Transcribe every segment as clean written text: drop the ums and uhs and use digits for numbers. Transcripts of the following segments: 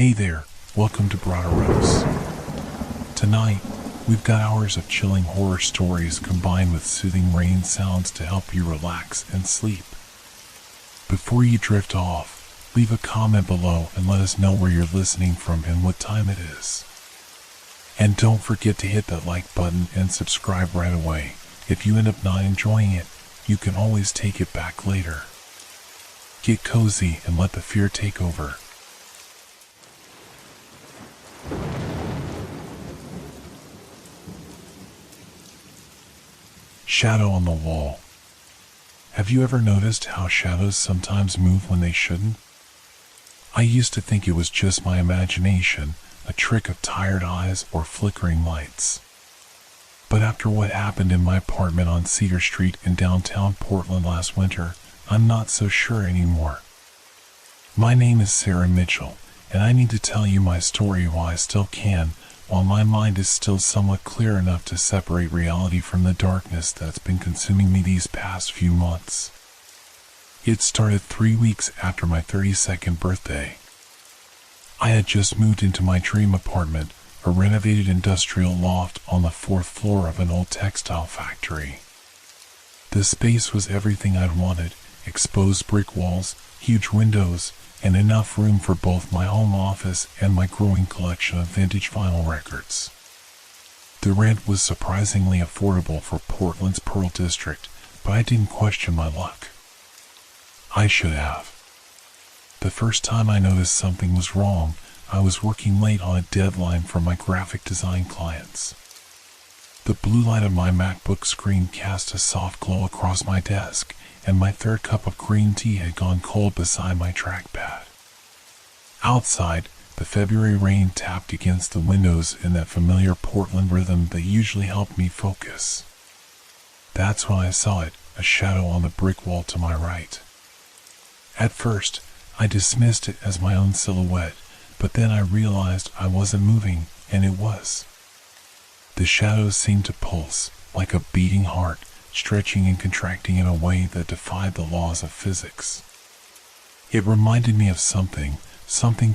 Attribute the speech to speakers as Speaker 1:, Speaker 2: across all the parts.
Speaker 1: Hey there, welcome to Broderos. Tonight, we've got hours of chilling horror stories combined with soothing rain sounds to help you relax and sleep. Before you drift off, leave a comment below and let us know where you're listening from and what time it is. And don't forget to hit that like button and subscribe right away. If you end up not enjoying it, you can always take it back later. Get cozy and let the fear take over. Shadow on the wall. Have you ever noticed how shadows sometimes move when they shouldn't? I used to think it was just my imagination, a trick of tired eyes or flickering lights. But after what happened in my apartment on Cedar Street in downtown Portland last winter, I'm not so sure anymore. My name is Sarah Mitchell, and I need to tell you my story while I still can, while my mind is still somewhat clear enough to separate reality from the darkness that's been consuming me these past few months. It started 3 weeks after my 32nd birthday. I had just moved into my dream apartment, a renovated industrial loft on the 4th floor of an old textile factory. The space was everything I'd wanted: exposed brick walls, huge windows, and enough room for both my home office and my growing collection of vintage vinyl records. The rent was surprisingly affordable for Portland's Pearl District, but I didn't question my luck. I should have. The first time I noticed something was wrong, I was working late on a deadline for my graphic design clients. The blue light of my MacBook screen cast a soft glow across my desk, and my third cup of green tea had gone cold beside my trackpad. Outside, the February rain tapped against the windows in that familiar Portland rhythm that usually helped me focus. That's when I saw it, a shadow on the brick wall to my right. At first, I dismissed it as my own silhouette, but then I realized I wasn't moving, and it was. The shadow seemed to pulse, like a beating heart, stretching and contracting in a way that defied the laws of physics. It reminded me of something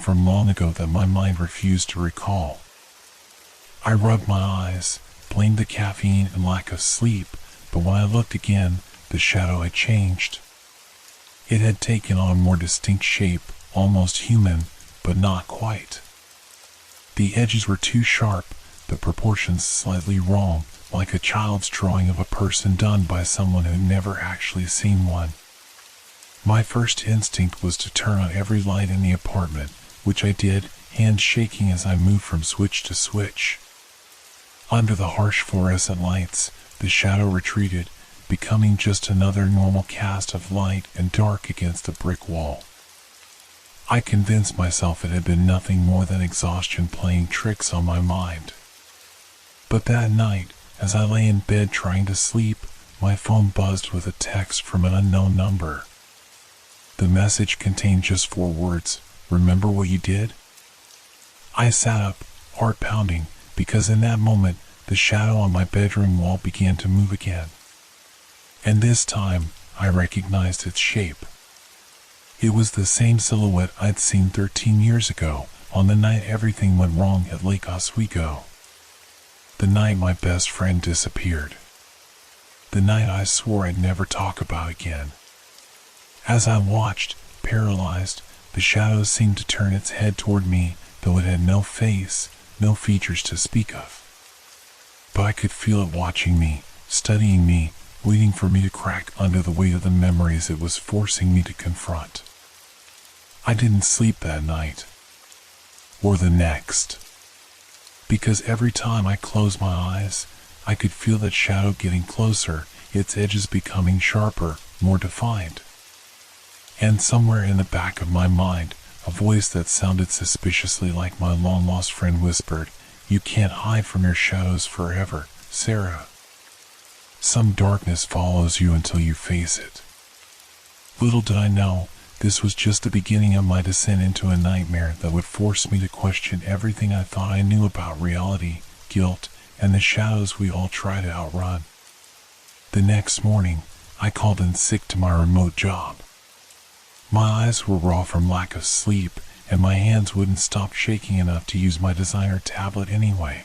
Speaker 1: from long ago that my mind refused to recall. I rubbed my eyes, blamed the caffeine and lack of sleep, but when I looked again, the shadow had changed. It had taken on a more distinct shape, almost human, but not quite. The edges were too sharp, the proportions slightly wrong, like a child's drawing of a person done by someone who never actually seen one. My first instinct was to turn on every light in the apartment, which I did, hands shaking as I moved from switch to switch. Under the harsh fluorescent lights, the shadow retreated, becoming just another normal cast of light and dark against the brick wall. I convinced myself it had been nothing more than exhaustion playing tricks on my mind. But that night, as I lay in bed trying to sleep, my phone buzzed with a text from an unknown number. The message contained just 4 words: "Remember what you did?" I sat up, heart pounding, because in that moment, the shadow on my bedroom wall began to move again. And this time, I recognized its shape. It was the same silhouette I'd seen 13 years ago, on the night everything went wrong at Lake Oswego. The night my best friend disappeared. The night I swore I'd never talk about again. As I watched, paralyzed, the shadow seemed to turn its head toward me, though it had no face, no features to speak of. But I could feel it watching me, studying me, waiting for me to crack under the weight of the memories it was forcing me to confront. I didn't sleep that night. Or the next. Because every time I closed my eyes, I could feel that shadow getting closer, its edges becoming sharper, more defined. And somewhere in the back of my mind, a voice that sounded suspiciously like my long-lost friend whispered, "You can't hide from your shadows forever, Sarah. Some darkness follows you until you face it." Little did I know, this was just the beginning of my descent into a nightmare that would force me to question everything I thought I knew about reality, guilt, and the shadows we all try to outrun. The next morning, I called in sick to my remote job. My eyes were raw from lack of sleep, and my hands wouldn't stop shaking enough to use my designer tablet anyway.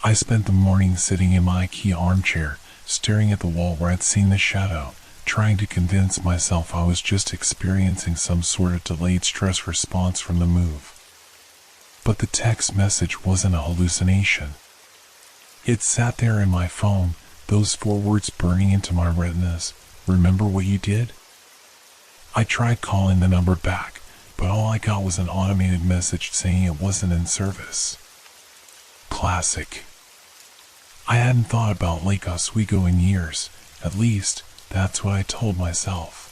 Speaker 1: I spent the morning sitting in my IKEA armchair, staring at the wall where I'd seen the shadow, trying to convince myself I was just experiencing some sort of delayed stress response from the move. But the text message wasn't a hallucination. It sat there in my phone, those 4 words burning into my retinas. Remember what you did? I tried calling the number back, but all I got was an automated message saying it wasn't in service. Classic. I hadn't thought about Lake Oswego in years, at least, that's what I told myself.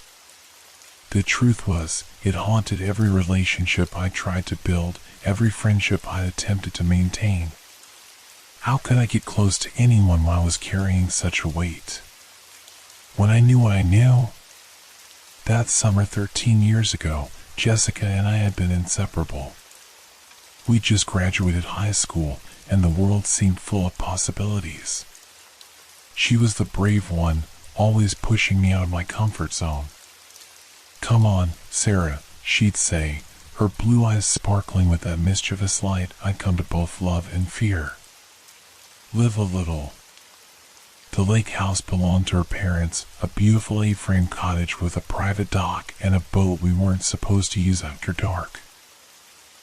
Speaker 1: The truth was, it haunted every relationship I tried to build, every friendship I attempted to maintain. How could I get close to anyone while I was carrying such a weight? When I knew what I knew? That summer 13 years ago, Jessica and I had been inseparable. We just graduated high school, and the world seemed full of possibilities. She was the brave one, always pushing me out of my comfort zone. "Come on, Sarah," she'd say, her blue eyes sparkling with that mischievous light I'd come to both love and fear. "Live a little." The lake house belonged to her parents, a beautiful A-frame cottage with a private dock and a boat we weren't supposed to use after dark.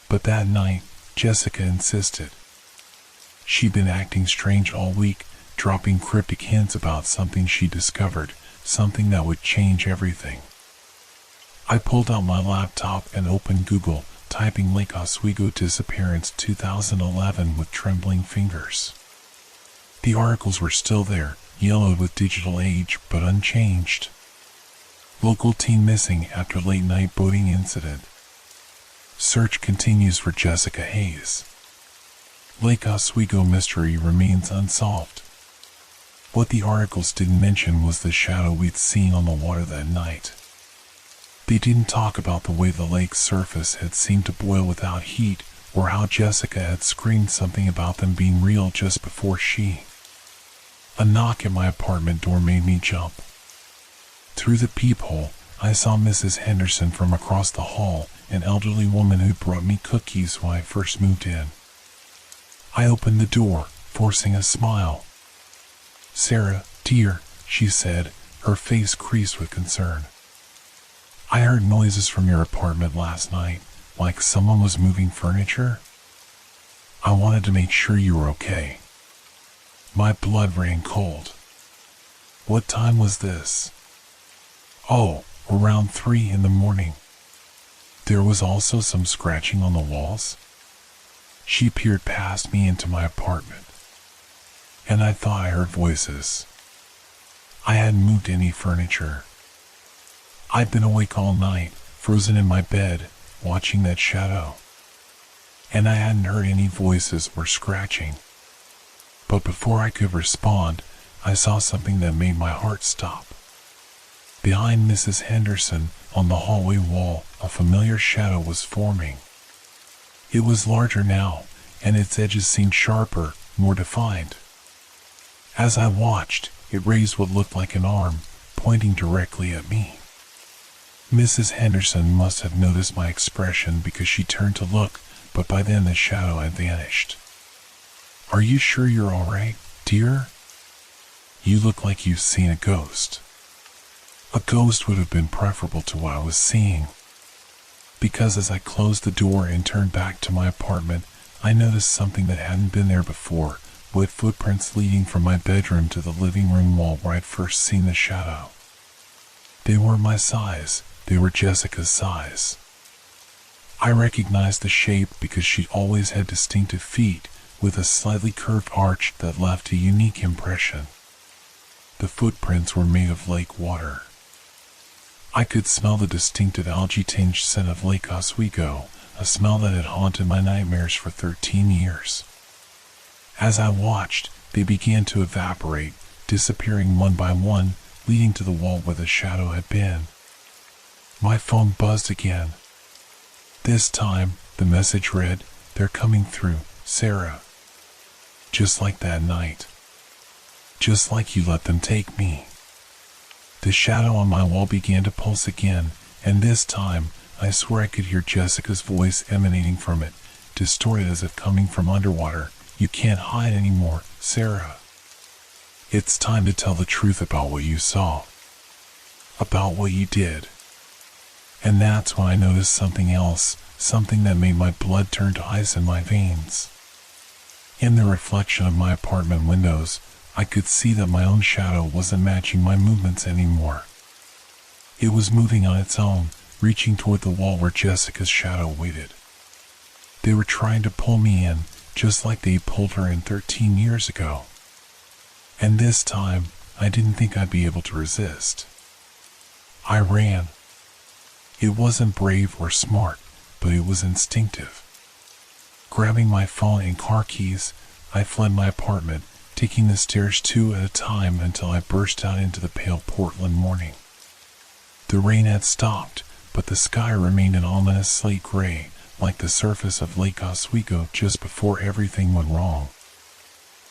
Speaker 1: But that night, Jessica insisted. She'd been acting strange all week, dropping cryptic hints about something she discovered, something that would change everything. I pulled out my laptop and opened Google, typing Lake Oswego disappearance 2011 with trembling fingers. The articles were still there, yellowed with digital age, but unchanged. Local teen missing after late night boating incident. Search continues for Jessica Hayes. Lake Oswego mystery remains unsolved. What the articles didn't mention was the shadow we'd seen on the water that night. They didn't talk about the way the lake's surface had seemed to boil without heat, or how Jessica had screamed something about them being real just before she. A knock at my apartment door made me jump. Through the peephole, I saw Mrs. Henderson from across the hall, an elderly woman who brought me cookies when I first moved in. I opened the door, forcing a smile. "Sarah, dear," she said, her face creased with concern. "I heard noises from your apartment last night, like someone was moving furniture. I wanted to make sure you were okay." My blood ran cold. "What time was this?" "Oh, around 3 in the morning." There was also some scratching on the walls. She peered past me into my apartment. And I thought I heard voices. I hadn't moved any furniture. I'd been awake all night, frozen in my bed, watching that shadow. And I hadn't heard any voices or scratching. But before I could respond, I saw something that made my heart stop. Behind Mrs. Henderson, on the hallway wall, a familiar shadow was forming. It was larger now, and its edges seemed sharper, more defined. As I watched, it raised what looked like an arm, pointing directly at me. Mrs. Henderson must have noticed my expression because she turned to look, but by then the shadow had vanished. "Are you sure you're all right, dear? You look like you've seen a ghost." A ghost would have been preferable to what I was seeing. Because as I closed the door and turned back to my apartment, I noticed something that hadn't been there before, wet footprints leading from my bedroom to the living room wall where I'd first seen the shadow. They weren't my size, they were Jessica's size. I recognized the shape because she always had distinctive feet, with a slightly curved arch that left a unique impression. The footprints were made of lake water. I could smell the distinctive algae-tinged scent of Lake Oswego, a smell that had haunted my nightmares for 13 years. As I watched, they began to evaporate, disappearing one by one, leading to the wall where the shadow had been. My phone buzzed again. This time, the message read, "They're coming through, Sarah." Just like that night. Just like you let them take me. The shadow on my wall began to pulse again, and this time, I swear I could hear Jessica's voice emanating from it, distorted as if coming from underwater. "You can't hide anymore, Sarah. It's time to tell the truth about what you saw. About what you did." And that's when I noticed something else, something that made my blood turn to ice in my veins. In the reflection of my apartment windows, I could see that my own shadow wasn't matching my movements anymore. It was moving on its own, reaching toward the wall where Jessica's shadow waited. They were trying to pull me in, just like they pulled her in 13 years ago. And this time, I didn't think I'd be able to resist. I ran. It wasn't brave or smart, but it was instinctive. Grabbing my phone and car keys, I fled my apartment, taking the stairs two at a time until I burst out into the pale Portland morning. The rain had stopped, but the sky remained an ominous slate gray, like the surface of Lake Oswego just before everything went wrong.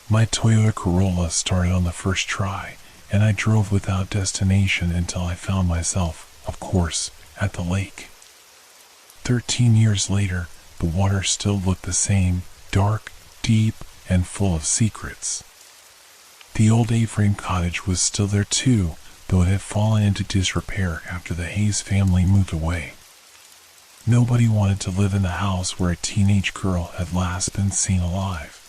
Speaker 1: My Toyota Corolla started on the first try, and I drove without destination until I found myself, of course, at the lake. 13 years later, the water still looked the same, dark, deep, and full of secrets. The old A-frame cottage was still there too, though it had fallen into disrepair after the Hayes family moved away. Nobody wanted to live in the house where a teenage girl had last been seen alive.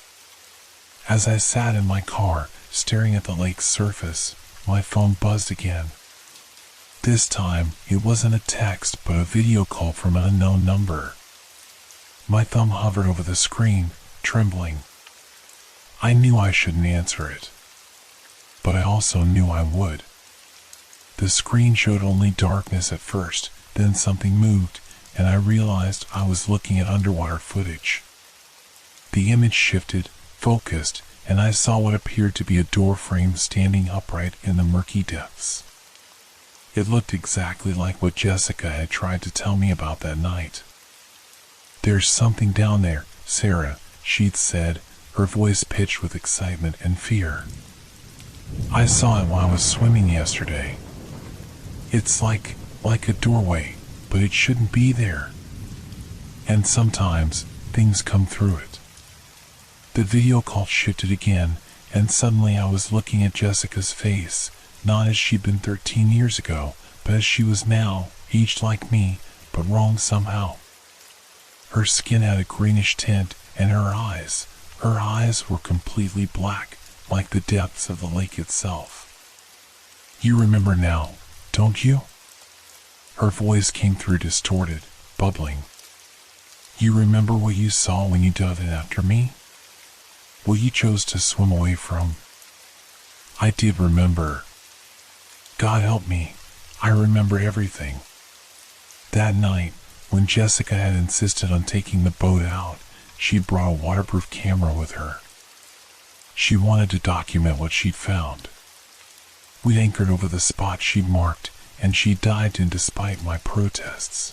Speaker 1: As I sat in my car, staring at the lake's surface, my phone buzzed again. This time, it wasn't a text but a video call from an unknown number. My thumb hovered over the screen, trembling. I knew I shouldn't answer it, but I also knew I would. The screen showed only darkness at first, then something moved, and I realized I was looking at underwater footage. The image shifted, focused, and I saw what appeared to be a door frame standing upright in the murky depths. It looked exactly like what Jessica had tried to tell me about that night. "There's something down there, Sarah," she'd said, her voice pitched with excitement and fear. "I saw it while I was swimming yesterday. It's like a doorway, but it shouldn't be there. And sometimes, things come through it." The video call shifted again, and suddenly I was looking at Jessica's face, not as she'd been 13 years ago, but as she was now, aged like me, but wrong somehow. Her skin had a greenish tint, and her eyes were completely black, like the depths of the lake itself. "You remember now, don't you?" Her voice came through distorted, bubbling. "You remember what you saw when you dove in after me? What you chose to swim away from?" I did remember. God help me, I remember everything. That night, when Jessica had insisted on taking the boat out, she brought a waterproof camera with her. She wanted to document what she'd found. We'd anchored over the spot she'd marked, and she dived in despite my protests.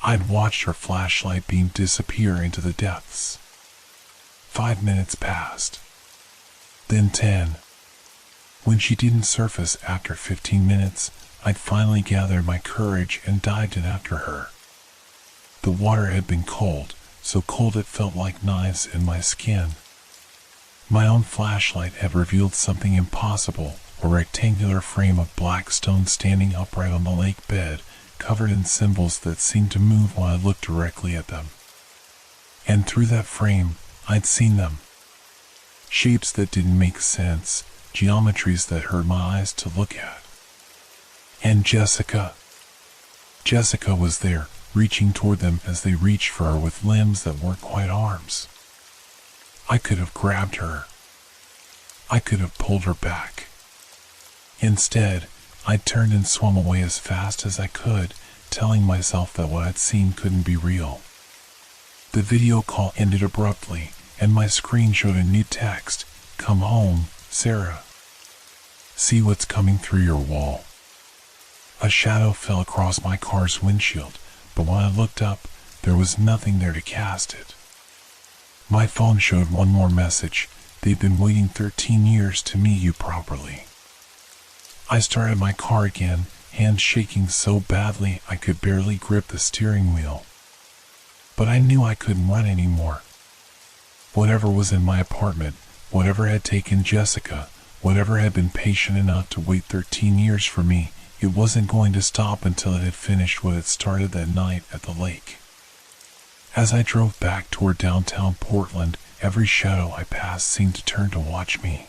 Speaker 1: I'd watched her flashlight beam disappear into the depths. 5 minutes passed. Then 10. When she didn't surface after 15 minutes, I'd finally gathered my courage and dived in after her. The water had been cold, so cold it felt like knives in my skin. My own flashlight had revealed something impossible, a rectangular frame of black stone standing upright on the lake bed, covered in symbols that seemed to move when I looked directly at them. And through that frame, I'd seen them. Shapes that didn't make sense, geometries that hurt my eyes to look at. And Jessica was there, reaching toward them as they reached for her with limbs that weren't quite arms. I could have grabbed her. I could have pulled her back. Instead, I turned and swam away as fast as I could, telling myself that what I'd seen couldn't be real. The video call ended abruptly, and my screen showed a new text: "Come home, Sarah. See what's coming through your wall." A shadow fell across my car's windshield, but when I looked up, there was nothing there to cast it. My phone showed one more message: "They've been waiting 13 years to meet you properly." I started my car again, hands shaking so badly I could barely grip the steering wheel. But I knew I couldn't run anymore. Whatever was in my apartment, whatever had taken Jessica, whatever had been patient enough to wait 13 years for me, it wasn't going to stop until it had finished what it started that night at the lake. As I drove back toward downtown Portland, every shadow I passed seemed to turn to watch me.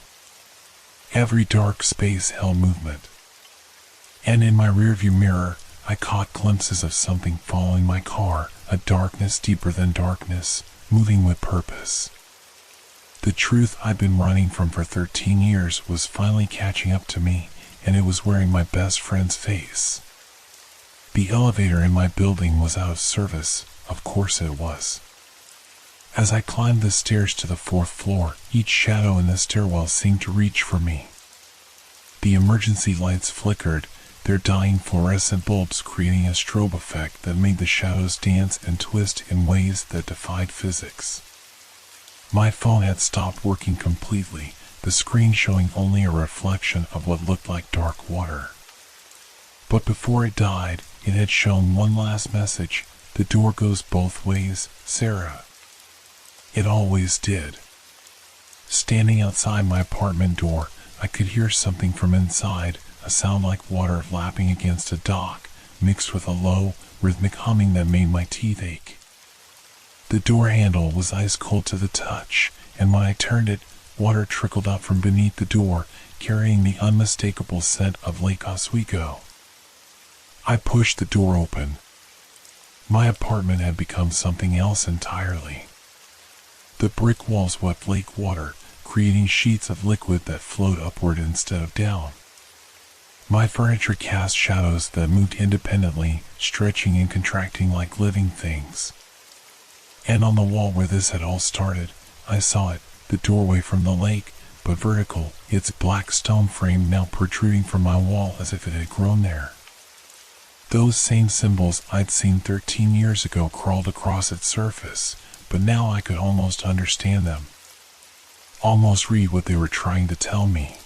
Speaker 1: Every dark space held movement. And in my rearview mirror, I caught glimpses of something following my car, a darkness deeper than darkness, moving with purpose. The truth I'd been running from for 13 years was finally catching up to me, and it was wearing my best friend's face. The elevator in my building was out of service, of course it was. As I climbed the stairs to the 4th floor, each shadow in the stairwell seemed to reach for me. The emergency lights flickered, their dying fluorescent bulbs creating a strobe effect that made the shadows dance and twist in ways that defied physics. My phone had stopped working completely, the screen showing only a reflection of what looked like dark water. But before it died, it had shown one last message: the door goes both ways, Sarah. It always did. Standing outside my apartment door, I could hear something from inside, a sound like water lapping against a dock, mixed with a low, rhythmic humming that made my teeth ache. The door handle was ice cold to the touch, and when I turned it, water trickled out from beneath the door, carrying the unmistakable scent of Lake Oswego. I pushed the door open. My apartment had become something else entirely. The brick walls swept lake water, creating sheets of liquid that flowed upward instead of down. My furniture cast shadows that moved independently, stretching and contracting like living things. And on the wall where this had all started, I saw it, the doorway from the lake, but vertical, its black stone frame now protruding from my wall as if it had grown there. Those same symbols I'd seen 13 years ago crawled across its surface, but now I could almost understand them. Almost read what they were trying to tell me.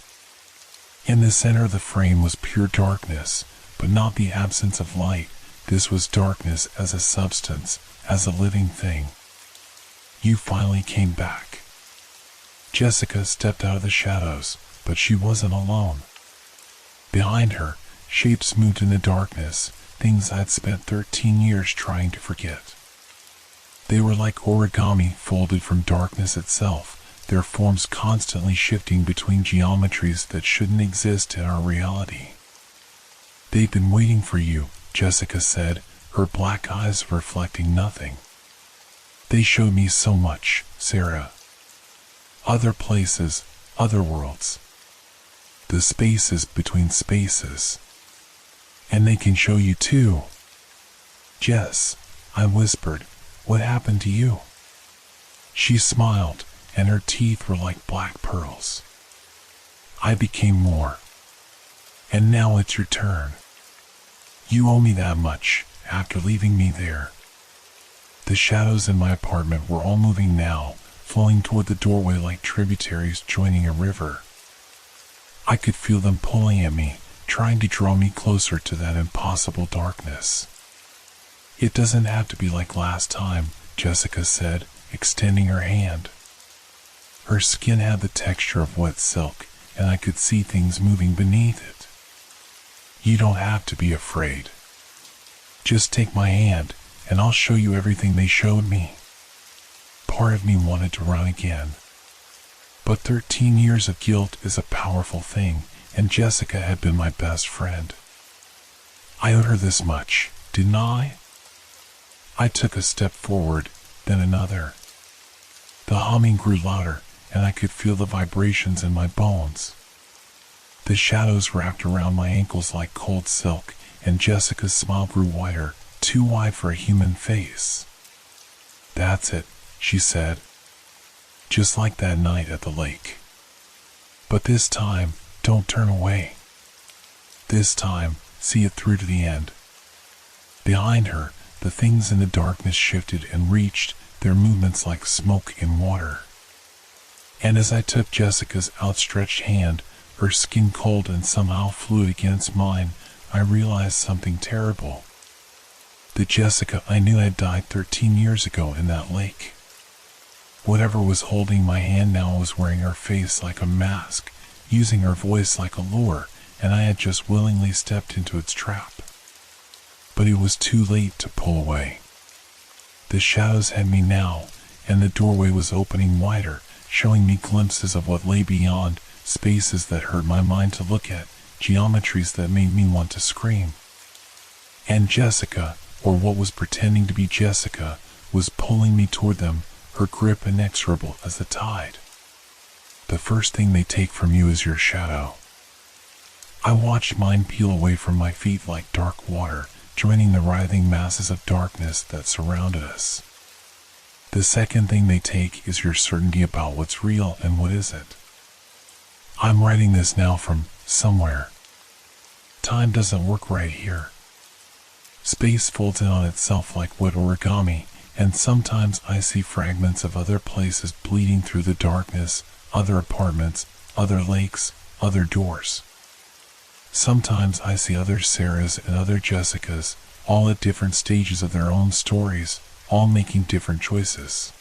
Speaker 1: In the center of the frame was pure darkness, but not the absence of light. This was darkness as a substance, as a living thing. You finally came back. Jessica stepped out of the shadows, but she wasn't alone. Behind her, shapes moved in the darkness, things I'd spent 13 years trying to forget. They were like origami folded from darkness itself, their forms constantly shifting between geometries that shouldn't exist in our reality. "They've been waiting for you," Jessica said, her black eyes reflecting nothing. "They showed me so much, Sarah. Other places, other worlds. The spaces between spaces. And they can show you too." "Jess," I whispered, "what happened to you?" She smiled, and her teeth were like black pearls. "I became more. And now it's your turn. You owe me that much, after leaving me there." The shadows in my apartment were all moving now, flowing toward the doorway like tributaries joining a river. I could feel them pulling at me, trying to draw me closer to that impossible darkness. "It doesn't have to be like last time," Jessica said, extending her hand. Her skin had the texture of wet silk, and I could see things moving beneath it. "You don't have to be afraid. Just take my hand, and I'll show you everything they showed me." Part of me wanted to run again. But 13 years of guilt is a powerful thing, and Jessica had been my best friend. I owed her this much, didn't I? I took a step forward, then another. The humming grew louder, and I could feel the vibrations in my bones. The shadows wrapped around my ankles like cold silk, and Jessica's smile grew wider, too wide for a human face. "That's it," she said. "Just like that night at the lake. But this time, don't turn away. This time, see it through to the end." Behind her, the things in the darkness shifted and reached, their movements like smoke in water. And as I took Jessica's outstretched hand, her skin cold and somehow fluid against mine, I realized something terrible. The Jessica I knew had died 13 years ago in that lake. Whatever was holding my hand now was wearing her face like a mask, using her voice like a lure, and I had just willingly stepped into its trap. But it was too late to pull away. The shadows had me now, and the doorway was opening wider, showing me glimpses of what lay beyond, spaces that hurt my mind to look at, geometries that made me want to scream. And Jessica, or what was pretending to be Jessica, was pulling me toward them, her grip inexorable as the tide. The first thing they take from you is your shadow. I watched mine peel away from my feet like dark water, joining the writhing masses of darkness that surrounded us. The second thing they take is your certainty about what's real and what isn't. I'm writing this now from somewhere. Time doesn't work right here. Space folds in on itself like wood origami, and sometimes I see fragments of other places bleeding through the darkness, other apartments, other lakes, other doors. Sometimes I see other Sarahs and other Jessicas, all at different stages of their own stories, all making different choices.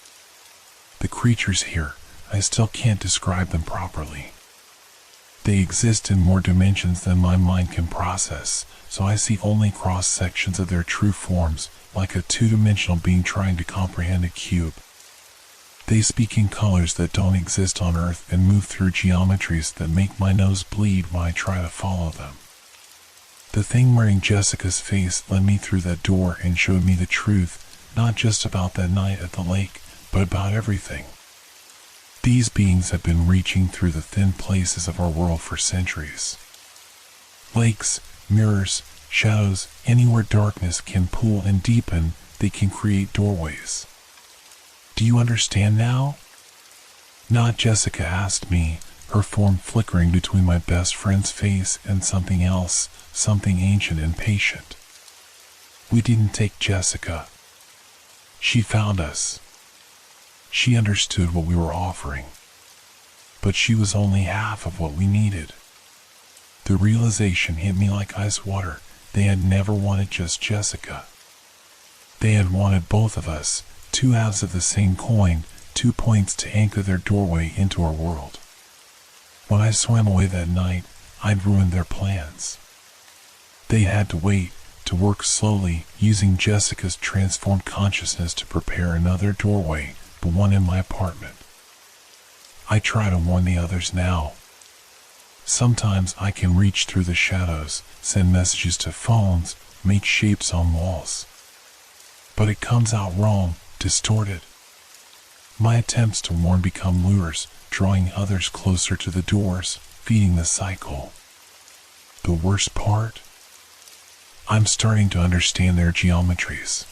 Speaker 1: The creatures here, I still can't describe them properly. They exist in more dimensions than my mind can process, so I see only cross-sections of their true forms, like a two-dimensional being trying to comprehend a cube. They speak in colors that don't exist on Earth and move through geometries that make my nose bleed when I try to follow them. The thing wearing Jessica's face led me through that door and showed me the truth, not just about that night at the lake, but about everything. These beings have been reaching through the thin places of our world for centuries. Lakes, mirrors, shadows, anywhere darkness can pool and deepen, they can create doorways. Do you understand now? Not Jessica asked me, her form flickering between my best friend's face and something else, something ancient and patient. We didn't take Jessica. She found us. She understood what we were offering. But she was only half of what we needed. The realization hit me like ice water. They had never wanted just Jessica. They had wanted both of us, two halves of the same coin, 2 points to anchor their doorway into our world. When I swam away that night, I'd ruined their plans. They had to wait, to work slowly, using Jessica's transformed consciousness to prepare another doorway, but one in my apartment. I try to warn the others now. Sometimes I can reach through the shadows, send messages to phones, make shapes on walls. But it comes out wrong, distorted. My attempts to warn become lures, drawing others closer to the doors, feeding the cycle. The worst part? I'm starting to understand their geometries.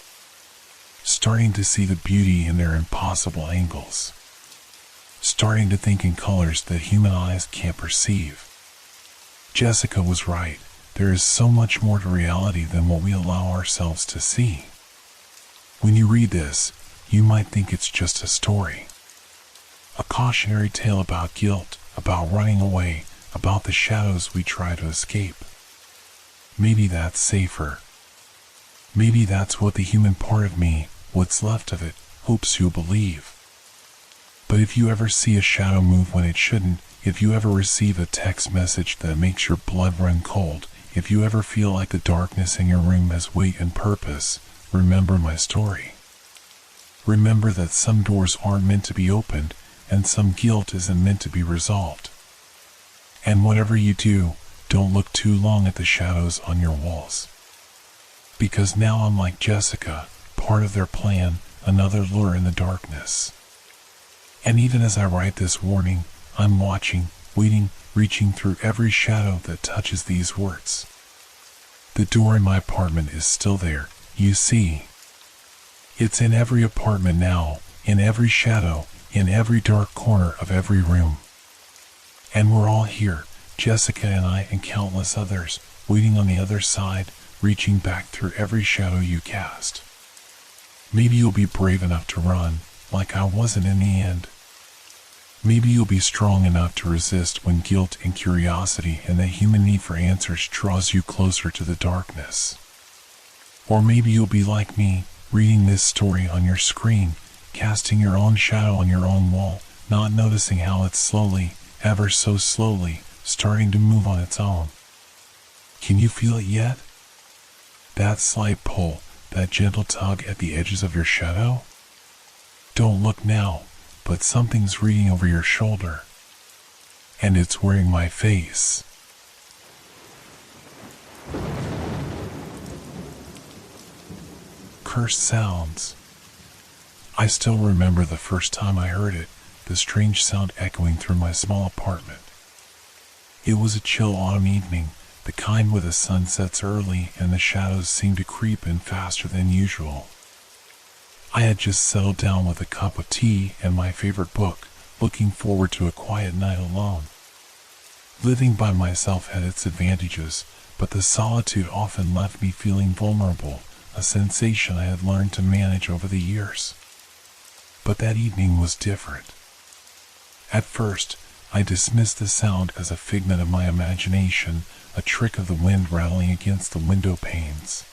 Speaker 1: Starting to see the beauty in their impossible angles. Starting to think in colors that human eyes can't perceive. Jessica was right. There is so much more to reality than what we allow ourselves to see. When you read this, you might think it's just a story. A cautionary tale about guilt, about running away, about the shadows we try to escape. Maybe that's safer. Maybe that's what the human part of me, what's left of it, hopes you'll believe. But if you ever see a shadow move when it shouldn't, if you ever receive a text message that makes your blood run cold, if you ever feel like the darkness in your room has weight and purpose, remember my story. Remember that some doors aren't meant to be opened, and some guilt isn't meant to be resolved. And whatever you do, don't look too long at the shadows on your walls. Because now I'm like Jessica, part of their plan, another lure in the darkness. And even as I write this warning, I'm watching, waiting, reaching through every shadow that touches these words. The door in my apartment is still there, you see. It's in every apartment now, in every shadow, in every dark corner of every room. And we're all here, Jessica and I and countless others, waiting on the other side, reaching back through every shadow you cast. Maybe you'll be brave enough to run, like I wasn't in the end. Maybe you'll be strong enough to resist when guilt and curiosity and that human need for answers draws you closer to the darkness. Or maybe you'll be like me, reading this story on your screen, casting your own shadow on your own wall, not noticing how it's slowly, ever so slowly, starting to move on its own. Can you feel it yet? That slight pull, that gentle tug at the edges of your shadow? Don't look now, but something's reading over your shoulder. And it's wearing my face. Cursed sounds. I still remember the first time I heard it, the strange sound echoing through my small apartment. It was a chill autumn evening, the kind where the sun sets early and the shadows seem to creep in faster than usual. I had just settled down with a cup of tea and my favorite book, looking forward to a quiet night alone. Living by myself had its advantages, but the solitude often left me feeling vulnerable, a sensation I had learned to manage over the years. But that evening was different. At first, I dismissed the sound as a figment of my imagination, a trick of the wind rattling against the window panes.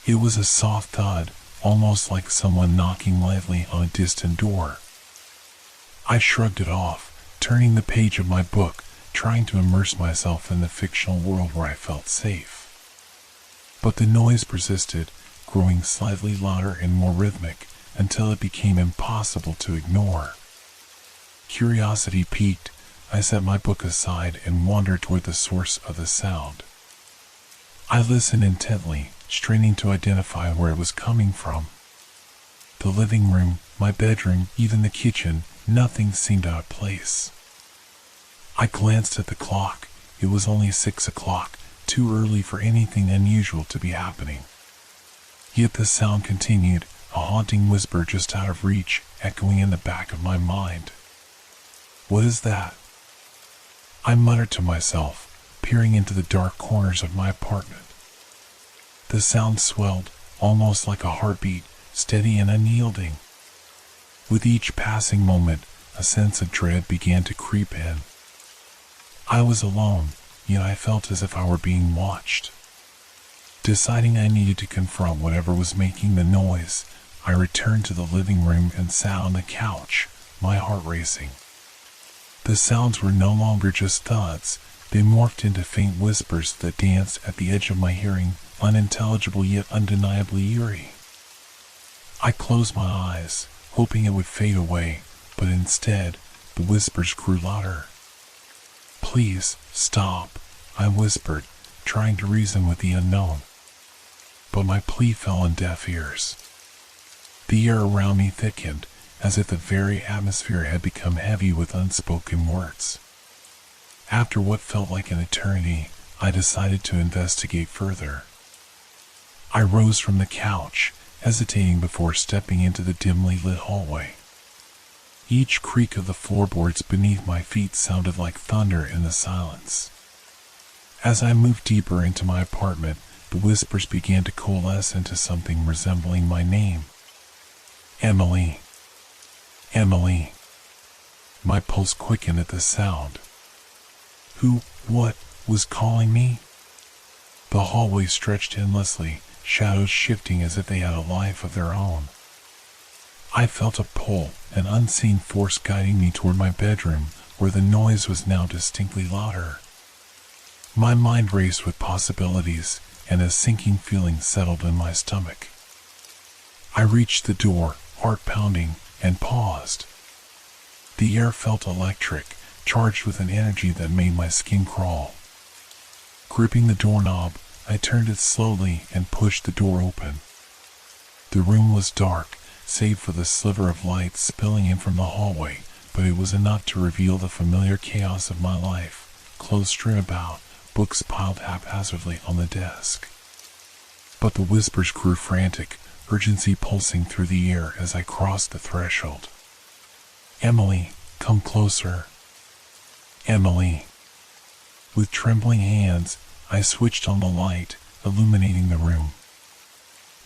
Speaker 1: It was a soft thud, almost like someone knocking lightly on a distant door. I shrugged it off, turning the page of my book, trying to immerse myself in the fictional world where I felt safe. But the noise persisted, growing slightly louder and more rhythmic, until it became impossible to ignore. Curiosity piqued, I set my book aside and wandered toward the source of the sound. I listened intently, straining to identify where it was coming from. The living room, my bedroom, even the kitchen, nothing seemed out of place. I glanced at the clock. It was only 6 o'clock, too early for anything unusual to be happening. Yet the sound continued, a haunting whisper just out of reach, echoing in the back of my mind. What is that? I muttered to myself, peering into the dark corners of my apartment. The sound swelled, almost like a heartbeat, steady and unyielding. With each passing moment, a sense of dread began to creep in. I was alone, yet I felt as if I were being watched. Deciding I needed to confront whatever was making the noise, I returned to the living room and sat on the couch, my heart racing. The sounds were no longer just thuds, they morphed into faint whispers that danced at the edge of my hearing, unintelligible yet undeniably eerie. I closed my eyes, hoping it would fade away, but instead, the whispers grew louder. "Please, stop," I whispered, trying to reason with the unknown. But my plea fell on deaf ears. The air around me thickened, as if the very atmosphere had become heavy with unspoken words. After what felt like an eternity, I decided to investigate further. I rose from the couch, hesitating before stepping into the dimly lit hallway. Each creak of the floorboards beneath my feet sounded like thunder in the silence. As I moved deeper into my apartment, the whispers began to coalesce into something resembling my name. Emily. Emily. My pulse quickened at the sound. What, was calling me? The hallway stretched endlessly, shadows shifting as if they had a life of their own. I felt a pull, an unseen force guiding me toward my bedroom, where the noise was now distinctly louder. My mind raced with possibilities, and a sinking feeling settled in my stomach. I reached the door, heart pounding, and paused. The air felt electric, charged with an energy that made my skin crawl. Gripping the doorknob, I turned it slowly and pushed the door open. The room was dark, save for the sliver of light spilling in from the hallway, but it was enough to reveal the familiar chaos of my life, clothes strewn about, books piled haphazardly on the desk. But the whispers grew frantic, urgency pulsing through the air as I crossed the threshold. "Emily, come closer." Emily. With trembling hands, I switched on the light, illuminating the room.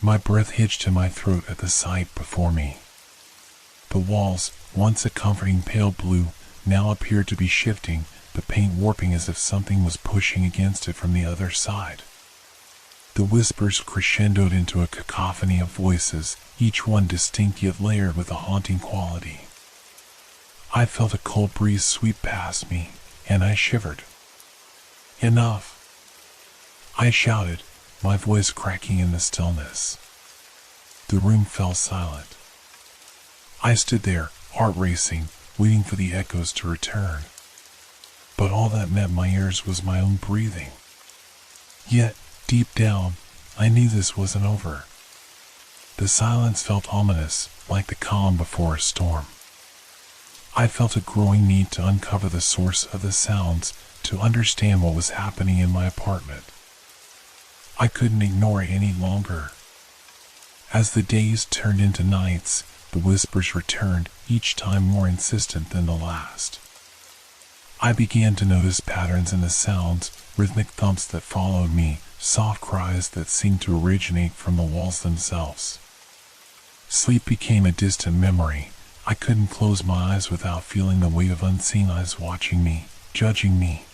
Speaker 1: My breath hitched in my throat at the sight before me. The walls, once a comforting pale blue, now appeared to be shifting, the paint warping as if something was pushing against it from the other side. The whispers crescendoed into a cacophony of voices, each one distinct yet layered with a haunting quality. I felt a cold breeze sweep past me, and I shivered. "Enough!" I shouted, my voice cracking in the stillness. The room fell silent. I stood there, heart racing, waiting for the echoes to return. But all that met my ears was my own breathing. Yet, deep down, I knew this wasn't over. The silence felt ominous, like the calm before a storm. I felt a growing need to uncover the source of the sounds, to understand what was happening in my apartment. I couldn't ignore it any longer. As the days turned into nights, the whispers returned, each time more insistent than the last. I began to notice patterns in the sounds, rhythmic thumps that followed me, soft cries that seemed to originate from the walls themselves. Sleep became a distant memory. I couldn't close my eyes without feeling the weight of unseen eyes watching me, judging me.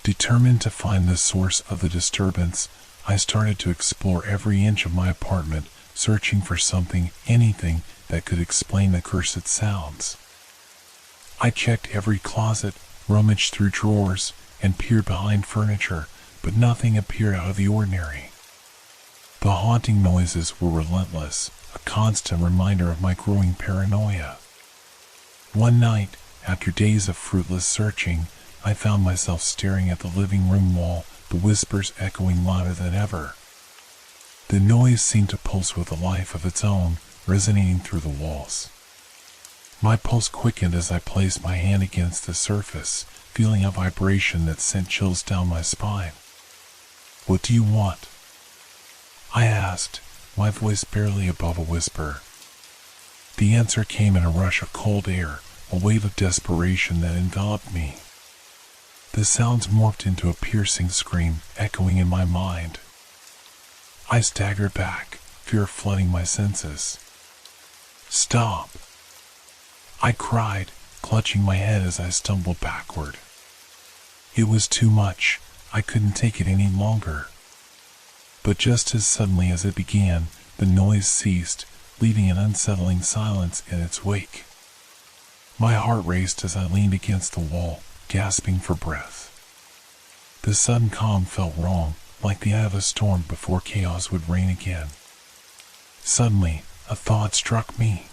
Speaker 1: Determined to find the source of the disturbance, I started to explore every inch of my apartment, searching for something, anything, that could explain the cursed sounds. I checked every closet, rummaged through drawers, and peered behind furniture, but nothing appeared out of the ordinary. The haunting noises were relentless, a constant reminder of my growing paranoia. One night, after days of fruitless searching, I found myself staring at the living room wall, the whispers echoing louder than ever. The noise seemed to pulse with a life of its own, resonating through the walls. My pulse quickened as I placed my hand against the surface, feeling a vibration that sent chills down my spine. "What do you want?" I asked, my voice barely above a whisper. The answer came in a rush of cold air, a wave of desperation that enveloped me. The sounds morphed into a piercing scream, echoing in my mind. I staggered back, fear flooding my senses. "Stop!" I cried, clutching my head as I stumbled backward. It was too much. I couldn't take it any longer. But just as suddenly as it began, the noise ceased, leaving an unsettling silence in its wake. My heart raced as I leaned against the wall, gasping for breath. The sudden calm felt wrong, like the eye of a storm before chaos would reign again. Suddenly, a thought struck me.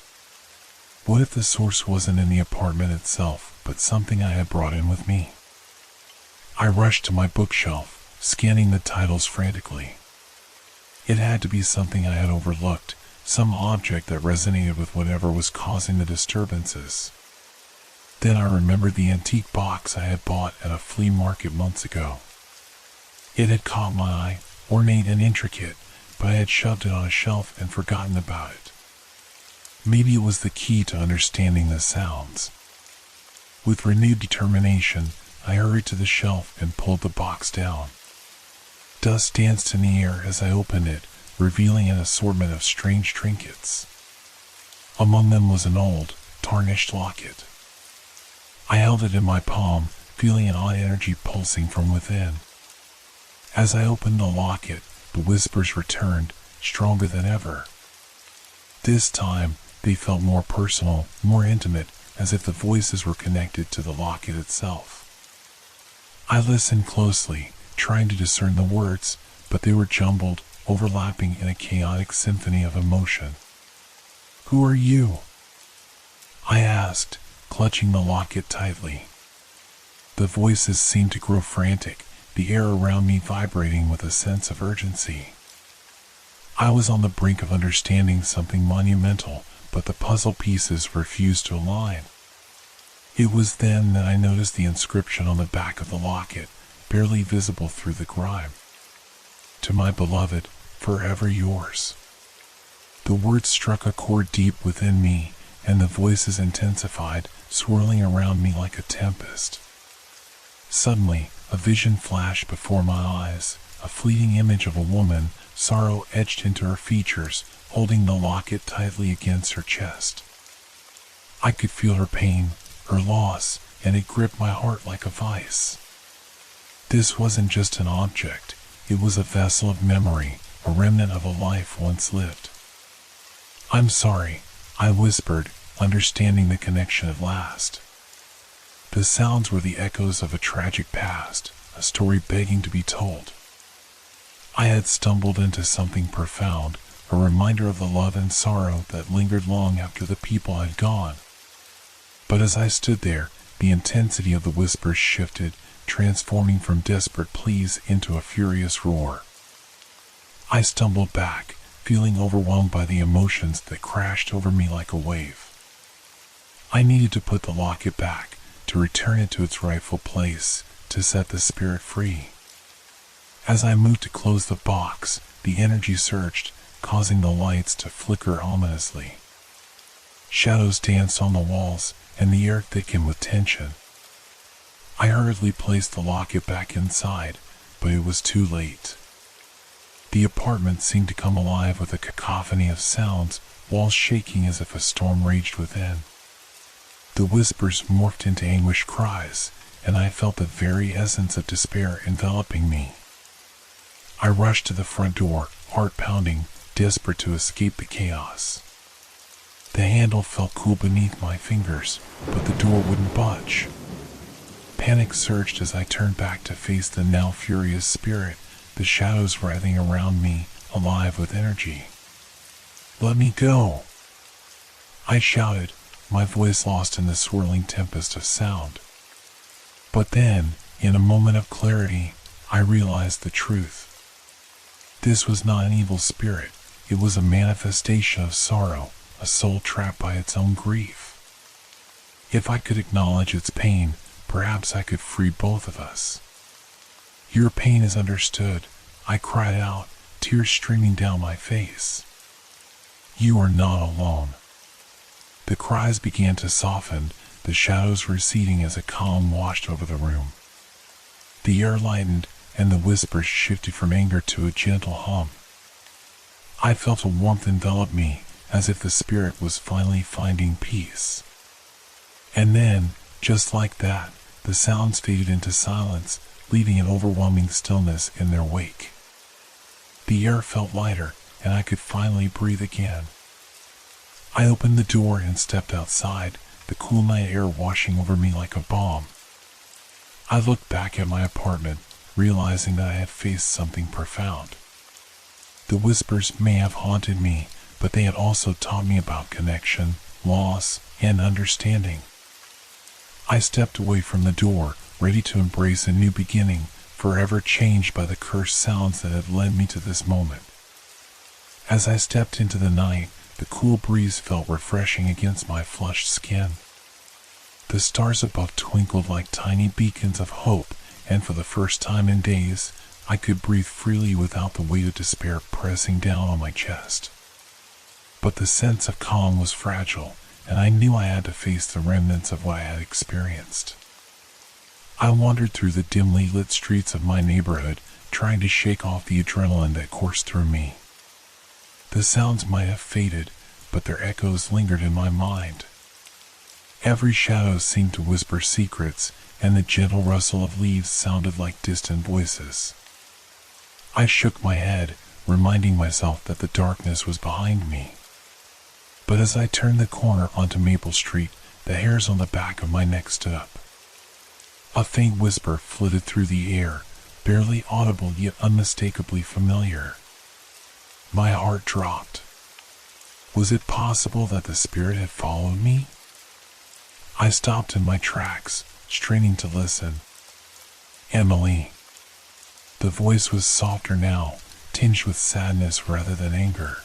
Speaker 1: What if the source wasn't in the apartment itself, but something I had brought in with me? I rushed to my bookshelf, scanning the titles frantically. It had to be something I had overlooked, some object that resonated with whatever was causing the disturbances. Then I remembered the antique box I had bought at a flea market months ago. It had caught my eye, ornate and intricate, but I had shoved it on a shelf and forgotten about it. Maybe it was the key to understanding the sounds. With renewed determination, I hurried to the shelf and pulled the box down. Dust danced in the air as I opened it, revealing an assortment of strange trinkets. Among them was an old, tarnished locket. I held it in my palm, feeling an odd energy pulsing from within. As I opened the locket, the whispers returned, stronger than ever. This time, they felt more personal, more intimate, as if the voices were connected to the locket itself. I listened closely, trying to discern the words, but they were jumbled, overlapping in a chaotic symphony of emotion. "Who are you?" I asked, clutching the locket tightly. The voices seemed to grow frantic, the air around me vibrating with a sense of urgency. I was on the brink of understanding something monumental, but the puzzle pieces refused to align. It was then that I noticed the inscription on the back of the locket, barely visible through the grime. "To my beloved, forever yours." The words struck a chord deep within me, and the voices intensified, swirling around me like a tempest. Suddenly, a vision flashed before my eyes, a fleeting image of a woman, sorrow etched into her features, holding the locket tightly against her chest. I could feel her pain, her loss, and it gripped my heart like a vice. This wasn't just an object, it was a vessel of memory, a remnant of a life once lived. "I'm sorry," I whispered, understanding the connection at last. The sounds were the echoes of a tragic past, a story begging to be told. I had stumbled into something profound, a reminder of the love and sorrow that lingered long after the people had gone. But as I stood there, the intensity of the whispers shifted, transforming from desperate pleas into a furious roar. I stumbled back, feeling overwhelmed by the emotions that crashed over me like a wave. I needed to put the locket back, to return it to its rightful place, to set the spirit free. As I moved to close the box, the energy surged, causing the lights to flicker ominously. Shadows danced on the walls, and the air thickened with tension. I hurriedly placed the locket back inside, but it was too late. The apartment seemed to come alive with a cacophony of sounds, walls shaking as if a storm raged within. The whispers morphed into anguished cries, and I felt the very essence of despair enveloping me. I rushed to the front door, heart pounding, desperate to escape the chaos. The handle felt cool beneath my fingers, but the door wouldn't budge. Panic surged as I turned back to face the now furious spirit, the shadows writhing around me, alive with energy. "Let me go!" I shouted, my voice lost in the swirling tempest of sound. But then, in a moment of clarity, I realized the truth. This was not an evil spirit, it was a manifestation of sorrow, a soul trapped by its own grief. If I could acknowledge its pain, perhaps I could free both of us. "Your pain is understood," I cried out, tears streaming down my face. "You are not alone." The cries began to soften, the shadows receding as a calm washed over the room. The air lightened, and the whispers shifted from anger to a gentle hum. I felt a warmth envelop me, as if the spirit was finally finding peace. And then, just like that, the sounds faded into silence, leaving an overwhelming stillness in their wake. The air felt lighter, and I could finally breathe again. I opened the door and stepped outside, the cool night air washing over me like a balm. I looked back at my apartment, realizing that I had faced something profound. The whispers may have haunted me, but they had also taught me about connection, loss, and understanding. I stepped away from the door, ready to embrace a new beginning, forever changed by the cursed sounds that had led me to this moment. As I stepped into the night, the cool breeze felt refreshing against my flushed skin. The stars above twinkled like tiny beacons of hope, and for the first time in days, I could breathe freely without the weight of despair pressing down on my chest. But the sense of calm was fragile, and I knew I had to face the remnants of what I had experienced. I wandered through the dimly lit streets of my neighborhood, trying to shake off the adrenaline that coursed through me. The sounds might have faded, but their echoes lingered in my mind. Every shadow seemed to whisper secrets, and the gentle rustle of leaves sounded like distant voices. I shook my head, reminding myself that the darkness was behind me. But as I turned the corner onto Maple Street, the hairs on the back of my neck stood up. A faint whisper flitted through the air, barely audible yet unmistakably familiar. My heart dropped. Was it possible that the spirit had followed me? I stopped in my tracks, straining to listen. "Emily." The voice was softer now, tinged with sadness rather than anger.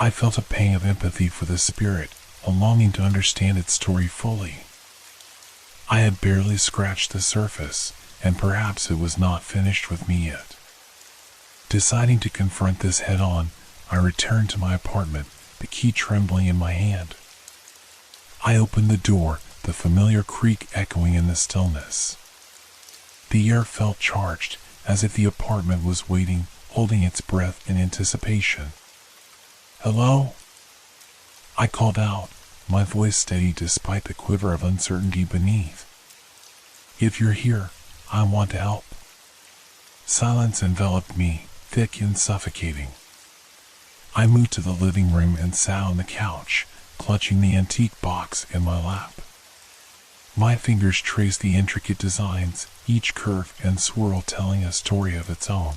Speaker 1: I felt a pang of empathy for the spirit, a longing to understand its story fully. I had barely scratched the surface, and perhaps it was not finished with me yet. Deciding to confront this head-on, I returned to my apartment, the key trembling in my hand. I opened the door, the familiar creak echoing in the stillness. The air felt charged, as if the apartment was waiting, holding its breath in anticipation. "Hello?" I called out, my voice steady despite the quiver of uncertainty beneath. If you're here, I want to help. Silence enveloped me, thick and suffocating. I moved to the living room and sat on the couch, clutching the antique box in my lap. My fingers traced the intricate designs, each curve and swirl telling a story of its own.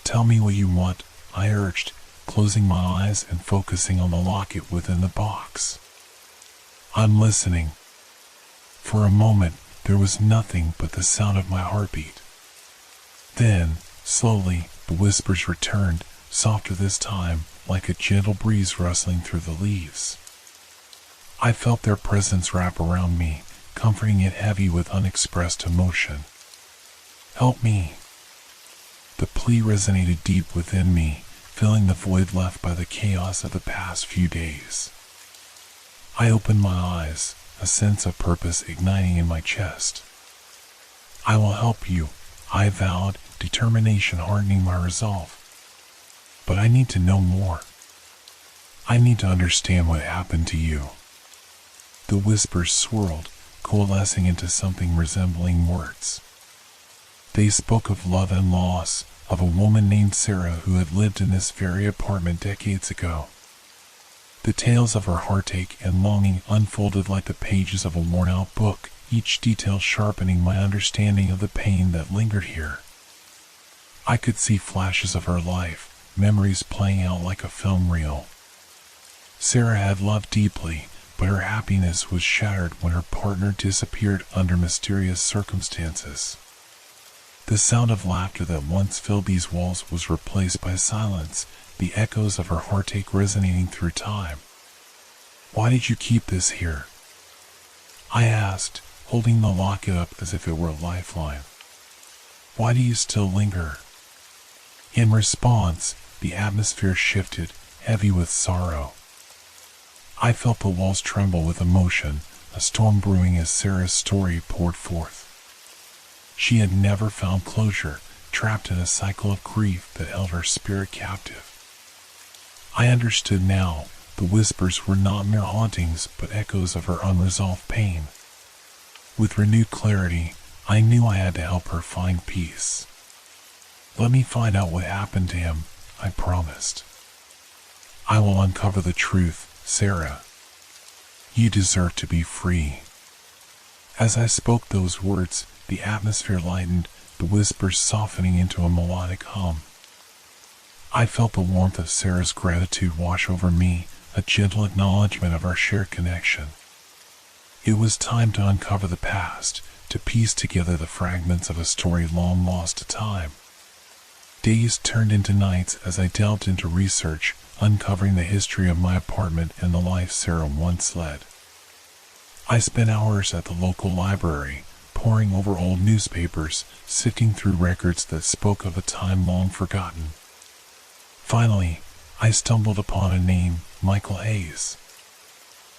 Speaker 1: Tell me what you want, I urged, closing my eyes and focusing on the locket within the box. I'm listening. For a moment, there was nothing but the sound of my heartbeat. Then, slowly, the whispers returned, softer this time, like a gentle breeze rustling through the leaves. I felt their presence wrap around me, comforting yet heavy with unexpressed emotion. Help me. The plea resonated deep within me, filling the void left by the chaos of the past few days. I opened my eyes, a sense of purpose igniting in my chest. I will help you, I vowed, determination hardening my resolve. But I need to know more. I need to understand what happened to you. The whispers swirled, coalescing into something resembling words. They spoke of love and loss, of a woman named Sarah who had lived in this very apartment decades ago. The tales of her heartache and longing unfolded like the pages of a worn-out book, each detail sharpening my understanding of the pain that lingered here. I could see flashes of her life, memories playing out like a film reel. Sarah had loved deeply, but her happiness was shattered when her partner disappeared under mysterious circumstances. The sound of laughter that once filled these walls was replaced by silence, the echoes of her heartache resonating through time. Why did you keep this here? I asked, holding the locket up as if it were a lifeline. Why do you still linger? In response, the atmosphere shifted, heavy with sorrow. I felt the walls tremble with emotion, a storm brewing as Sarah's story poured forth. She had never found closure, trapped in a cycle of grief that held her spirit captive. I understood now, the whispers were not mere hauntings but echoes of her unresolved pain. With renewed clarity, I knew I had to help her find peace. Let me find out what happened to him, I promised. I will uncover the truth, Sarah. You deserve to be free. As I spoke those words, the atmosphere lightened, the whispers softening into a melodic hum. I felt the warmth of Sarah's gratitude wash over me, a gentle acknowledgement of our shared connection. It was time to uncover the past, to piece together the fragments of a story long lost to time. Days turned into nights as I delved into research, uncovering the history of my apartment and the life Sarah once led. I spent hours at the local library, poring over old newspapers, sifting through records that spoke of a time long forgotten. Finally, I stumbled upon a name, Michael Hayes.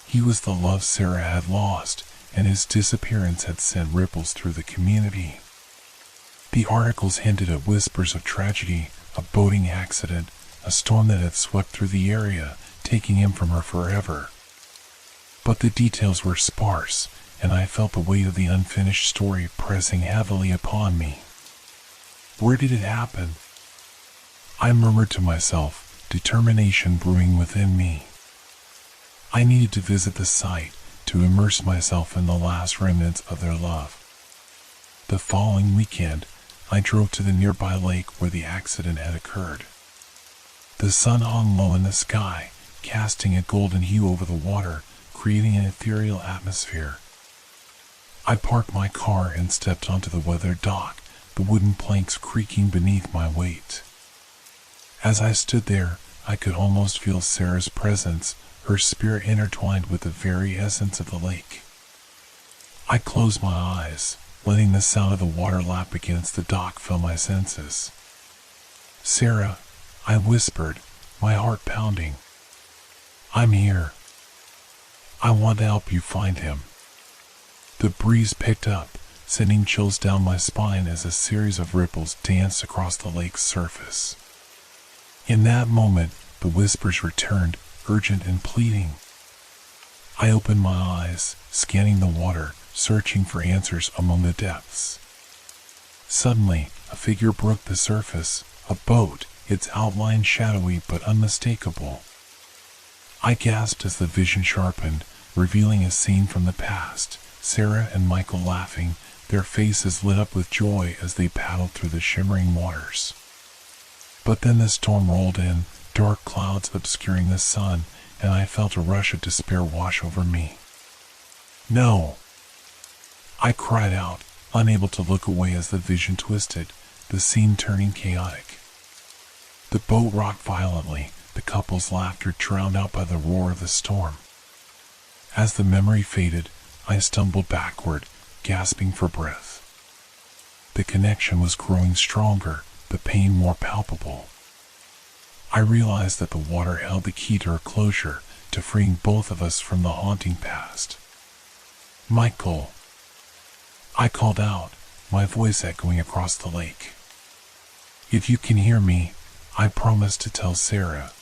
Speaker 1: He was the love Sarah had lost, and his disappearance had sent ripples through the community. The articles hinted at whispers of tragedy, a boating accident, a storm that had swept through the area, taking him from her forever. But the details were sparse, and I felt the weight of the unfinished story pressing heavily upon me. Where did it happen? I murmured to myself, determination brewing within me. I needed to visit the site, to immerse myself in the last remnants of their love. The following weekend, I drove to the nearby lake where the accident had occurred. The sun hung low in the sky, casting a golden hue over the water, creating an ethereal atmosphere. I parked my car and stepped onto the weathered dock, the wooden planks creaking beneath my weight. As I stood there, I could almost feel Sarah's presence, her spirit intertwined with the very essence of the lake. I closed my eyes, letting the sound of the water lap against the dock fill my senses. Sarah, I whispered, my heart pounding. I'm here. I want to help you find him. The breeze picked up, sending chills down my spine as a series of ripples danced across the lake's surface. In that moment, the whispers returned, urgent and pleading. I opened my eyes, scanning the water, searching for answers among the depths. Suddenly, a figure broke the surface, a boat, its outline shadowy but unmistakable. I gasped as the vision sharpened, revealing a scene from the past, Sarah and Michael laughing, their faces lit up with joy as they paddled through the shimmering waters. But then the storm rolled in, dark clouds obscuring the sun, and I felt a rush of despair wash over me. "No!" I cried out, unable to look away as the vision twisted, the scene turning chaotic. The boat rocked violently, the couple's laughter drowned out by the roar of the storm. As the memory faded, I stumbled backward, gasping for breath. The connection was growing stronger, the pain more palpable. I realized that the water held the key to her closure, to freeing both of us from the haunting past. "Michael!" I called out, my voice echoing across the lake. "If you can hear me, I promise to tell Sarah.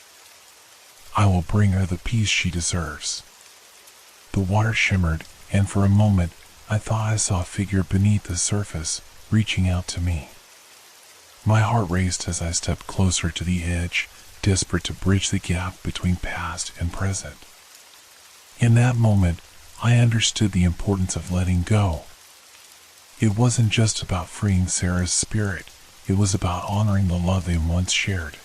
Speaker 1: I will bring her the peace she deserves." The water shimmered, and for a moment, I thought I saw a figure beneath the surface, reaching out to me. My heart raced as I stepped closer to the edge, desperate to bridge the gap between past and present. In that moment, I understood the importance of letting go. It wasn't just about freeing Sarah's spirit, it was about honoring the love they once shared.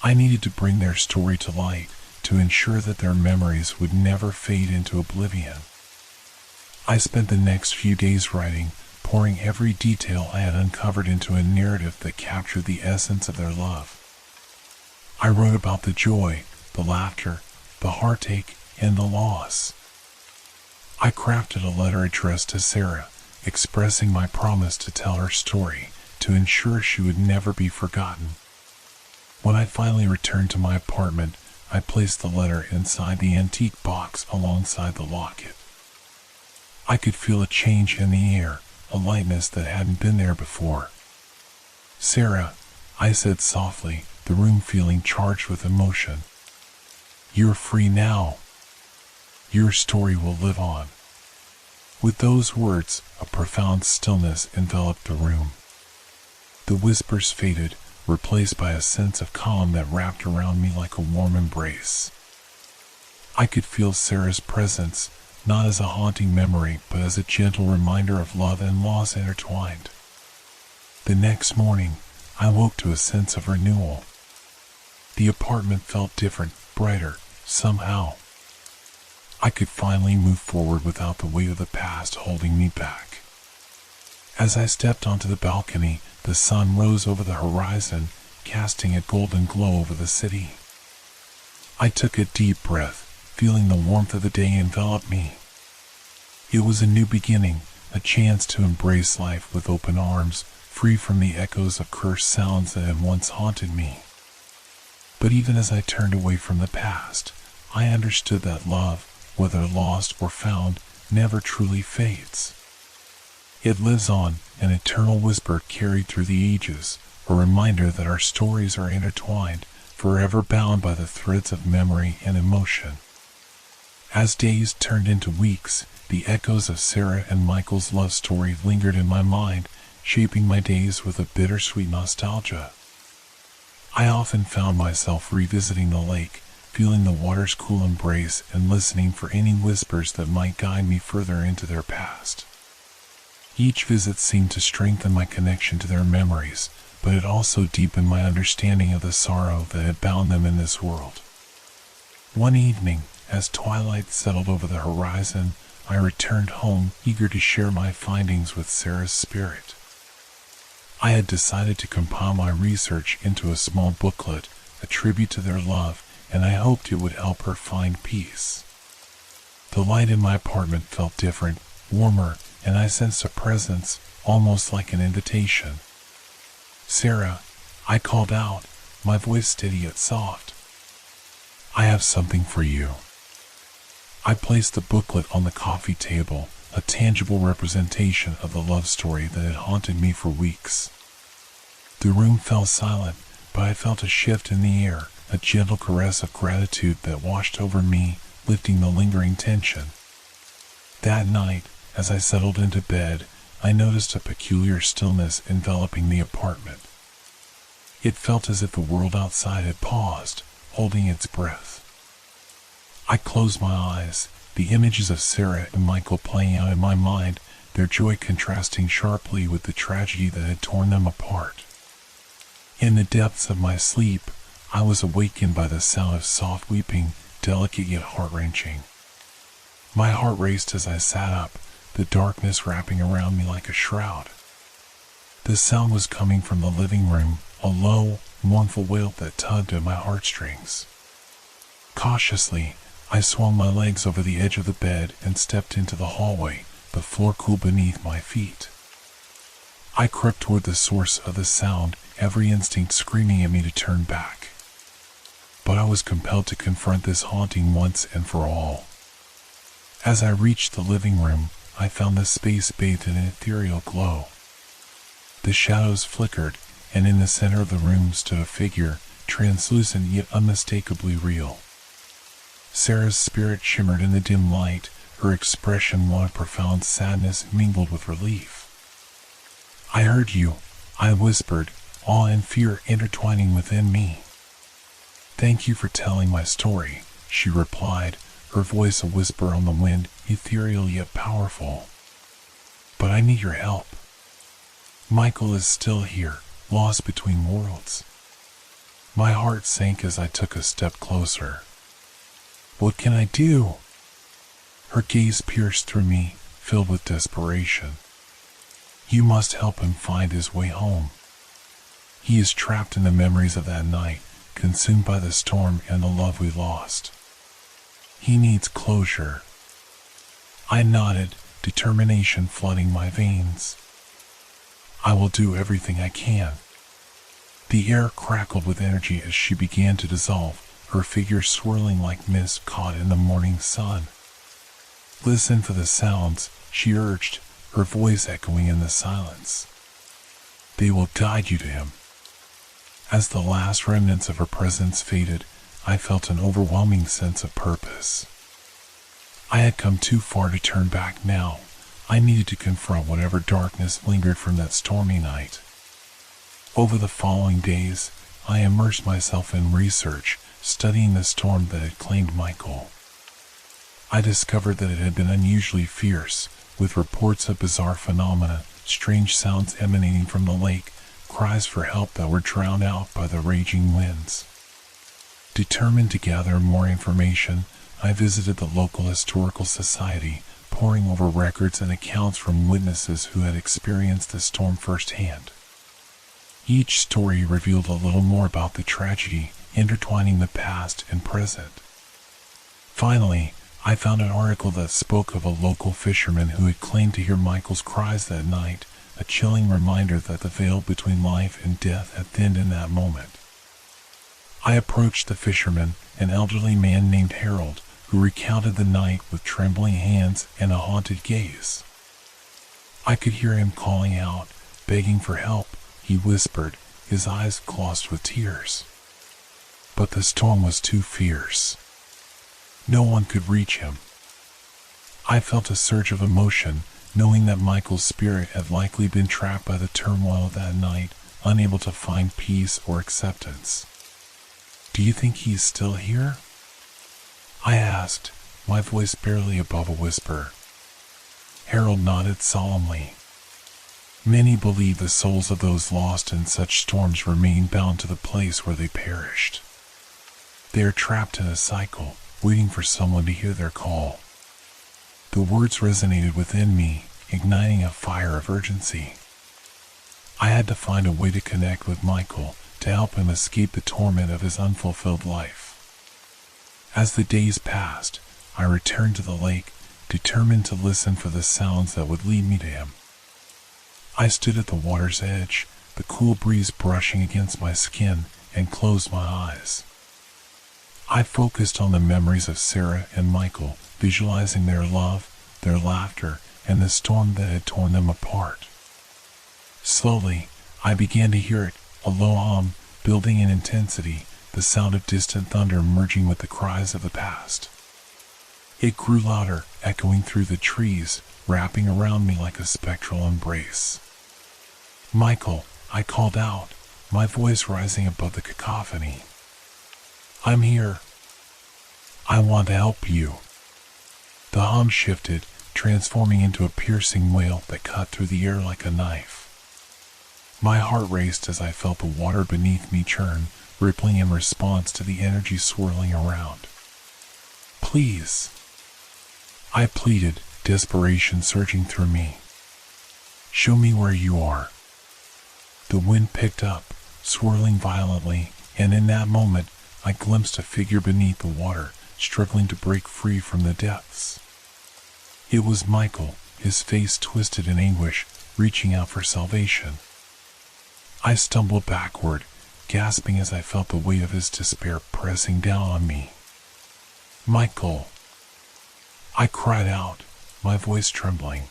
Speaker 1: I needed to bring their story to light, to ensure that their memories would never fade into oblivion. I spent the next few days writing, pouring every detail I had uncovered into a narrative that captured the essence of their love. I wrote about the joy, the laughter, the heartache, and the loss. I crafted a letter addressed to Sarah, expressing my promise to tell her story, to ensure she would never be forgotten. When I finally returned to my apartment, I placed the letter inside the antique box alongside the locket. I could feel a change in the air, a lightness that hadn't been there before. "Sarah," I said softly, the room feeling charged with emotion. "You're free now. Your story will live on." With those words, a profound stillness enveloped the room. The whispers faded, replaced by a sense of calm that wrapped around me like a warm embrace. I could feel Sarah's presence, not as a haunting memory, but as a gentle reminder of love and loss intertwined. The next morning, I woke to a sense of renewal. The apartment felt different, brighter, somehow. I could finally move forward without the weight of the past holding me back. As I stepped onto the balcony, the sun rose over the horizon, casting a golden glow over the city. I took a deep breath, feeling the warmth of the day envelop me. It was a new beginning, a chance to embrace life with open arms, free from the echoes of cursed sounds that had once haunted me. But even as I turned away from the past, I understood that love, whether lost or found, never truly fades. It lives on, an eternal whisper carried through the ages, a reminder that our stories are intertwined, forever bound by the threads of memory and emotion. As days turned into weeks, the echoes of Sarah and Michael's love story lingered in my mind, shaping my days with a bittersweet nostalgia. I often found myself revisiting the lake, feeling the water's cool embrace and listening for any whispers that might guide me further into their past. Each visit seemed to strengthen my connection to their memories, but it also deepened my understanding of the sorrow that had bound them in this world. One evening, as twilight settled over the horizon, I returned home, eager to share my findings with Sarah's spirit. I had decided to compile my research into a small booklet, a tribute to their love, and I hoped it would help her find peace. The light in my apartment felt different, warmer, and I sensed a presence, almost like an invitation. "Sarah," I called out, my voice steady yet soft. "I have something for you." I placed the booklet on the coffee table, a tangible representation of the love story that had haunted me for weeks. The room fell silent, but I felt a shift in the air, a gentle caress of gratitude that washed over me, lifting the lingering tension. That night, as I settled into bed, I noticed a peculiar stillness enveloping the apartment. It felt as if the world outside had paused, holding its breath. I closed my eyes, the images of Sarah and Michael playing out in my mind, their joy contrasting sharply with the tragedy that had torn them apart. In the depths of my sleep, I was awakened by the sound of soft weeping, delicate yet heart-wrenching. My heart raced as I sat up, the darkness wrapping around me like a shroud. The sound was coming from the living room, a low, mournful wail that tugged at my heartstrings. Cautiously, I swung my legs over the edge of the bed and stepped into the hallway, the floor cool beneath my feet. I crept toward the source of the sound, every instinct screaming at me to turn back. But I was compelled to confront this haunting once and for all. As I reached the living room, I found the space bathed in an ethereal glow. The shadows flickered, and in the center of the room stood a figure, translucent yet unmistakably real. Sarah's spirit shimmered in the dim light, her expression one of profound sadness mingled with relief. "I heard you," I whispered, awe and fear intertwining within me. "Thank you for telling my story," she replied, her voice a whisper on the wind, ethereal yet powerful. "But I need your help. Michael is still here, lost between worlds." My heart sank as I took a step closer. "What can I do?" Her gaze pierced through me, filled with desperation. "You must help him find his way home. He is trapped in the memories of that night, consumed by the storm and the love we lost. He needs closure." I nodded, determination flooding my veins. "I will do everything I can." The air crackled with energy as she began to dissolve, her figure swirling like mist caught in the morning sun. "Listen for the sounds," she urged, her voice echoing in the silence. "They will guide you to him." As the last remnants of her presence faded, I felt an overwhelming sense of purpose. I had come too far to turn back now. I needed to confront whatever darkness lingered from that stormy night. Over the following days, I immersed myself in research, studying the storm that had claimed Michael. I discovered that it had been unusually fierce, with reports of bizarre phenomena, strange sounds emanating from the lake, cries for help that were drowned out by the raging winds. Determined to gather more information, I visited the local historical society, poring over records and accounts from witnesses who had experienced the storm firsthand. Each story revealed a little more about the tragedy, intertwining the past and present. Finally, I found an article that spoke of a local fisherman who had claimed to hear Michael's cries that night, a chilling reminder that the veil between life and death had thinned in that moment. I approached the fisherman, an elderly man named Harold, who recounted the night with trembling hands and a haunted gaze. I could hear him calling out, begging for help, he whispered, his eyes closed with tears. But the storm was too fierce. No one could reach him. I felt a surge of emotion, knowing that Michael's spirit had likely been trapped by the turmoil of that night, unable to find peace or acceptance. "Do you think he is still here?" I asked, my voice barely above a whisper. Harold nodded solemnly. "Many believe the souls of those lost in such storms remain bound to the place where they perished. They are trapped in a cycle, waiting for someone to hear their call." The words resonated within me, igniting a fire of urgency. I had to find a way to connect with Michael, to help him escape the torment of his unfulfilled life. As the days passed, I returned to the lake, determined to listen for the sounds that would lead me to him. I stood at the water's edge, the cool breeze brushing against my skin, and closed my eyes. I focused on the memories of Sarah and Michael, visualizing their love, their laughter, and the storm that had torn them apart. Slowly, I began to hear it, a low hum, building in intensity, the sound of distant thunder merging with the cries of the past. It grew louder, echoing through the trees, wrapping around me like a spectral embrace. "Michael," I called out, my voice rising above the cacophony. "I'm here. I want to help you." The hum shifted, transforming into a piercing wail that cut through the air like a knife. My heart raced as I felt the water beneath me churn, rippling in response to the energy swirling around. "Please," I pleaded, desperation surging through me. "Show me where you are." The wind picked up, swirling violently, and in that moment, I glimpsed a figure beneath the water, struggling to break free from the depths. It was Michael, his face twisted in anguish, reaching out for salvation. I stumbled backward, gasping as I felt the weight of his despair pressing down on me. "Michael," I cried out, my voice trembling.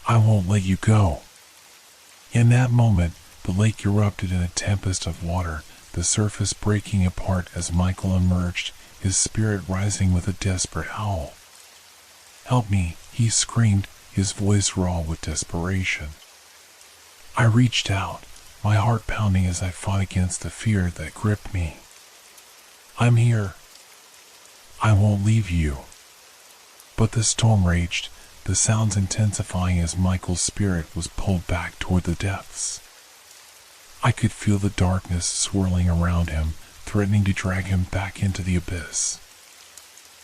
Speaker 1: "I won't let you go." In that moment, the lake erupted in a tempest of water, the surface breaking apart as Michael emerged, his spirit rising with a desperate howl. "Help me," he screamed, his voice raw with desperation. I reached out, my heart pounding as I fought against the fear that gripped me. "I'm here. I won't leave you." But the storm raged, the sounds intensifying as Michael's spirit was pulled back toward the depths. I could feel the darkness swirling around him, threatening to drag him back into the abyss.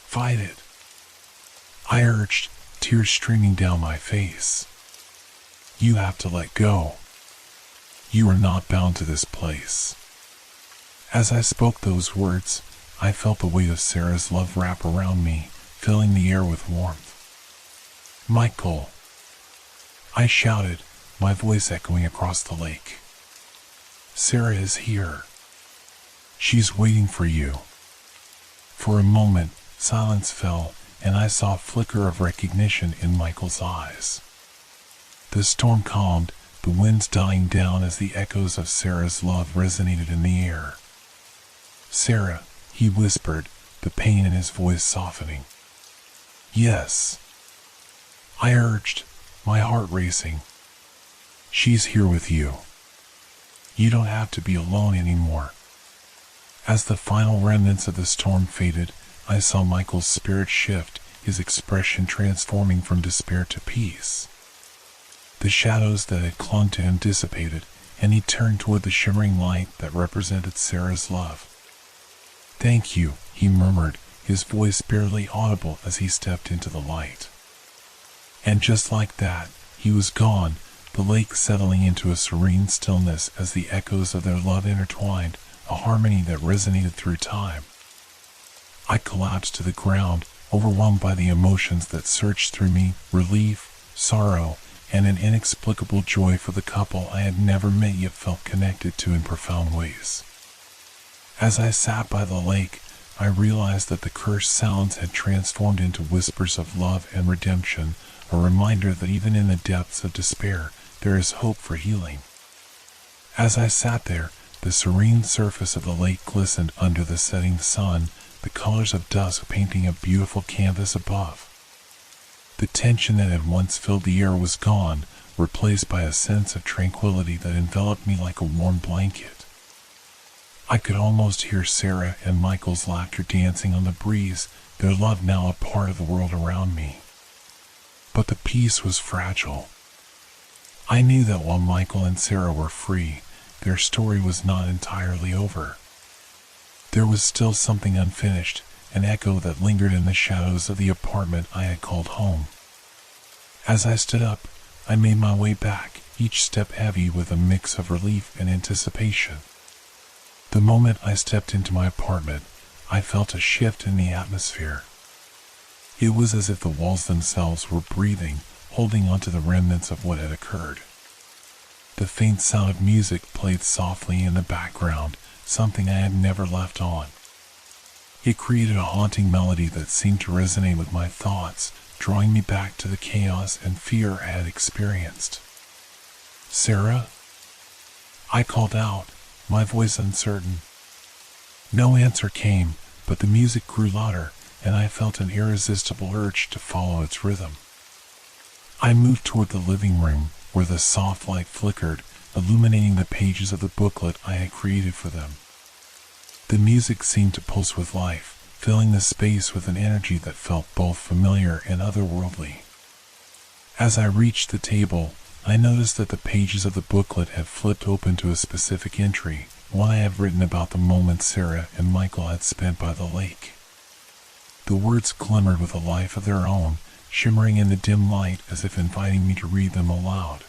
Speaker 1: "Fight it," I urged, tears streaming down my face. "You have to let go. You are not bound to this place." As I spoke those words, I felt the weight of Sarah's love wrap around me, filling the air with warmth. "Michael," I shouted, my voice echoing across the lake. "Sarah is here. She's waiting for you." For a moment, silence fell, and I saw a flicker of recognition in Michael's eyes. The storm calmed, the winds dying down as the echoes of Sarah's love resonated in the air. "Sarah," he whispered, the pain in his voice softening. "Yes," I urged, my heart racing. "She's here with you. You don't have to be alone anymore." As the final remnants of the storm faded, I saw Michael's spirit shift, his expression transforming from despair to peace. The shadows that had clung to him dissipated, and he turned toward the shimmering light that represented Sarah's love. "Thank you," he murmured, his voice barely audible as he stepped into the light. And just like that, he was gone, the lake settling into a serene stillness as the echoes of their love intertwined, a harmony that resonated through time. I collapsed to the ground, overwhelmed by the emotions that surged through me, relief, sorrow, and an inexplicable joy for the couple I had never met yet felt connected to in profound ways. As I sat by the lake, I realized that the cursed sounds had transformed into whispers of love and redemption, a reminder that even in the depths of despair, there is hope for healing. As I sat there, the serene surface of the lake glistened under the setting sun, the colors of dusk painting a beautiful canvas above. The tension that had once filled the air was gone, replaced by a sense of tranquility that enveloped me like a warm blanket. I could almost hear Sarah and Michael's laughter dancing on the breeze, their love now a part of the world around me. But the peace was fragile. I knew that while Michael and Sarah were free, their story was not entirely over. There was still something unfinished, an echo that lingered in the shadows of the apartment I had called home. As I stood up, I made my way back, each step heavy with a mix of relief and anticipation. The moment I stepped into my apartment, I felt a shift in the atmosphere. It was as if the walls themselves were breathing, holding onto the remnants of what had occurred. The faint sound of music played softly in the background, something I had never left on. It created a haunting melody that seemed to resonate with my thoughts, drawing me back to the chaos and fear I had experienced. "Sarah?" I called out, my voice uncertain. No answer came, but the music grew louder, and I felt an irresistible urge to follow its rhythm. I moved toward the living room, where the soft light flickered, illuminating the pages of the booklet I had created for them. The music seemed to pulse with life, filling the space with an energy that felt both familiar and otherworldly. As I reached the table, I noticed that the pages of the booklet had flipped open to a specific entry, one I had written about the moment Sarah and Michael had spent by the lake. The words glimmered with a life of their own, shimmering in the dim light as if inviting me to read them aloud.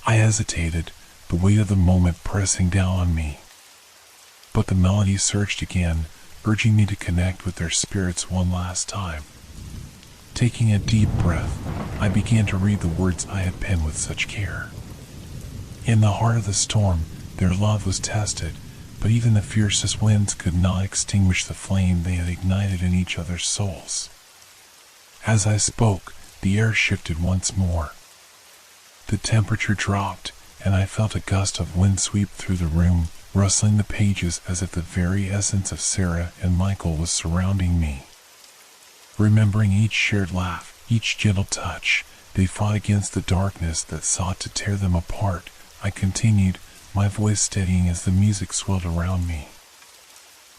Speaker 1: I hesitated, the weight of the moment pressing down on me. But the melody surged again, urging me to connect with their spirits one last time. Taking a deep breath, I began to read the words I had penned with such care. In the heart of the storm, their love was tested, but even the fiercest winds could not extinguish the flame they had ignited in each other's souls. As I spoke, the air shifted once more. The temperature dropped, and I felt a gust of wind sweep through the room, rustling the pages as if the very essence of Sarah and Michael was surrounding me. Remembering each shared laugh, each gentle touch, they fought against the darkness that sought to tear them apart. I continued, my voice steadying as the music swelled around me.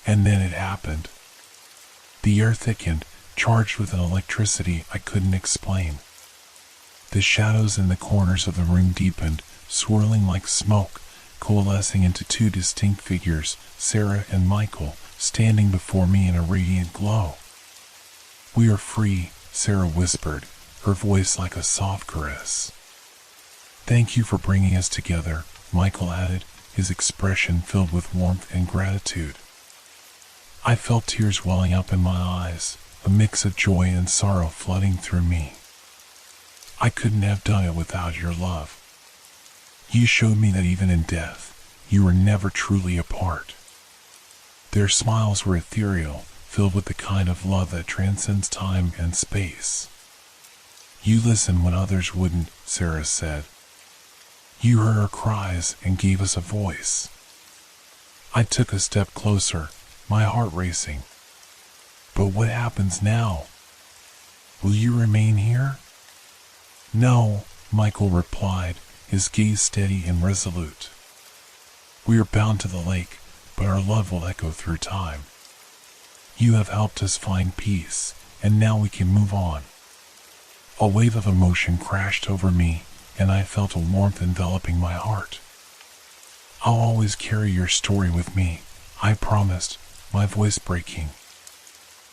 Speaker 1: And then it happened. The air thickened, charged with an electricity I couldn't explain. The shadows in the corners of the room deepened, swirling like smoke, coalescing into two distinct figures, Sarah and Michael, standing before me in a radiant glow. "We are free," Sarah whispered, her voice like a soft caress. "Thank you for bringing us together," Michael added, his expression filled with warmth and gratitude. I felt tears welling up in my eyes, a mix of joy and sorrow flooding through me. I couldn't have done it without your love. You showed me that even in death, you were never truly apart. Their smiles were ethereal, filled with the kind of love that transcends time and space. "You listened when others wouldn't," Sarah said. "You heard our cries and gave us a voice." I took a step closer, my heart racing. "But what happens now? Will you remain here?" "No," Michael replied, his gaze steady and resolute. "We are bound to the lake, but our love will echo through time. You have helped us find peace, and now we can move on." A wave of emotion crashed over me, and I felt a warmth enveloping my heart. "I'll always carry your story with me," I promised, my voice breaking.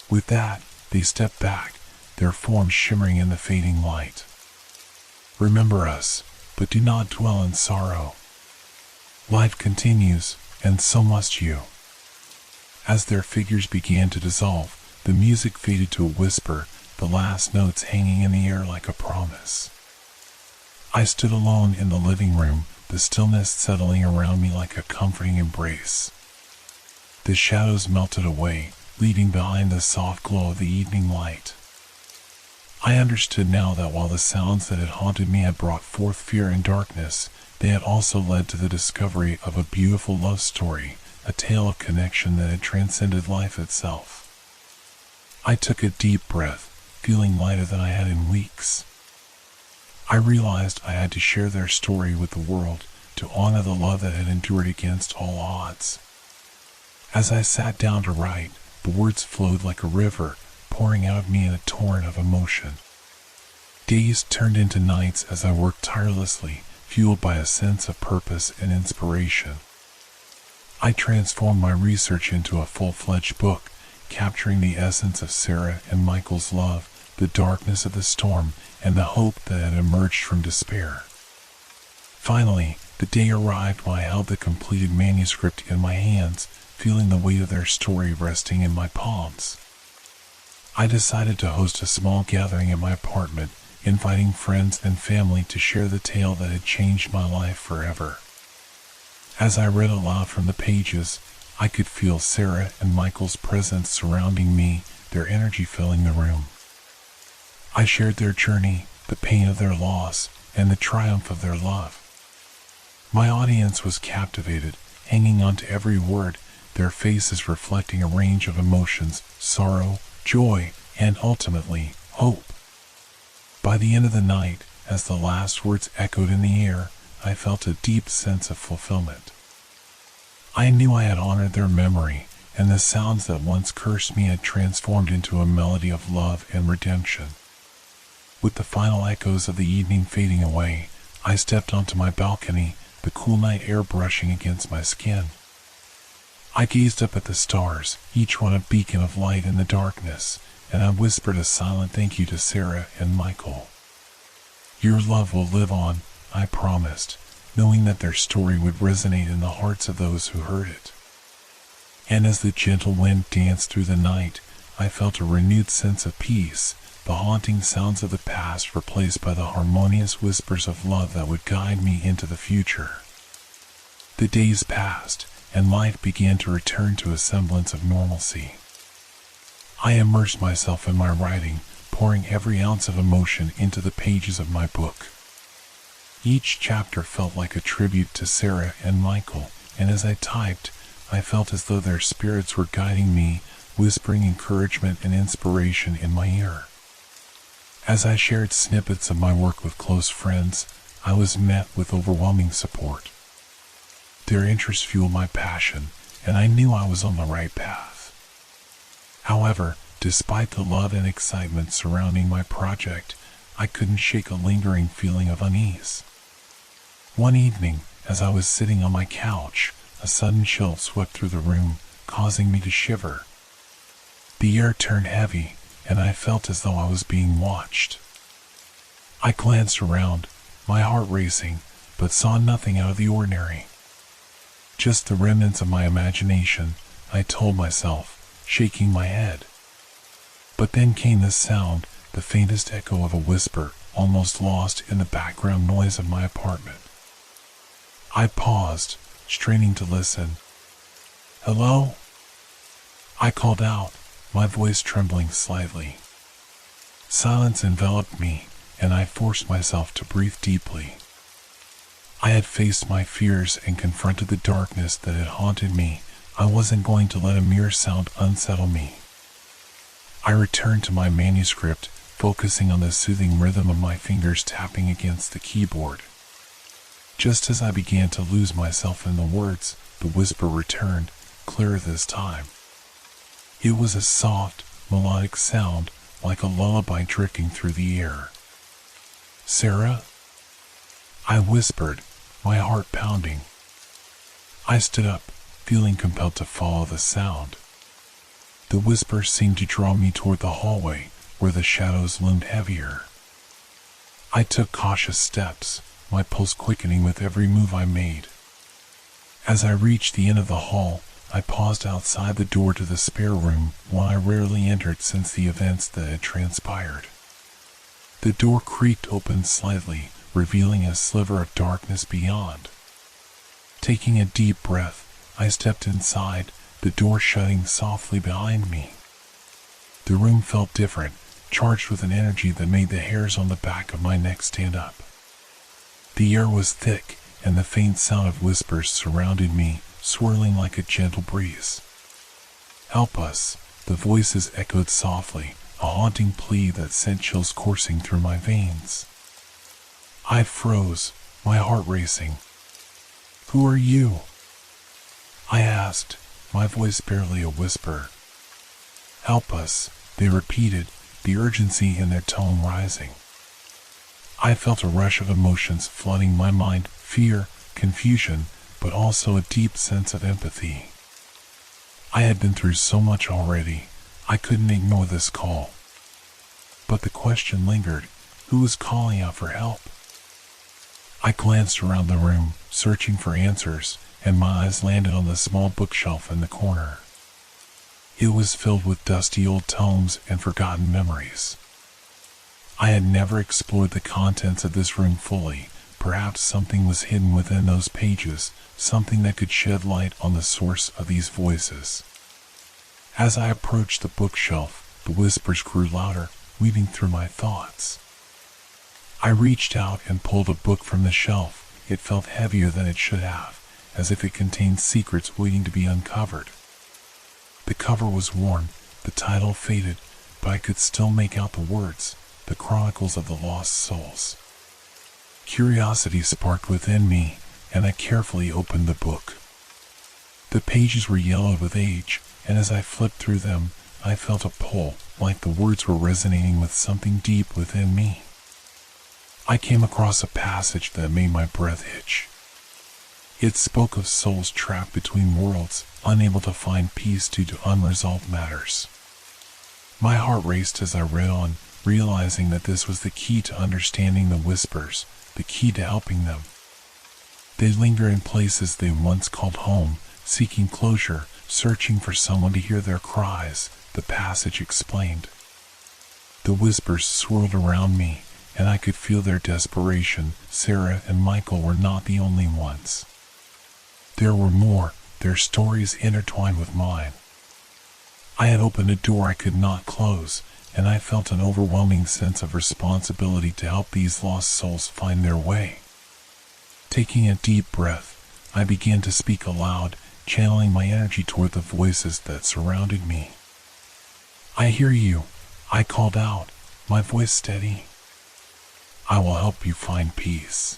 Speaker 1: With that, they stepped back, their forms shimmering in the fading light. "Remember us, but do not dwell in sorrow. Life continues, and so must you." As their figures began to dissolve, the music faded to a whisper, the last notes hanging in the air like a promise. I stood alone in the living room, the stillness settling around me like a comforting embrace. The shadows melted away, leaving behind the soft glow of the evening light. I understood now that while the sounds that had haunted me had brought forth fear and darkness, they had also led to the discovery of a beautiful love story, a tale of connection that had transcended life itself. I took a deep breath, feeling lighter than I had in weeks. I realized I had to share their story with the world, to honor the love that had endured against all odds. As I sat down to write, the words flowed like a river, pouring out of me in a torrent of emotion. Days turned into nights as I worked tirelessly, fueled by a sense of purpose and inspiration. I transformed my research into a full-fledged book, capturing the essence of Sarah and Michael's love, the darkness of the storm, and the hope that had emerged from despair. Finally, the day arrived when I held the completed manuscript in my hands, feeling the weight of their story resting in my palms. I decided to host a small gathering at my apartment, inviting friends and family to share the tale that had changed my life forever. As I read aloud from the pages, I could feel Sarah and Michael's presence surrounding me, their energy filling the room. I shared their journey, the pain of their loss, and the triumph of their love. My audience was captivated, hanging on to every word, their faces reflecting a range of emotions: sorrow, joy, and ultimately, hope. By the end of the night, as the last words echoed in the air, I felt a deep sense of fulfillment. I knew I had honored their memory, and the sounds that once cursed me had transformed into a melody of love and redemption. With the final echoes of the evening fading away, I stepped onto my balcony, the cool night air brushing against my skin. I gazed up at the stars, each one a beacon of light in the darkness, and I whispered a silent thank you to Sarah and Michael. Your love will live on, I promised, knowing that their story would resonate in the hearts of those who heard it. And as the gentle wind danced through the night, I felt a renewed sense of peace, the haunting sounds of the past replaced by the harmonious whispers of love that would guide me into the future. The days passed, and life began to return to a semblance of normalcy. I immersed myself in my writing, pouring every ounce of emotion into the pages of my book. Each chapter felt like a tribute to Sarah and Michael, and as I typed, I felt as though their spirits were guiding me, whispering encouragement and inspiration in my ear. As I shared snippets of my work with close friends, I was met with overwhelming support. Their interest fueled my passion, and I knew I was on the right path. However, despite the love and excitement surrounding my project, I couldn't shake a lingering feeling of unease. One evening, as I was sitting on my couch, a sudden chill swept through the room, causing me to shiver. The air turned heavy, and I felt as though I was being watched. I glanced around, my heart racing, but saw nothing out of the ordinary. Just the remnants of my imagination, I told myself, shaking my head. But then came this sound, the faintest echo of a whisper, almost lost in the background noise of my apartment. I paused, straining to listen. "Hello?" I called out, my voice trembling slightly. Silence enveloped me, and I forced myself to breathe deeply. I had faced my fears and confronted the darkness that had haunted me. I wasn't going to let a mere sound unsettle me. I returned to my manuscript, focusing on the soothing rhythm of my fingers tapping against the keyboard. Just as I began to lose myself in the words, the whisper returned, clearer this time. It was a soft, melodic sound, like a lullaby drifting through the air. "Sarah?" I whispered, my heart pounding. I stood up, feeling compelled to follow the sound. The whisper seemed to draw me toward the hallway, where the shadows loomed heavier. I took cautious steps, my pulse quickening with every move I made. As I reached the end of the hall, I paused outside the door to the spare room, one I rarely entered since the events that had transpired. The door creaked open slightly, revealing a sliver of darkness beyond. Taking a deep breath, I stepped inside, the door shutting softly behind me. The room felt different, charged with an energy that made the hairs on the back of my neck stand up. The air was thick, and the faint sound of whispers surrounded me, swirling like a gentle breeze. "Help us," the voices echoed softly, a haunting plea that sent chills coursing through my veins. I froze, my heart racing. "Who are you?" I asked, my voice barely a whisper. "Help us," they repeated, the urgency in their tone rising. I felt a rush of emotions flooding my mind, fear, confusion, but also a deep sense of empathy. I had been through so much already, I couldn't ignore this call. But the question lingered, who was calling out for help? I glanced around the room, searching for answers, and my eyes landed on the small bookshelf in the corner. It was filled with dusty old tomes and forgotten memories. I had never explored the contents of this room fully. Perhaps something was hidden within those pages, something that could shed light on the source of these voices. As I approached the bookshelf, the whispers grew louder, weaving through my thoughts. I reached out and pulled a book from the shelf. It felt heavier than it should have, as if it contained secrets waiting to be uncovered. The cover was worn, the title faded, but I could still make out the words, "The Chronicles of the Lost Souls." Curiosity sparked within me, and I carefully opened the book. The pages were yellowed with age, and as I flipped through them, I felt a pull, like the words were resonating with something deep within me. I came across a passage that made my breath hitch. It spoke of souls trapped between worlds, unable to find peace due to unresolved matters. My heart raced as I read on, realizing that this was the key to understanding the whispers, the key to helping them. They linger in places they once called home, seeking closure, searching for someone to hear their cries, the passage explained. The whispers swirled around me, and I could feel their desperation. Sarah and Michael were not the only ones. There were more, their stories intertwined with mine. I had opened a door I could not close, and I felt an overwhelming sense of responsibility to help these lost souls find their way. Taking a deep breath, I began to speak aloud, channeling my energy toward the voices that surrounded me. "I hear you," I called out, my voice steady. "I will help you find peace."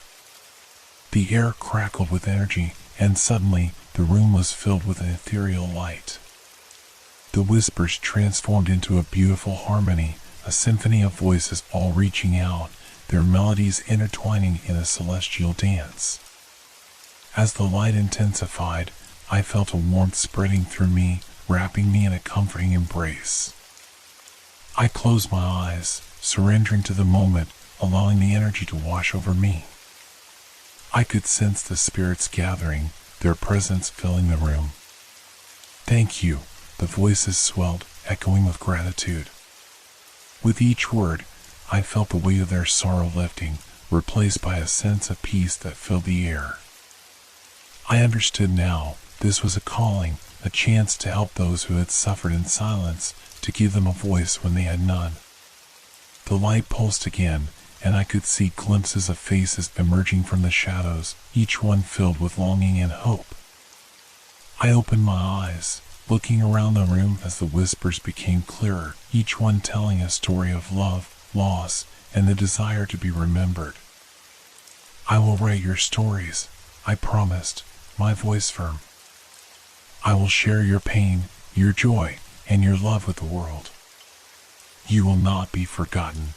Speaker 1: The air crackled with energy, and suddenly the room was filled with an ethereal light. The whispers transformed into a beautiful harmony, a symphony of voices all reaching out, their melodies intertwining in a celestial dance. As the light intensified, I felt a warmth spreading through me, wrapping me in a comforting embrace. I closed my eyes, surrendering to the moment, allowing the energy to wash over me. I could sense the spirits gathering, their presence filling the room. "Thank you," the voices swelled, echoing with gratitude. With each word, I felt the weight of their sorrow lifting, replaced by a sense of peace that filled the air. I understood now, this was a calling, a chance to help those who had suffered in silence, to give them a voice when they had none. The light pulsed again, and I could see glimpses of faces emerging from the shadows, each one filled with longing and hope. I opened my eyes, looking around the room as the whispers became clearer, each one telling a story of love, loss, and the desire to be remembered. "I will write your stories," I promised, my voice firm. "I will share your pain, your joy, and your love with the world. You will not be forgotten."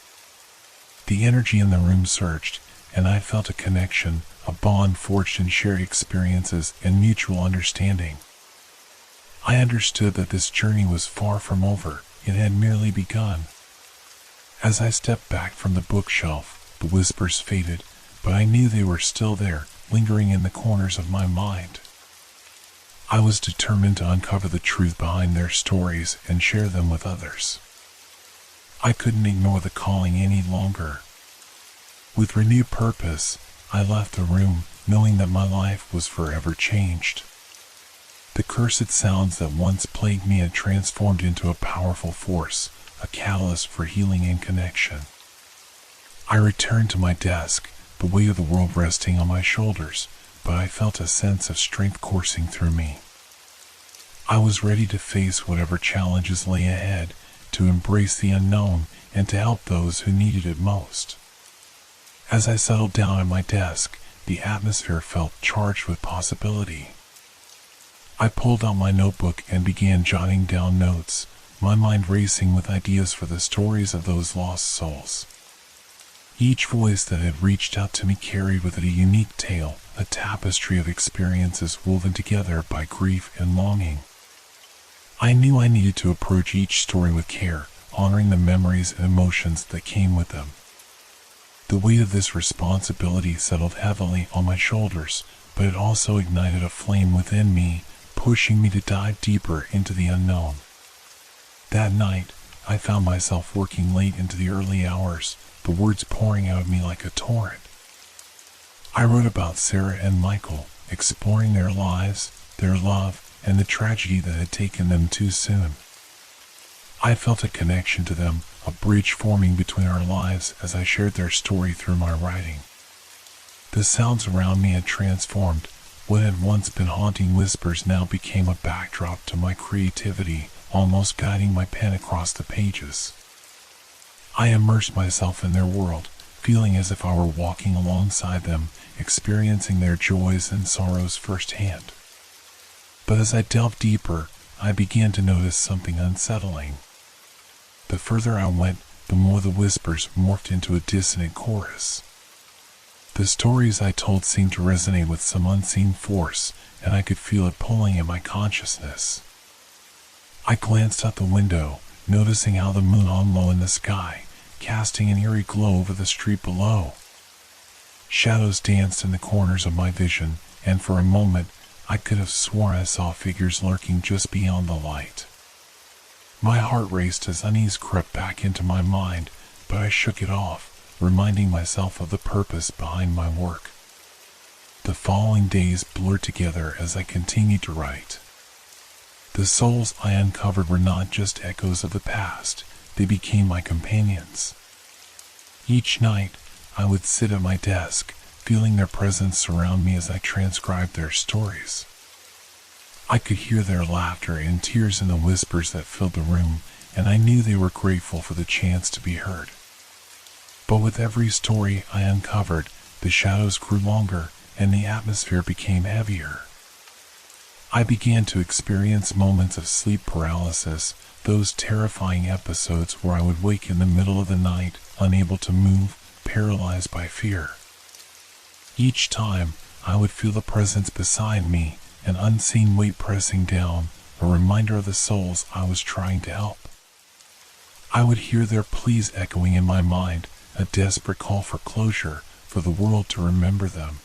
Speaker 1: The energy in the room surged, and I felt a connection, a bond forged in shared experiences and mutual understanding. I understood that this journey was far from over, it had merely begun. As I stepped back from the bookshelf, the whispers faded, but I knew they were still there, lingering in the corners of my mind. I was determined to uncover the truth behind their stories and share them with others. I couldn't ignore the calling any longer. With renewed purpose, I left the room, knowing that my life was forever changed. The cursed sounds that once plagued me had transformed into a powerful force, a catalyst for healing and connection. I returned to my desk, the weight of the world resting on my shoulders, but I felt a sense of strength coursing through me. I was ready to face whatever challenges lay ahead, to embrace the unknown, and to help those who needed it most. As I settled down at my desk, the atmosphere felt charged with possibility. I pulled out my notebook and began jotting down notes, my mind racing with ideas for the stories of those lost souls. Each voice that had reached out to me carried with it a unique tale, a tapestry of experiences woven together by grief and longing. I knew I needed to approach each story with care, honoring the memories and emotions that came with them. The weight of this responsibility settled heavily on my shoulders, but it also ignited a flame within me, pushing me to dive deeper into the unknown. That night, I found myself working late into the early hours, the words pouring out of me like a torrent. I wrote about Sarah and Michael, exploring their lives, their love, and the tragedy that had taken them too soon. I felt a connection to them, a bridge forming between our lives as I shared their story through my writing. The sounds around me had transformed. What had once been haunting whispers now became a backdrop to my creativity, almost guiding my pen across the pages. I immersed myself in their world, feeling as if I were walking alongside them, experiencing their joys and sorrows firsthand. But as I delved deeper, I began to notice something unsettling. The further I went, the more the whispers morphed into a dissonant chorus. The stories I told seemed to resonate with some unseen force, and I could feel it pulling at my consciousness. I glanced out the window, noticing how the moon hung low in the sky, casting an eerie glow over the street below. Shadows danced in the corners of my vision, and for a moment, I could have sworn I saw figures lurking just beyond the light. My heart raced as unease crept back into my mind, but I shook it off, reminding myself of the purpose behind my work. The following days blurred together as I continued to write. The souls I uncovered were not just echoes of the past, they became my companions. Each night, I would sit at my desk, feeling their presence surround me as I transcribed their stories. I could hear their laughter and tears in the whispers that filled the room, and I knew they were grateful for the chance to be heard. But with every story I uncovered, the shadows grew longer and the atmosphere became heavier. I began to experience moments of sleep paralysis, those terrifying episodes where I would wake in the middle of the night, unable to move, paralyzed by fear. Each time, I would feel the presence beside me, an unseen weight pressing down, a reminder of the souls I was trying to help. I would hear their pleas echoing in my mind, a desperate call for closure, for the world to remember them.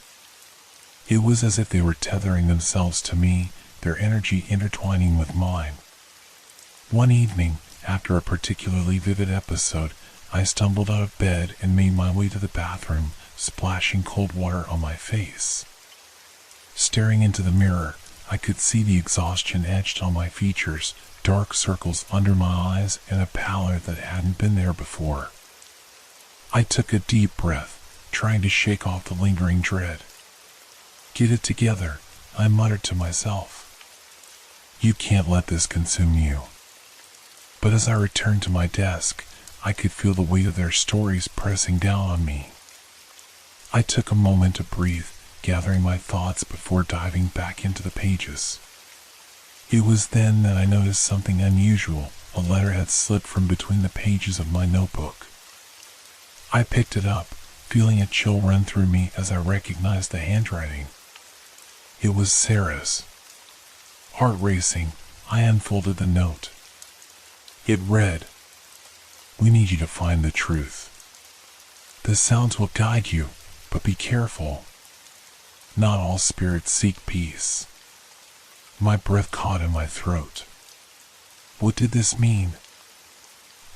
Speaker 1: It was as if they were tethering themselves to me, their energy intertwining with mine. One evening, after a particularly vivid episode, I stumbled out of bed and made my way to the bathroom, splashing cold water on my face. Staring into the mirror, I could see the exhaustion etched on my features, dark circles under my eyes, and a pallor that hadn't been there before. I took a deep breath, trying to shake off the lingering dread. "Get it together," I muttered to myself. "You can't let this consume you." But as I returned to my desk, I could feel the weight of their stories pressing down on me. I took a moment to breathe, gathering my thoughts before diving back into the pages. It was then that I noticed something unusual. A letter had slipped from between the pages of my notebook. I picked it up, feeling a chill run through me as I recognized the handwriting. It was Sarah's. Heart racing, I unfolded the note. It read, "We need you to find the truth. The sounds will guide you, but be careful. Not all spirits seek peace." My breath caught in my throat. What did this mean?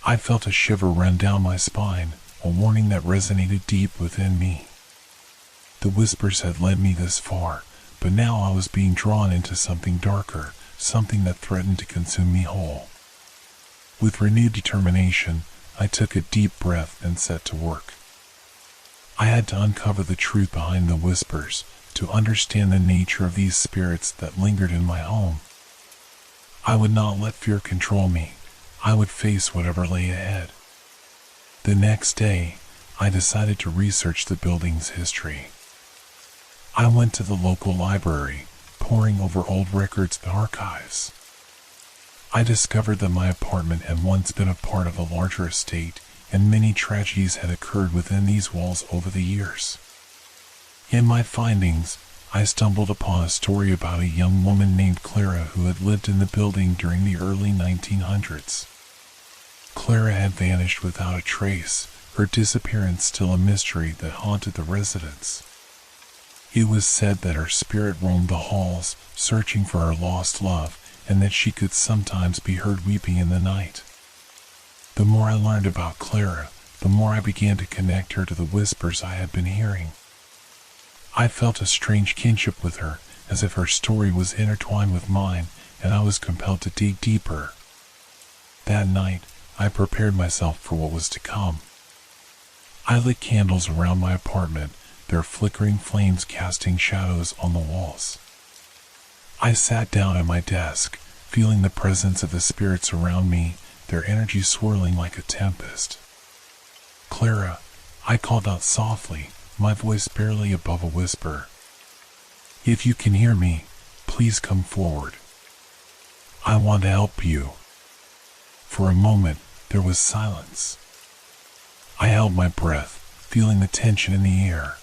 Speaker 1: I felt a shiver run down my spine, a warning that resonated deep within me. The whispers had led me this far, but now I was being drawn into something darker, something that threatened to consume me whole. With renewed determination, I took a deep breath and set to work. I had to uncover the truth behind the whispers, to understand the nature of these spirits that lingered in my home. I would not let fear control me. I would face whatever lay ahead. The next day, I decided to research the building's history. I went to the local library, poring over old records and archives. I discovered that my apartment had once been a part of a larger estate, and many tragedies had occurred within these walls over the years. In my findings, I stumbled upon a story about a young woman named Clara who had lived in the building during the early 1900s. Clara had vanished without a trace, her disappearance still a mystery that haunted the residents. It was said that her spirit roamed the halls, searching for her lost love, and that she could sometimes be heard weeping in the night. The more I learned about Clara, the more I began to connect her to the whispers I had been hearing. I felt a strange kinship with her, as if her story was intertwined with mine, and I was compelled to dig deeper. That night, I prepared myself for what was to come. I lit candles around my apartment, their flickering flames casting shadows on the walls. I sat down at my desk, feeling the presence of the spirits around me, their energy swirling like a tempest. "Clara," I called out softly, my voice barely above a whisper. "If you can hear me, please come forward. I want to help you." For a moment, there was silence. I held my breath, feeling the tension in the air.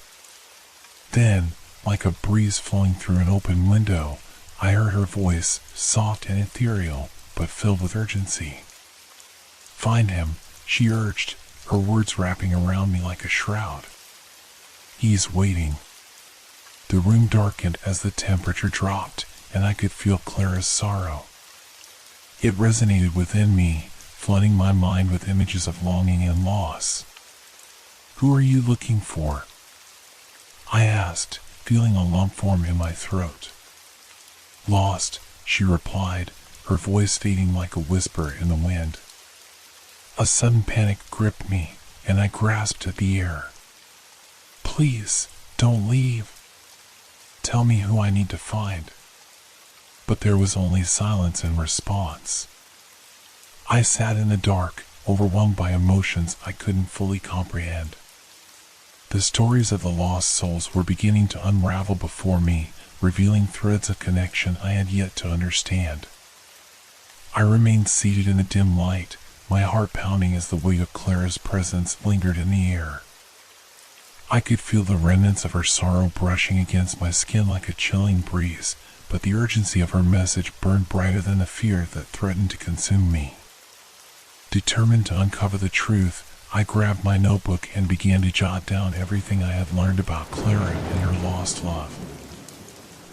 Speaker 1: Then, like a breeze flowing through an open window, I heard her voice, soft and ethereal, but filled with urgency. "Find him," she urged, her words wrapping around me like a shroud. "He's waiting." The room darkened as the temperature dropped, and I could feel Clara's sorrow. It resonated within me, flooding my mind with images of longing and loss. "Who are you looking for?" I asked, feeling a lump form in my throat. "Lost," she replied, her voice fading like a whisper in the wind. A sudden panic gripped me, and I grasped at the air. "Please, don't leave. Tell me who I need to find." But there was only silence in response. I sat in the dark, overwhelmed by emotions I couldn't fully comprehend. The stories of the lost souls were beginning to unravel before me, revealing threads of connection I had yet to understand. I remained seated in the dim light, my heart pounding as the weight of Clara's presence lingered in the air. I could feel the remnants of her sorrow brushing against my skin like a chilling breeze, but the urgency of her message burned brighter than the fear that threatened to consume me. Determined to uncover the truth, I grabbed my notebook and began to jot down everything I had learned about Clara and her lost love.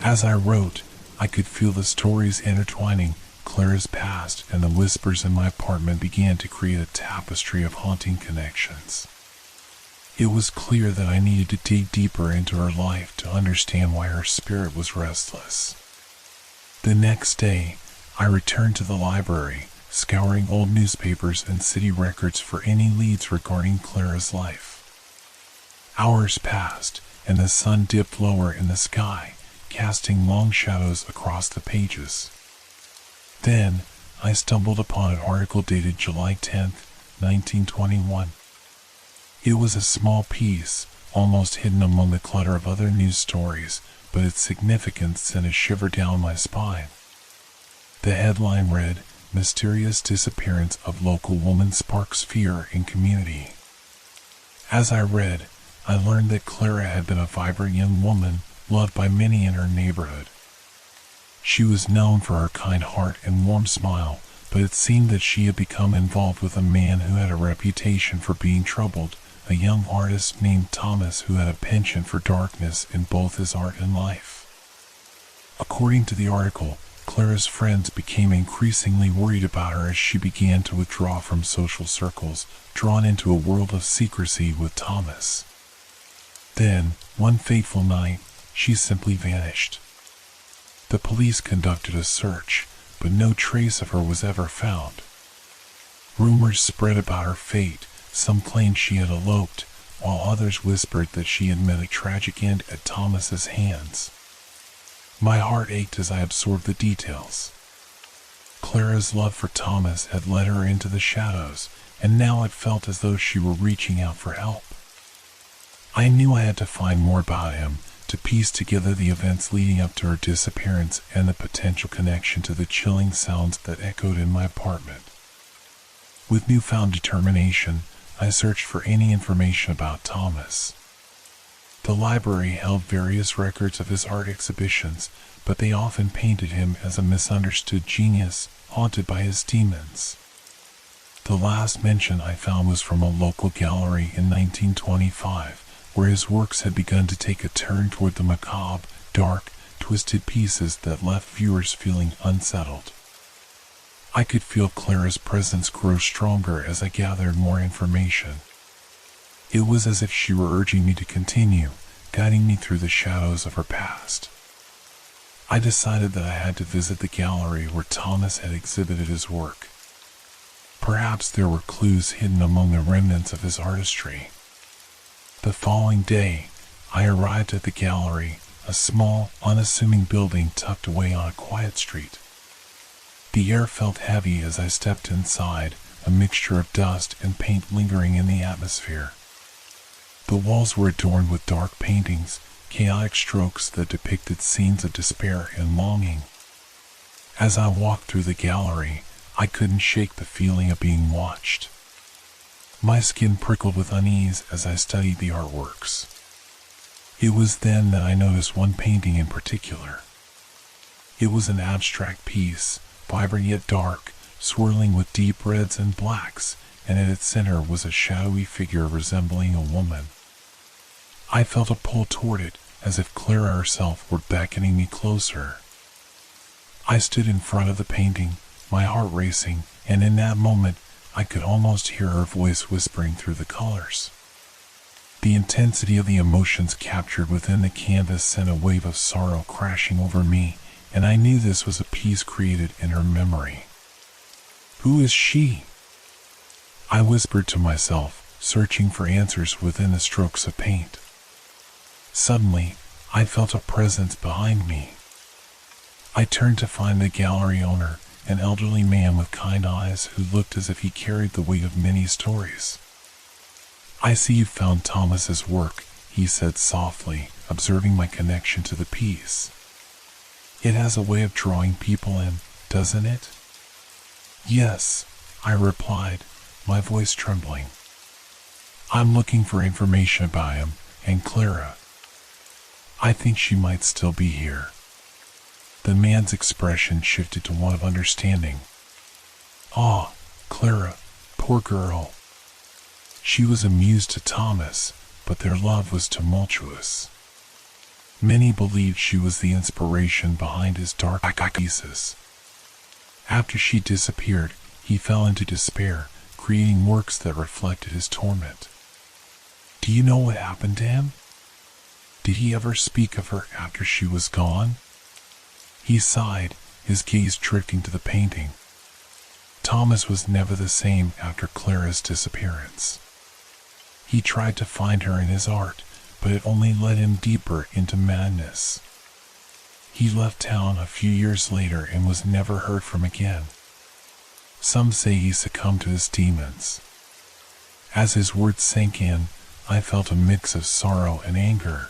Speaker 1: As I wrote, I could feel the stories intertwining. Clara's past and the whispers in my apartment began to create a tapestry of haunting connections. It was clear that I needed to dig deeper into her life to understand why her spirit was restless. The next day, I returned to the library, scouring old newspapers and city records for any leads regarding Clara's life. Hours passed, and the sun dipped lower in the sky, casting long shadows across the pages. Then, I stumbled upon an article dated July 10th, 1921. It was a small piece, almost hidden among the clutter of other news stories, but its significance sent a shiver down my spine. The headline read, "Mysterious Disappearance of Local Woman Sparks Fear in Community." As I read, I learned that Clara had been a vibrant young woman, loved by many in her neighborhood. She was known for her kind heart and warm smile, but it seemed that she had become involved with a man who had a reputation for being troubled, a young artist named Thomas who had a penchant for darkness in both his art and life. According to the article, Clara's friends became increasingly worried about her as she began to withdraw from social circles, drawn into a world of secrecy with Thomas. Then, one fateful night, she simply vanished. The police conducted a search, but no trace of her was ever found. Rumors spread about her fate. Some claimed she had eloped, while others whispered that she had met a tragic end at Thomas's hands. My heart ached as I absorbed the details. Clara's love for Thomas had led her into the shadows, and now it felt as though she were reaching out for help. I knew I had to find more about him, to piece together the events leading up to her disappearance and the potential connection to the chilling sounds that echoed in my apartment. With newfound determination, I searched for any information about Thomas. The library held various records of his art exhibitions, but they often painted him as a misunderstood genius, haunted by his demons. The last mention I found was from a local gallery in 1925, where his works had begun to take a turn toward the macabre, dark, twisted pieces that left viewers feeling unsettled. I could feel Clara's presence grow stronger as I gathered more information. It was as if she were urging me to continue, guiding me through the shadows of her past. I decided that I had to visit the gallery where Thomas had exhibited his work. Perhaps there were clues hidden among the remnants of his artistry. The following day, I arrived at the gallery, a small, unassuming building tucked away on a quiet street. The air felt heavy as I stepped inside, a mixture of dust and paint lingering in the atmosphere. The walls were adorned with dark paintings, chaotic strokes that depicted scenes of despair and longing. As I walked through the gallery, I couldn't shake the feeling of being watched. My skin prickled with unease as I studied the artworks. It was then that I noticed one painting in particular. It was an abstract piece, vibrant yet dark, swirling with deep reds and blacks, and at its center was a shadowy figure resembling a woman. I felt a pull toward it, as if Clara herself were beckoning me closer. I stood in front of the painting, my heart racing, and in that moment, I could almost hear her voice whispering through the colors. The intensity of the emotions captured within the canvas sent a wave of sorrow crashing over me, and I knew this was a piece created in her memory. Who is she? I whispered to myself, searching for answers within the strokes of paint. Suddenly, I felt a presence behind me. I turned to find the gallery owner, an elderly man with kind eyes who looked as if he carried the weight of many stories. I see you found Thomas's work, he said softly, observing my connection to the piece. It has a way of drawing people in, doesn't it? Yes, I replied, my voice trembling. I'm looking for information about him, and Clara. I think she might still be here. The man's expression shifted to one of understanding. Ah, Clara, poor girl. She was amused to Thomas, but their love was tumultuous. Many believed she was the inspiration behind his dark pieces. After she disappeared, he fell into despair, creating works that reflected his torment. Do you know what happened to him? Did he ever speak of her after she was gone? He sighed, his gaze drifting to the painting. Thomas was never the same after Clara's disappearance. He tried to find her in his art, but it only led him deeper into madness. He left town a few years later and was never heard from again. Some say he succumbed to his demons. As his words sank in, I felt a mix of sorrow and anger.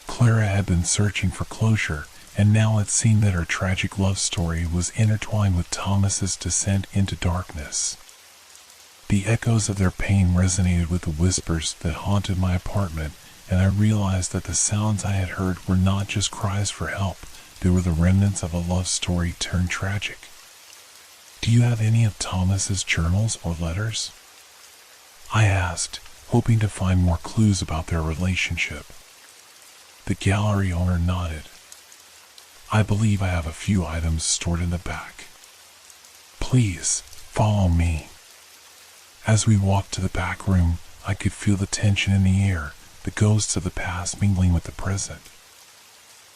Speaker 1: Clara had been searching for closure, and now it seemed that her tragic love story was intertwined with Thomas's descent into darkness. The echoes of their pain resonated with the whispers that haunted my apartment, and I realized that the sounds I had heard were not just cries for help, they were the remnants of a love story turned tragic. Do you have any of Thomas's journals or letters? I asked, hoping to find more clues about their relationship. The gallery owner nodded. I believe I have a few items stored in the back. Please, follow me. As we walked to the back room, I could feel the tension in the air, the ghosts of the past mingling with the present.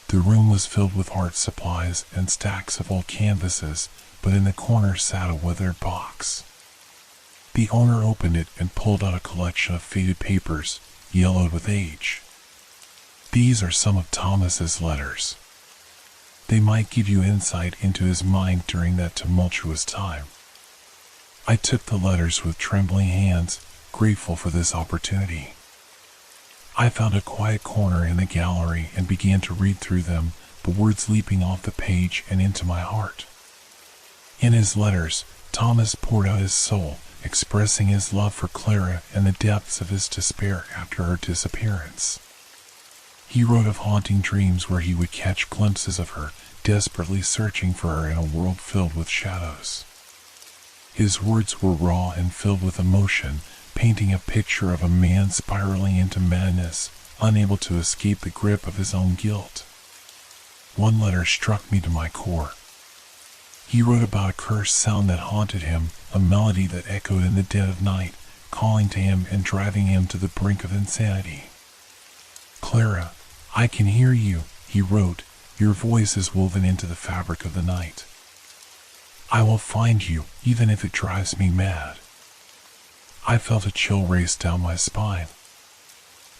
Speaker 1: The room was filled with art supplies and stacks of old canvases, but in the corner sat a weathered box. The owner opened it and pulled out a collection of faded papers, yellowed with age. These are some of Thomas's letters. They might give you insight into his mind during that tumultuous time. I took the letters with trembling hands, grateful for this opportunity. I found a quiet corner in the gallery and began to read through them, the words leaping off the page and into my heart. In his letters, Thomas poured out his soul, expressing his love for Clara and the depths of his despair after her disappearance. He wrote of haunting dreams where he would catch glimpses of her, desperately searching for her in a world filled with shadows. His words were raw and filled with emotion, painting a picture of a man spiraling into madness, unable to escape the grip of his own guilt. One letter struck me to my core. He wrote about a cursed sound that haunted him, a melody that echoed in the dead of night, calling to him and driving him to the brink of insanity. Clara, I can hear you, he wrote, your voice is woven into the fabric of the night. I will find you, even if it drives me mad. I felt a chill race down my spine.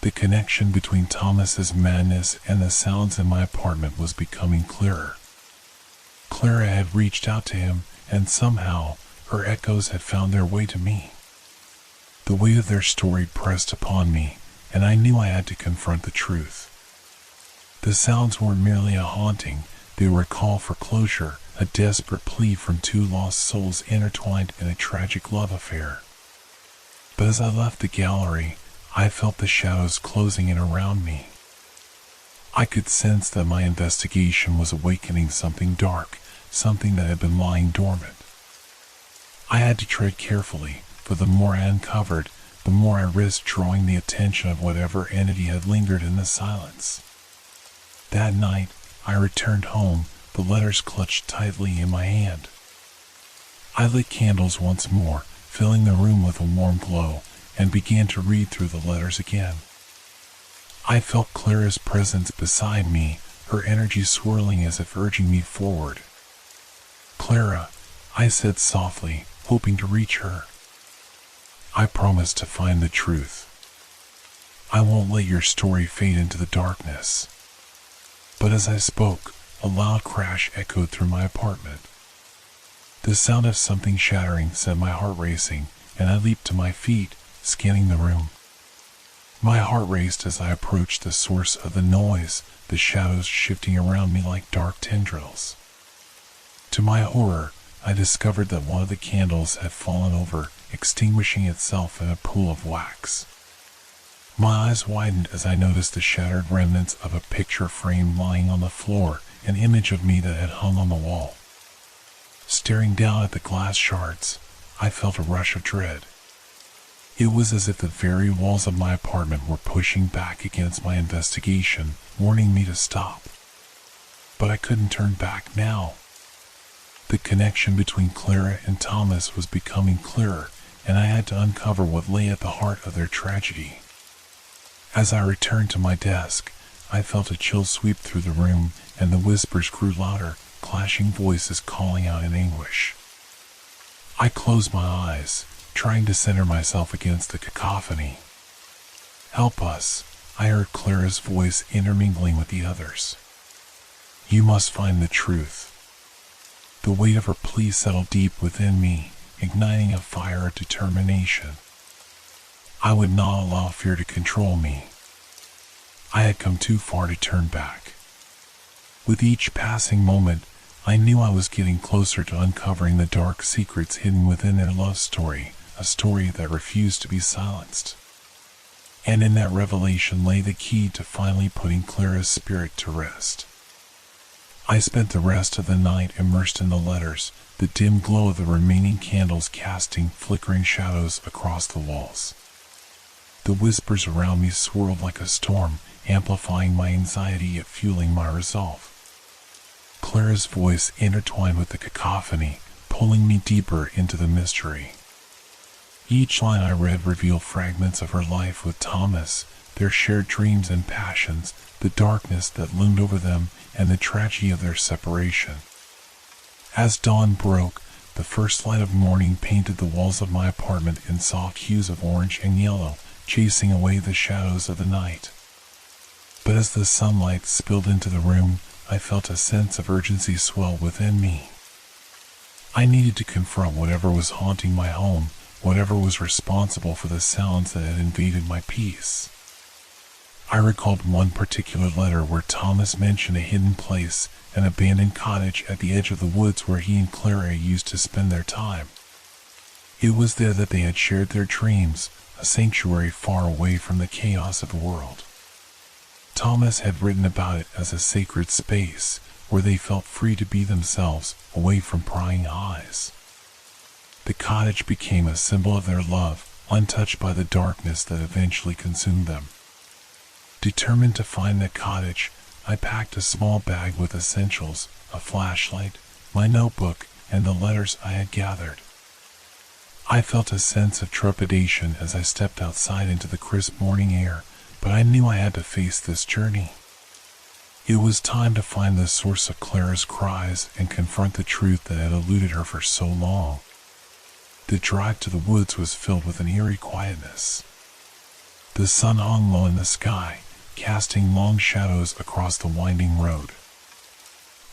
Speaker 1: The connection between Thomas's madness and the sounds in my apartment was becoming clearer. Clara had reached out to him, and somehow, Her echoes had found their way to me. The weight of their story pressed upon me, and I knew I had to confront the truth. The sounds weren't merely a haunting, they were a call for closure, a desperate plea from two lost souls intertwined in a tragic love affair. But as I left the gallery, I felt the shadows closing in around me. I could sense that my investigation was awakening something dark, something that had been lying dormant. I had to tread carefully, for the more I uncovered, the more I risked drawing the attention of whatever entity had lingered in the silence. That night, I returned home, the letters clutched tightly in my hand. I lit candles once more, filling the room with a warm glow, and began to read through the letters again. I felt Clara's presence beside me, her energy swirling as if urging me forward. "Clara," I said softly, hoping to reach her. "I promise to find the truth. I won't let your story fade into the darkness." But as I spoke, a loud crash echoed through my apartment. The sound of something shattering set my heart racing, and I leaped to my feet, scanning the room. My heart raced as I approached the source of the noise, the shadows shifting around me like dark tendrils. To my horror, I discovered that one of the candles had fallen over, extinguishing itself in a pool of wax. My eyes widened as I noticed the shattered remnants of a picture frame lying on the floor, an image of me that had hung on the wall. Staring down at the glass shards, I felt a rush of dread. It was as if the very walls of my apartment were pushing back against my investigation, warning me to stop. But I couldn't turn back now. The connection between Clara and Thomas was becoming clearer, and I had to uncover what lay at the heart of their tragedy. As I returned to my desk, I felt a chill sweep through the room, and the whispers grew louder, clashing voices calling out in anguish. I closed my eyes, trying to center myself against the cacophony. "Help us," I heard Clara's voice intermingling with the others. "You must find the truth." The weight of her plea settled deep within me, igniting a fire of determination. I would not allow fear to control me. I had come too far to turn back. With each passing moment, I knew I was getting closer to uncovering the dark secrets hidden within their love story, a story that refused to be silenced. And in that revelation lay the key to finally putting Clara's spirit to rest. I spent the rest of the night immersed in the letters, the dim glow of the remaining candles casting flickering shadows across the walls. The whispers around me swirled like a storm, amplifying my anxiety yet fueling my resolve. Clara's voice intertwined with the cacophony, pulling me deeper into the mystery. Each line I read revealed fragments of her life with Thomas, their shared dreams and passions, the darkness that loomed over them, and the tragedy of their separation. As dawn broke, the first light of morning painted the walls of my apartment in soft hues of orange and yellow, chasing away the shadows of the night. But as the sunlight spilled into the room, I felt a sense of urgency swell within me. I needed to confront whatever was haunting my home, whatever was responsible for the sounds that had invaded my peace. I recalled one particular letter where Thomas mentioned a hidden place, an abandoned cottage at the edge of the woods where he and Clara used to spend their time. It was there that they had shared their dreams, a sanctuary far away from the chaos of the world. Thomas had written about it as a sacred space, where they felt free to be themselves, away from prying eyes. The cottage became a symbol of their love, untouched by the darkness that eventually consumed them. Determined to find the cottage, I packed a small bag with essentials, a flashlight, my notebook, and the letters I had gathered. I felt a sense of trepidation as I stepped outside into the crisp morning air, but I knew I had to face this journey. It was time to find the source of Clara's cries and confront the truth that had eluded her for so long. The drive to the woods was filled with an eerie quietness. The sun hung low in the sky, casting long shadows across the winding road.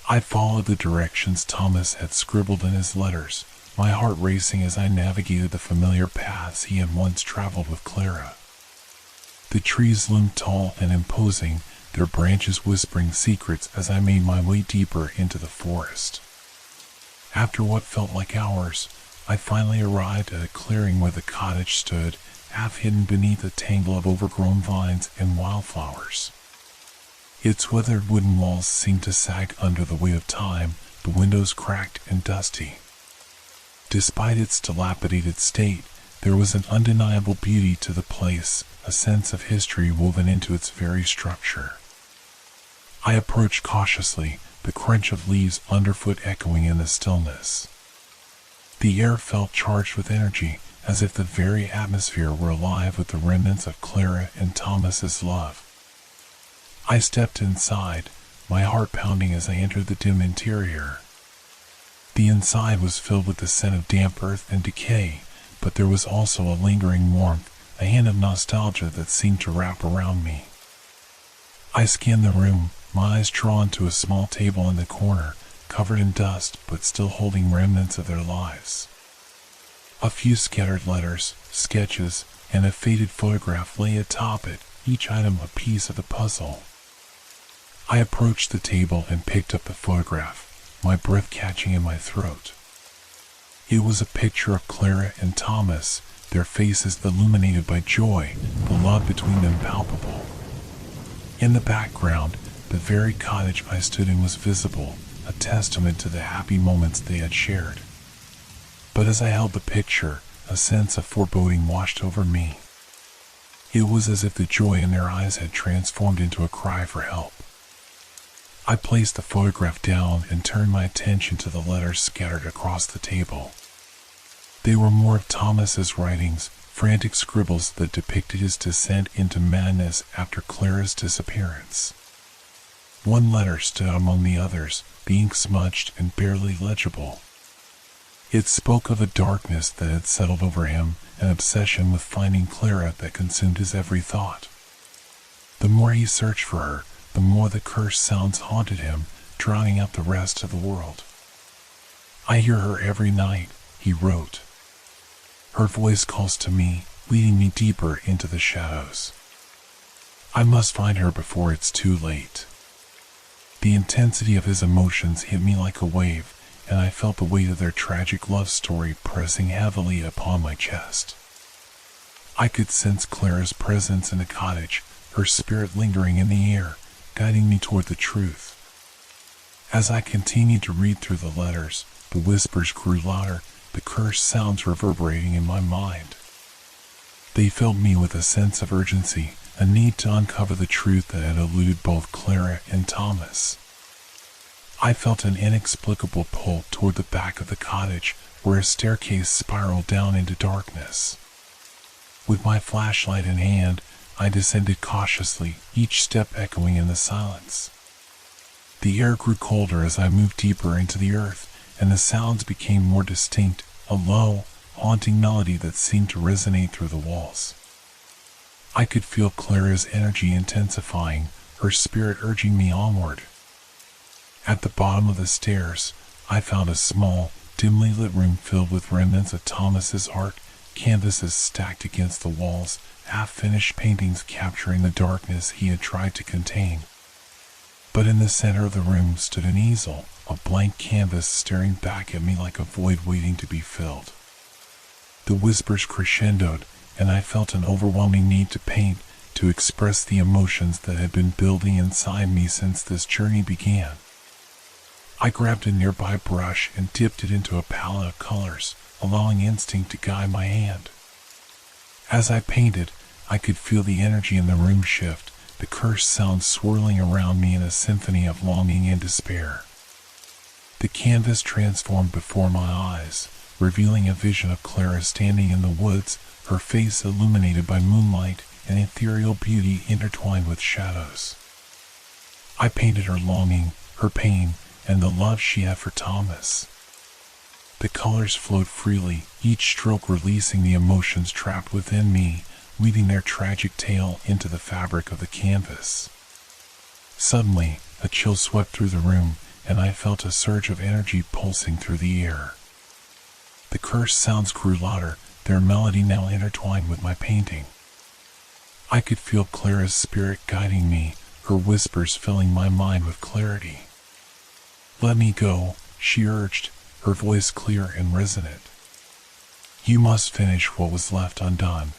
Speaker 1: I followed the directions Thomas had scribbled in his letters, my heart racing as I navigated the familiar paths he had once traveled with Clara. The trees loomed tall and imposing, their branches whispering secrets as I made my way deeper into the forest. After what felt like hours, I finally arrived at a clearing where the cottage stood, half hidden beneath a tangle of overgrown vines and wildflowers. Its weathered wooden walls seemed to sag under the weight of time, the windows cracked and dusty. Despite its dilapidated state, there was an undeniable beauty to the place, a sense of history woven into its very structure. I approached cautiously, the crunch of leaves underfoot echoing in the stillness. The air felt charged with energy, as if the very atmosphere were alive with the remnants of Clara and Thomas's love. I stepped inside, my heart pounding as I entered the dim interior. The inside was filled with the scent of damp earth and decay, but there was also a lingering warmth, a hint of nostalgia that seemed to wrap around me. I scanned the room, my eyes drawn to a small table in the corner, covered in dust but still holding remnants of their lives. A few scattered letters, sketches, and a faded photograph lay atop it, each item a piece of the puzzle. I approached the table and picked up the photograph, my breath catching in my throat. It was a picture of Clara and Thomas, their faces illuminated by joy, the love between them palpable. In the background, the very cottage I stood in was visible, a testament to the happy moments they had shared. But as I held the picture, a sense of foreboding washed over me. It was as if the joy in their eyes had transformed into a cry for help. I placed the photograph down and turned my attention to the letters scattered across the table. They were more of Thomas's writings, frantic scribbles that depicted his descent into madness after Clara's disappearance. One letter stood out among the others, the ink smudged and barely legible. It spoke of a darkness that had settled over him, an obsession with finding Clara that consumed his every thought. The more he searched for her, the more the cursed sounds haunted him, drowning out the rest of the world. "I hear her every night," he wrote. "Her voice calls to me, leading me deeper into the shadows. I must find her before it's too late." The intensity of his emotions hit me like a wave, and I felt the weight of their tragic love story pressing heavily upon my chest. I could sense Clara's presence in the cottage, her spirit lingering in the air, guiding me toward the truth. As I continued to read through the letters, the whispers grew louder, the cursed sounds reverberating in my mind. They filled me with a sense of urgency, a need to uncover the truth that had eluded both Clara and Thomas. I felt an inexplicable pull toward the back of the cottage, where a staircase spiraled down into darkness. With my flashlight in hand, I descended cautiously, each step echoing in the silence. The air grew colder as I moved deeper into the earth, and the sounds became more distinct, a low, haunting melody that seemed to resonate through the walls. I could feel Clara's energy intensifying, her spirit urging me onward. At the bottom of the stairs, I found a small, dimly lit room filled with remnants of Thomas's art, canvases stacked against the walls, half-finished paintings capturing the darkness he had tried to contain. But in the center of the room stood an easel, a blank canvas staring back at me like a void waiting to be filled. The whispers crescendoed, and I felt an overwhelming need to paint, to express the emotions that had been building inside me since this journey began. I grabbed a nearby brush and dipped it into a palette of colors, allowing instinct to guide my hand. As I painted, I could feel the energy in the room shift, the cursed sounds swirling around me in a symphony of longing and despair. The canvas transformed before my eyes, revealing a vision of Clara standing in the woods, her face illuminated by moonlight, an ethereal beauty intertwined with shadows. I painted her longing, her pain, and the love she had for Thomas. The colors flowed freely, each stroke releasing the emotions trapped within me, weaving their tragic tale into the fabric of the canvas. Suddenly, a chill swept through the room, and I felt a surge of energy pulsing through the air. The cursed sounds grew louder, their melody now intertwined with my painting. I could feel Clara's spirit guiding me, her whispers filling my mind with clarity. "Let me go," she urged, her voice clear and resonant. "You must finish what was left undone."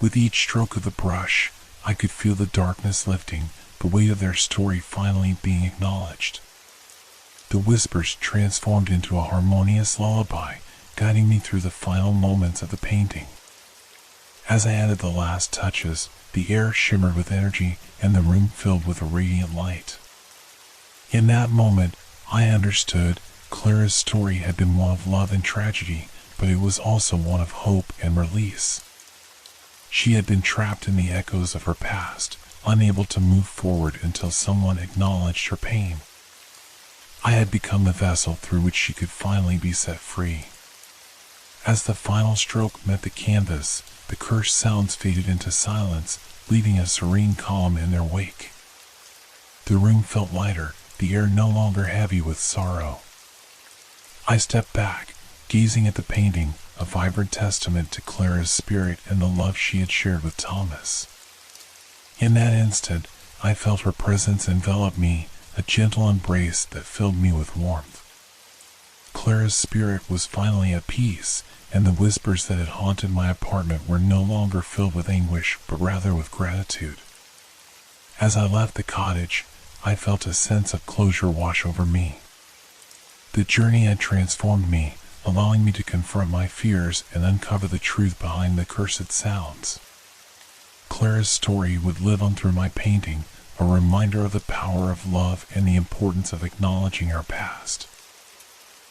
Speaker 1: With each stroke of the brush, I could feel the darkness lifting, the weight of their story finally being acknowledged. The whispers transformed into a harmonious lullaby, guiding me through the final moments of the painting. As I added the last touches, the air shimmered with energy and the room filled with a radiant light. In that moment, I understood Clara's story had been one of love and tragedy, but it was also one of hope and release. She had been trapped in the echoes of her past, unable to move forward until someone acknowledged her pain. I had become the vessel through which she could finally be set free. As the final stroke met the canvas, the cursed sounds faded into silence, leaving a serene calm in their wake. The room felt lighter, the air no longer heavy with sorrow. I stepped back, gazing at the painting, a vibrant testament to Clara's spirit and the love she had shared with Thomas. In that instant, I felt her presence envelop me, a gentle embrace that filled me with warmth. Clara's spirit was finally at peace, and the whispers that had haunted my apartment were no longer filled with anguish, but rather with gratitude. As I left the cottage, I felt a sense of closure wash over me. The journey had transformed me, allowing me to confront my fears and uncover the truth behind the cursed sounds. Clara's story would live on through my painting, a reminder of the power of love and the importance of acknowledging our past.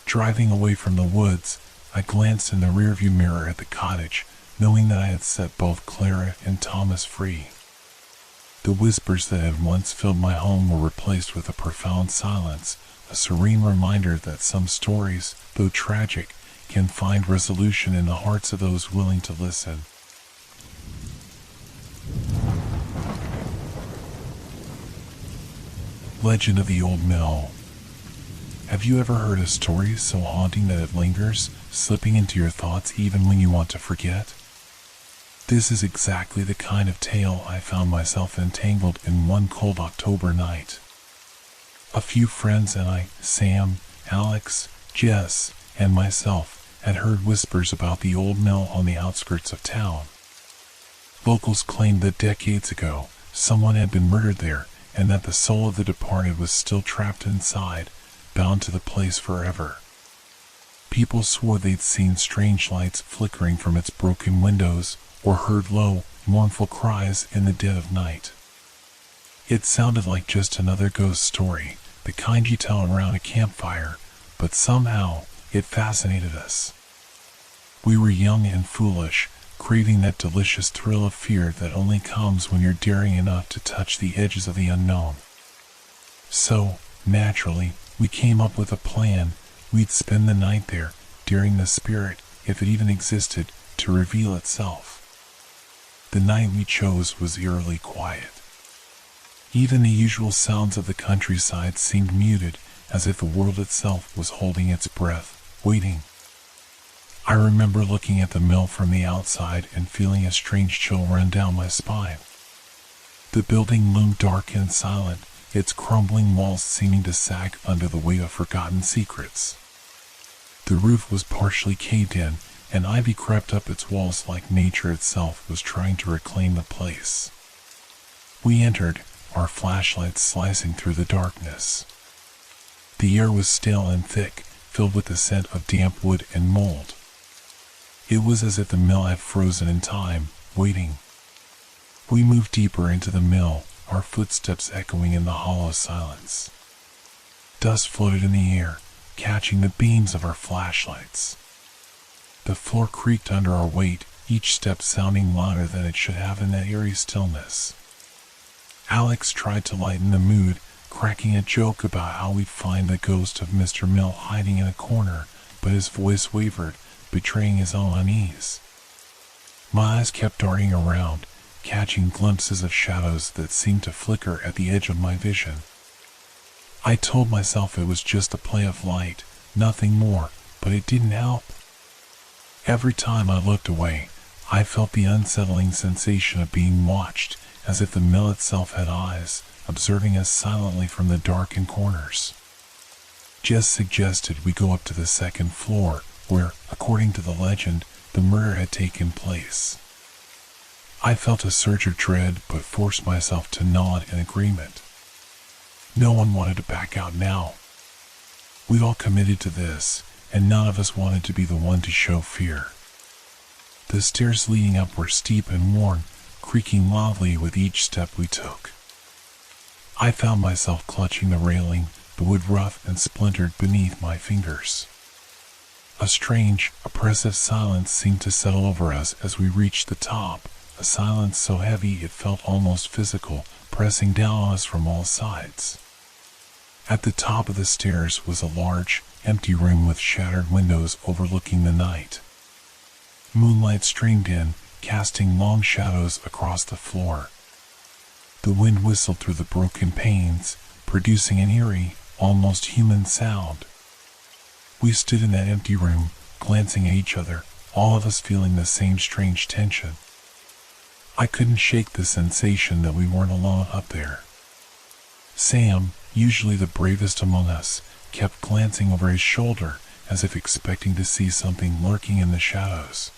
Speaker 1: Driving away from the woods, I glanced in the rearview mirror at the cottage, knowing that I had set both Clara and Thomas free. The whispers that had once filled my home were replaced with a profound silence, a serene reminder that some stories, though tragic, can find resolution in the hearts of those willing to listen. Legend of the Old Mill. Have you ever heard a story so haunting that it lingers, slipping into your thoughts even when you want to forget? This is exactly the kind of tale I found myself entangled in one cold October night. A few friends and I, Sam, Alex, Jess, and myself, had heard whispers about the old mill on the outskirts of town. Locals claimed that decades ago, someone had been murdered there, and that the soul of the departed was still trapped inside, bound to the place forever. People swore they'd seen strange lights flickering from its broken windows, or heard low, mournful cries in the dead of night. It sounded like just another ghost story, the kind you tell around a campfire, but somehow it fascinated us. We were young and foolish, craving that delicious thrill of fear that only comes when you're daring enough to touch the edges of the unknown. So, naturally, we came up with a plan. We'd spend the night there, daring the spirit, if it even existed, to reveal itself. The night we chose was eerily quiet. Even the usual sounds of the countryside seemed muted, as if the world itself was holding its breath, waiting. I remember looking at the mill from the outside and feeling a strange chill run down my spine. The building loomed dark and silent, its crumbling walls seeming to sag under the weight of forgotten secrets. The roof was partially caved in, and ivy crept up its walls like nature itself was trying to reclaim the place. We entered, our flashlights slicing through the darkness. The air was stale and thick, filled with the scent of damp wood and mold. It was as if the mill had frozen in time, waiting. We moved deeper into the mill, our footsteps echoing in the hollow silence. Dust floated in the air, catching the beams of our flashlights. The floor creaked under our weight, each step sounding louder than it should have in that eerie stillness. Alex tried to lighten the mood, cracking a joke about how we'd find the ghost of Mr. Mill hiding in a corner, but his voice wavered, betraying his own unease. My eyes kept darting around, catching glimpses of shadows that seemed to flicker at the edge of my vision. I told myself it was just a play of light, nothing more, but it didn't help. Every time I looked away, I felt the unsettling sensation of being watched, as if the mill itself had eyes, observing us silently from the darkened corners. Jess suggested we go up to the second floor, where, according to the legend, the murder had taken place. I felt a surge of dread, but forced myself to nod in agreement. No one wanted to back out now. We all committed to this, and none of us wanted to be the one to show fear. The stairs leading up were steep and worn, creaking loudly with each step we took. I found myself clutching the railing, the wood rough and splintered beneath my fingers. A strange, oppressive silence seemed to settle over us as we reached the top, a silence so heavy it felt almost physical, pressing down on us from all sides. At the top of the stairs was a large, empty room with shattered windows overlooking the night. Moonlight streamed in, casting long shadows across the floor. The wind whistled through the broken panes, producing an eerie, almost human sound. We stood in that empty room, glancing at each other, all of us feeling the same strange tension. I couldn't shake the sensation that we weren't alone up there. Sam, usually the bravest among us, kept glancing over his shoulder, as if expecting to see something lurking in the shadows.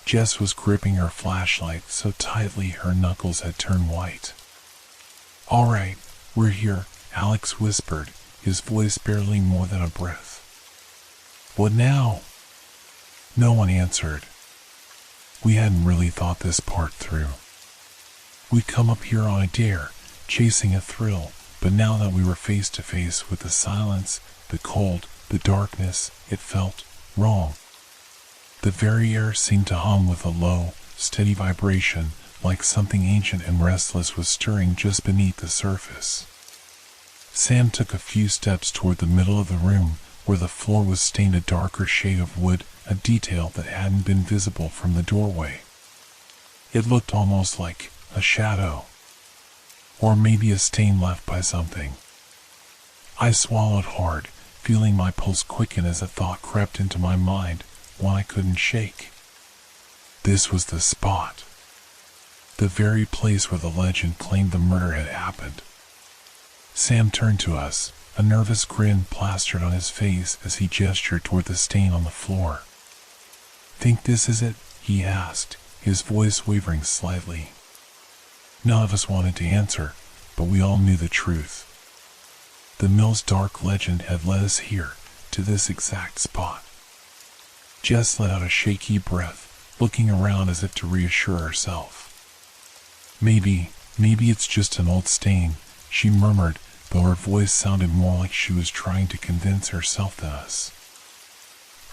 Speaker 1: Jess was gripping her flashlight so tightly her knuckles had turned white. "All right, we're here," Alex whispered, his voice barely more than a breath. "What now?" No one answered. We hadn't really thought this part through. We'd come up here on a dare, chasing a thrill, but now that we were face to face with the silence, the cold, the darkness, it felt wrong. The very air seemed to hum with a low, steady vibration, like something ancient and restless was stirring just beneath the surface. Sam took a few steps toward the middle of the room, where the floor was stained a darker shade of wood, a detail that hadn't been visible from the doorway. It looked almost like a shadow, or maybe a stain left by something. I swallowed hard, feeling my pulse quicken as a thought crept into my mind, one I couldn't shake. This was the spot. The very place where the legend claimed the murder had happened. Sam turned to us, a nervous grin plastered on his face as he gestured toward the stain on the floor. "Think this is it?" he asked, his voice wavering slightly. None of us wanted to answer, but we all knew the truth. The mill's dark legend had led us here, to this exact spot. Jess let out a shaky breath, looking around as if to reassure herself. Maybe it's just an old stain," she murmured, though her voice sounded more like she was trying to convince herself than us.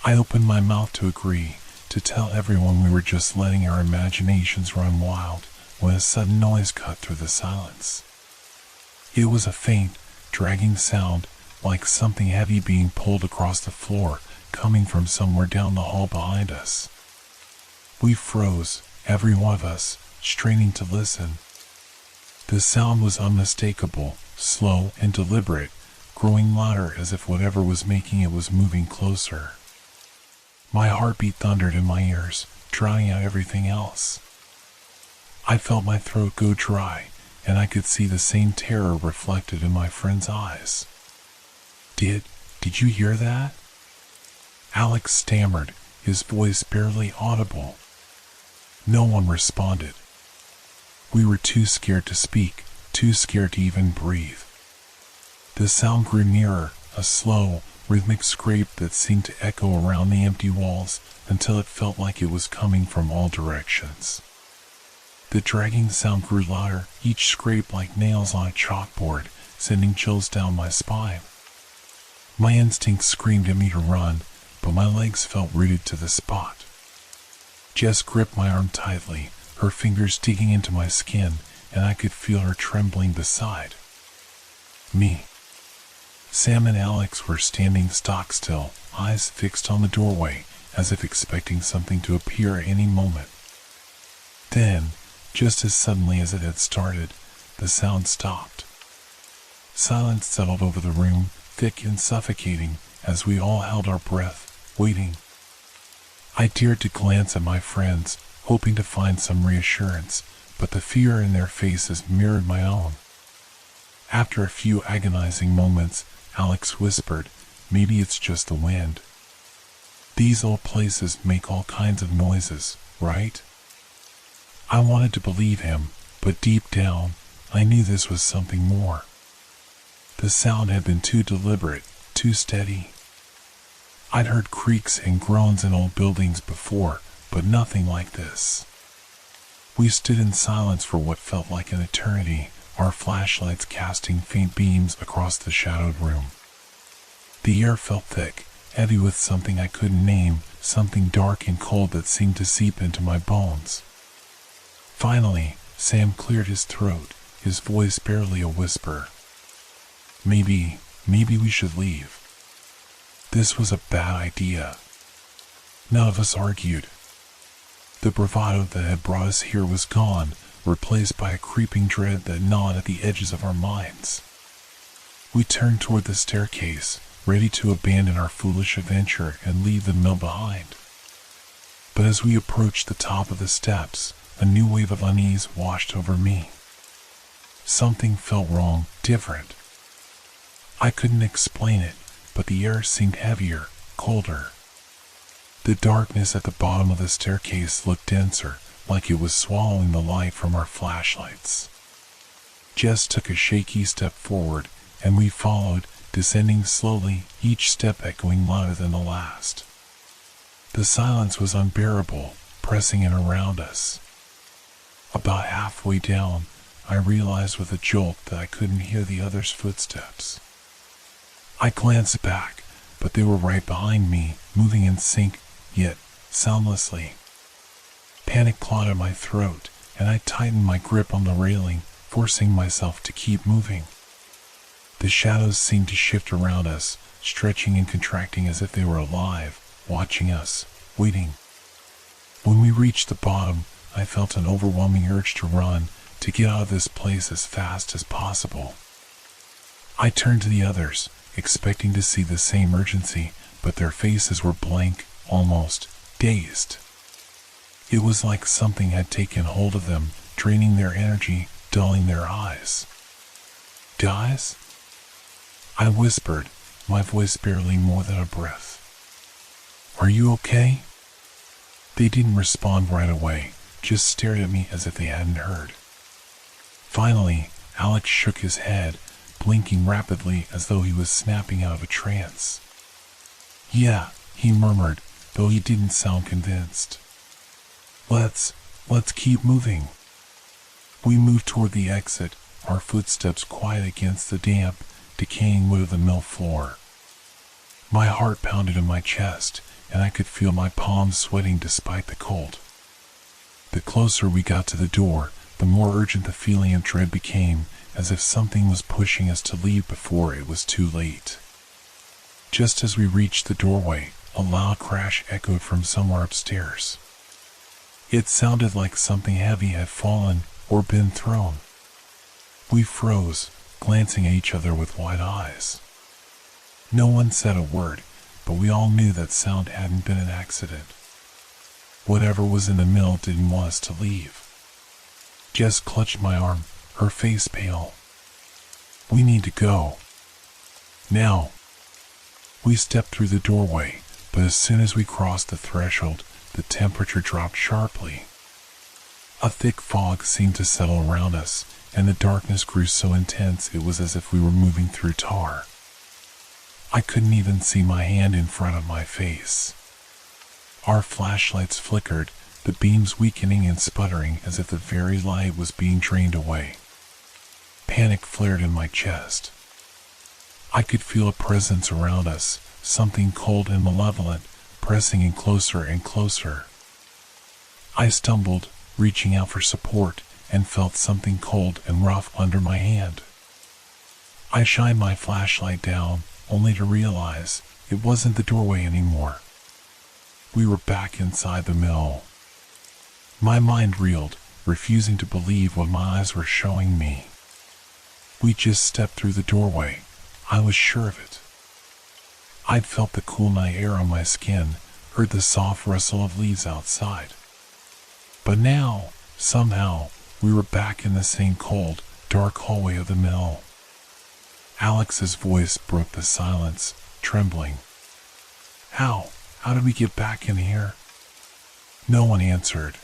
Speaker 1: I opened my mouth to agree, to tell everyone we were just letting our imaginations run wild, when a sudden noise cut through the silence. It was a faint, dragging sound, like something heavy being pulled across the floor, coming from somewhere down the hall behind us. We froze, every one of us, straining to listen. The sound was unmistakable, slow and deliberate, growing louder as if whatever was making it was moving closer. My heartbeat thundered in my ears, drowning out everything else. I felt my throat go dry, and I could see the same terror reflected in my friend's eyes. Did you hear that?" Alex stammered, his voice barely audible. No one responded. We were too scared to speak, too scared to even breathe. The sound grew nearer, a slow, rhythmic scrape that seemed to echo around the empty walls until it felt like it was coming from all directions. The dragging sound grew louder, each scrape like nails on a chalkboard, sending chills down my spine. My instincts screamed at me to run, but my legs felt rooted to the spot. Jess gripped my arm tightly, her fingers digging into my skin, and I could feel her trembling beside me. Sam and Alex were standing stock still, eyes fixed on the doorway, as if expecting something to appear at any moment. Then, just as suddenly as it had started, the sound stopped. Silence settled over the room, thick and suffocating, as we all held our breath, waiting. I dared to glance at my friends, hoping to find some reassurance, but the fear in their faces mirrored my own. After a few agonizing moments, Alex whispered, "Maybe it's just the wind. These old places make all kinds of noises, right?" I wanted to believe him, but deep down, I knew this was something more. The sound had been too deliberate, too steady. I'd heard creaks and groans in old buildings before, but nothing like this. We stood in silence for what felt like an eternity, our flashlights casting faint beams across the shadowed room. The air felt thick, heavy with something I couldn't name, something dark and cold that seemed to seep into my bones. Finally, Sam cleared his throat, his voice barely a whisper. Maybe we should leave." This was a bad idea. None of us argued. The bravado that had brought us here was gone, replaced by a creeping dread that gnawed at the edges of our minds. We turned toward the staircase, ready to abandon our foolish adventure and leave the mill behind. But as we approached the top of the steps, a new wave of unease washed over me. Something felt wrong, different. I couldn't explain it, but the air seemed heavier, colder. The darkness at the bottom of the staircase looked denser, like it was swallowing the light from our flashlights. Jess took a shaky step forward, and we followed, descending slowly, each step echoing louder than the last. The silence was unbearable, pressing in around us. About halfway down, I realized with a jolt that I couldn't hear the others' footsteps. I glanced back, but they were right behind me, moving in sync, yet soundlessly. Panic clawed at my throat, and I tightened my grip on the railing, forcing myself to keep moving. The shadows seemed to shift around us, stretching and contracting as if they were alive, watching us, waiting. When we reached the bottom, I felt an overwhelming urge to run, to get out of this place as fast as possible. I turned to the others, expecting to see the same urgency, but their faces were blank, almost dazed. It was like something had taken hold of them, draining their energy, dulling their eyes. "Guys?" I whispered, my voice barely more than a breath. "Are you okay?" They didn't respond right away, just stared at me as if they hadn't heard. Finally, Alex shook his head, blinking rapidly as though he was snapping out of a trance. "Yeah," he murmured, though he didn't sound convinced. Let's keep moving." We moved toward the exit, our footsteps quiet against the damp, decaying wood of the mill floor. My heart pounded in my chest, and I could feel my palms sweating despite the cold. The closer we got to the door, the more urgent the feeling of dread became, as if something was pushing us to leave before it was too late. Just as we reached the doorway, a loud crash echoed from somewhere upstairs. It sounded like something heavy had fallen or been thrown. We froze, glancing at each other with wide eyes. No one said a word, but we all knew that sound hadn't been an accident. Whatever was in the mill didn't want us to leave. Jess clutched my arm, her face pale. "We need to go. Now." We stepped through the doorway, but as soon as we crossed the threshold, the temperature dropped sharply. A thick fog seemed to settle around us, and the darkness grew so intense it was as if we were moving through tar. I couldn't even see my hand in front of my face. Our flashlights flickered, the beams weakening and sputtering as if the very light was being drained away. Panic flared in my chest. I could feel a presence around us, something cold and malevolent, pressing in closer and closer. I stumbled, reaching out for support, and felt something cold and rough under my hand. I shined my flashlight down, only to realize it wasn't the doorway anymore. We were back inside the mill. My mind reeled, refusing to believe what my eyes were showing me. We just stepped through the doorway. I was sure of it. I'd felt the cool night air on my skin, heard the soft rustle of leaves outside. But now, somehow, we were back in the same cold, dark hallway of the mill. Alex's voice broke the silence, trembling. How did we get back in here?" No one answered.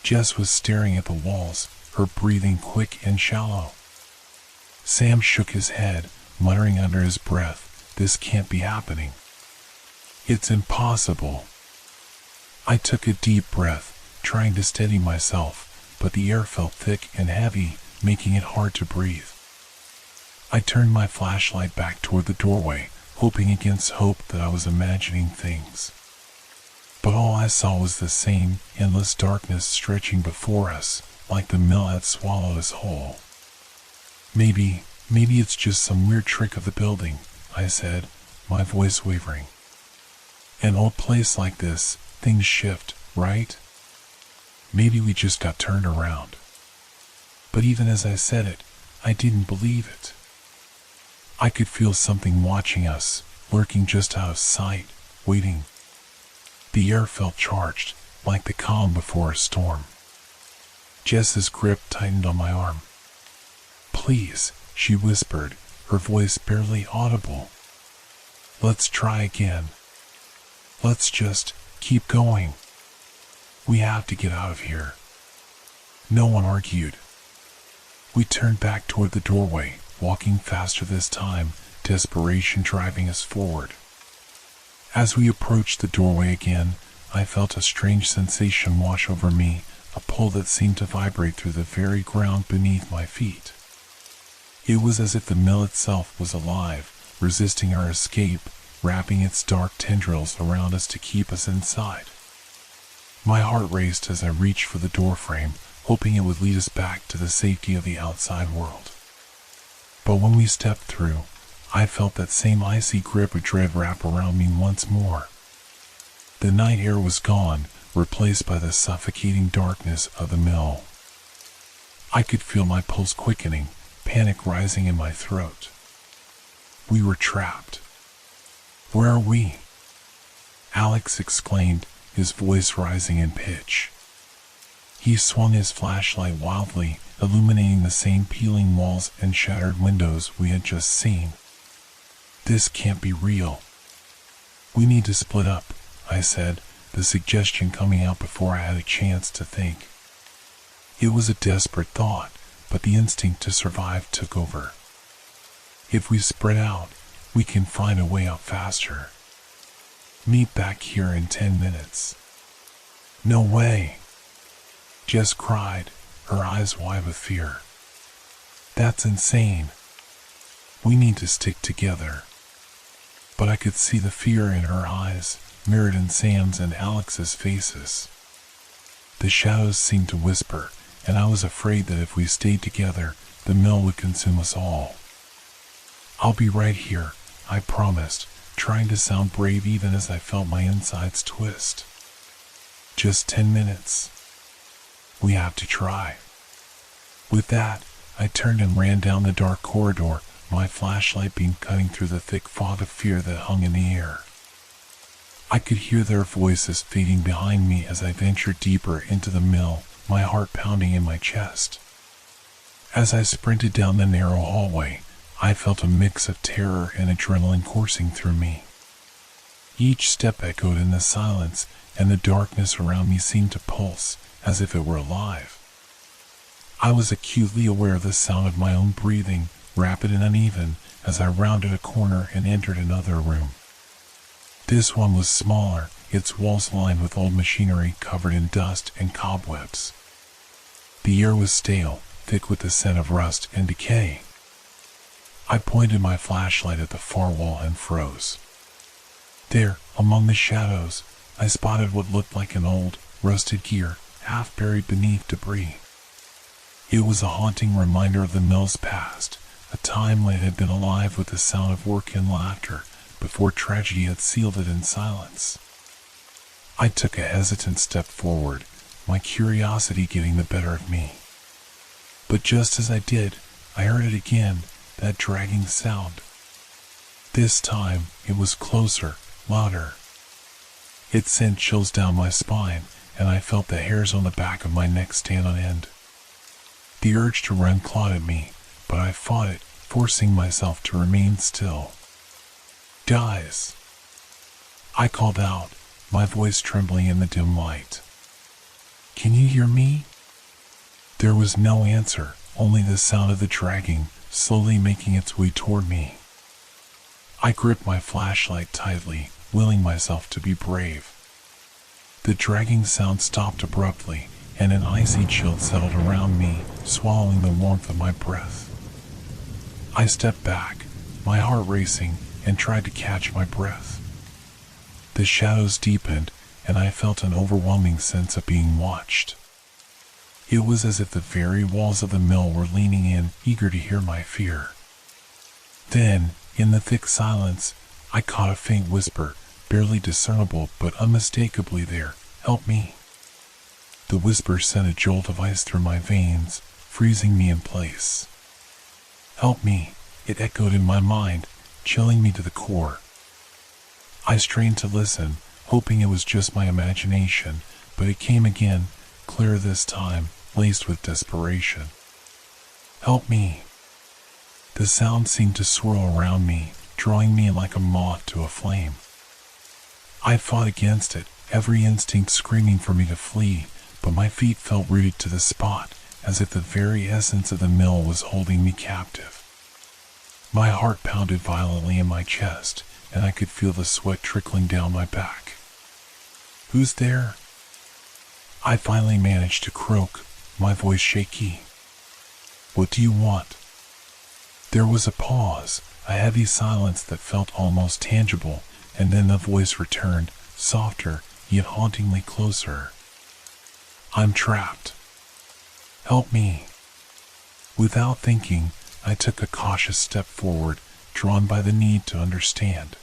Speaker 1: Jess was staring at the walls, her breathing quick and shallow. Sam shook his head, muttering under his breath, "This can't be happening. It's impossible." I took a deep breath, trying to steady myself, but the air felt thick and heavy, making it hard to breathe. I turned my flashlight back toward the doorway, hoping against hope that I was imagining things. But all I saw was the same endless darkness stretching before us, like the mill had swallowed us whole. Maybe it's just some weird trick of the building," I said, my voice wavering. "An old place like this, things shift, right? Maybe we just got turned around." But even as I said it, I didn't believe it. I could feel something watching us, lurking just out of sight, waiting. The air felt charged, like the calm before a storm. Jess's grip tightened on my arm. "Please," she whispered, her voice barely audible. "Let's try again. Let's just keep going. We have to get out of here." No one argued. We turned back toward the doorway, walking faster this time, desperation driving us forward. As we approached the doorway again, I felt a strange sensation wash over me, a pull that seemed to vibrate through the very ground beneath my feet. It was as if the mill itself was alive, resisting our escape, wrapping its dark tendrils around us to keep us inside. My heart raced as I reached for the doorframe, hoping it would lead us back to the safety of the outside world. But when we stepped through, I felt that same icy grip of dread wrap around me once more. The night air was gone, replaced by the suffocating darkness of the mill. I could feel my pulse quickening, panic rising in my throat. We were trapped. "Where are we?" Alex exclaimed, his voice rising in pitch. He swung his flashlight wildly, illuminating the same peeling walls and shattered windows we had just seen. "This can't be real." "We need to split up," I said, the suggestion coming out before I had a chance to think. It was a desperate thought, but the instinct to survive took over. "If we spread out, we can find a way out faster. Meet back here in 10 minutes. "No way!" Jess cried, her eyes wide with fear. "That's insane. We need to stick together." But I could see the fear in her eyes, mirrored in Sam's and Alex's faces. The shadows seemed to whisper, and I was afraid that if we stayed together, the mill would consume us all. "I'll be right here," I promised, trying to sound brave even as I felt my insides twist. "Just 10 minutes. We have to try." With that, I turned and ran down the dark corridor, my flashlight beam cutting through the thick fog of fear that hung in the air. I could hear their voices fading behind me as I ventured deeper into the mill, my heart pounding in my chest. As I sprinted down the narrow hallway, I felt a mix of terror and adrenaline coursing through me. Each step echoed in the silence, and the darkness around me seemed to pulse, as if it were alive. I was acutely aware of the sound of my own breathing, rapid and uneven, as I rounded a corner and entered another room. This one was smaller, its walls lined with old machinery covered in dust and cobwebs. The air was stale, thick with the scent of rust and decay. I pointed my flashlight at the far wall and froze. There, among the shadows, I spotted what looked like an old, rusted gear, half buried beneath debris. It was a haunting reminder of the mill's past, a time when it had been alive with the sound of work and laughter, before tragedy had sealed it in silence. I took a hesitant step forward, my curiosity getting the better of me. But just as I did, I heard it again, that dragging sound. This time, it was closer, louder. It sent chills down my spine, and I felt the hairs on the back of my neck stand on end. The urge to run clawed at me, but I fought it, forcing myself to remain still. "Guys!" I called out, my voice trembling in the dim light. "Can you hear me?" There was no answer, only the sound of the dragging, slowly making its way toward me. I gripped my flashlight tightly, willing myself to be brave. The dragging sound stopped abruptly, and an icy chill settled around me, swallowing the warmth of my breath. I stepped back, my heart racing, and tried to catch my breath. The shadows deepened, and I felt an overwhelming sense of being watched. It was as if the very walls of the mill were leaning in, eager to hear my fear. Then, in the thick silence, I caught a faint whisper, barely discernible but unmistakably there, "Help me." The whisper sent a jolt of ice through my veins, freezing me in place. "Help me," it echoed in my mind, chilling me to the core. I strained to listen, hoping it was just my imagination, but it came again, clearer this time, laced with desperation. "Help me." The sound seemed to swirl around me, drawing me like a moth to a flame. I fought against it, every instinct screaming for me to flee, but my feet felt rooted to the spot, as if the very essence of the mill was holding me captive. My heart pounded violently in my chest, and I could feel the sweat trickling down my back. "Who's there?" I finally managed to croak, my voice shaky. "What do you want?" There was a pause, a heavy silence that felt almost tangible, and then the voice returned, softer, yet hauntingly closer. "I'm trapped. Help me." Without thinking, I took a cautious step forward, drawn by the need to understand.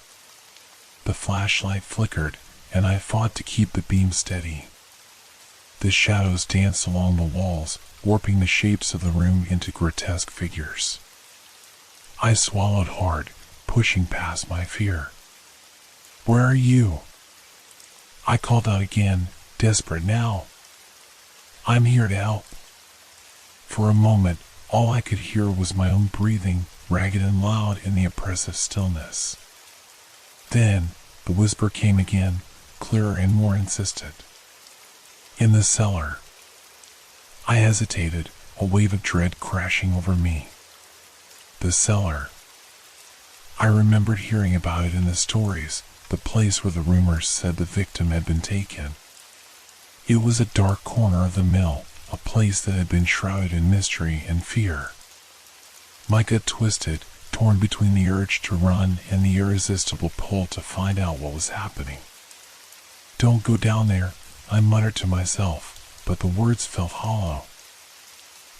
Speaker 1: The flashlight flickered, and I fought to keep the beam steady. The shadows danced along the walls, warping the shapes of the room into grotesque figures. I swallowed hard, pushing past my fear. "Where are you?" I called out again, desperate now. "I'm here to help." For a moment, all I could hear was my own breathing, ragged and loud in the oppressive stillness. Then, the whisper came again, clearer and more insistent. "In the cellar." I hesitated, a wave of dread crashing over me. The cellar. I remembered hearing about it in the stories, the place where the rumors said the victim had been taken. It was a dark corner of the mill, a place that had been shrouded in mystery and fear. My gut twisted, torn between the urge to run and the irresistible pull to find out what was happening. "Don't go down there," I muttered to myself, but the words felt hollow.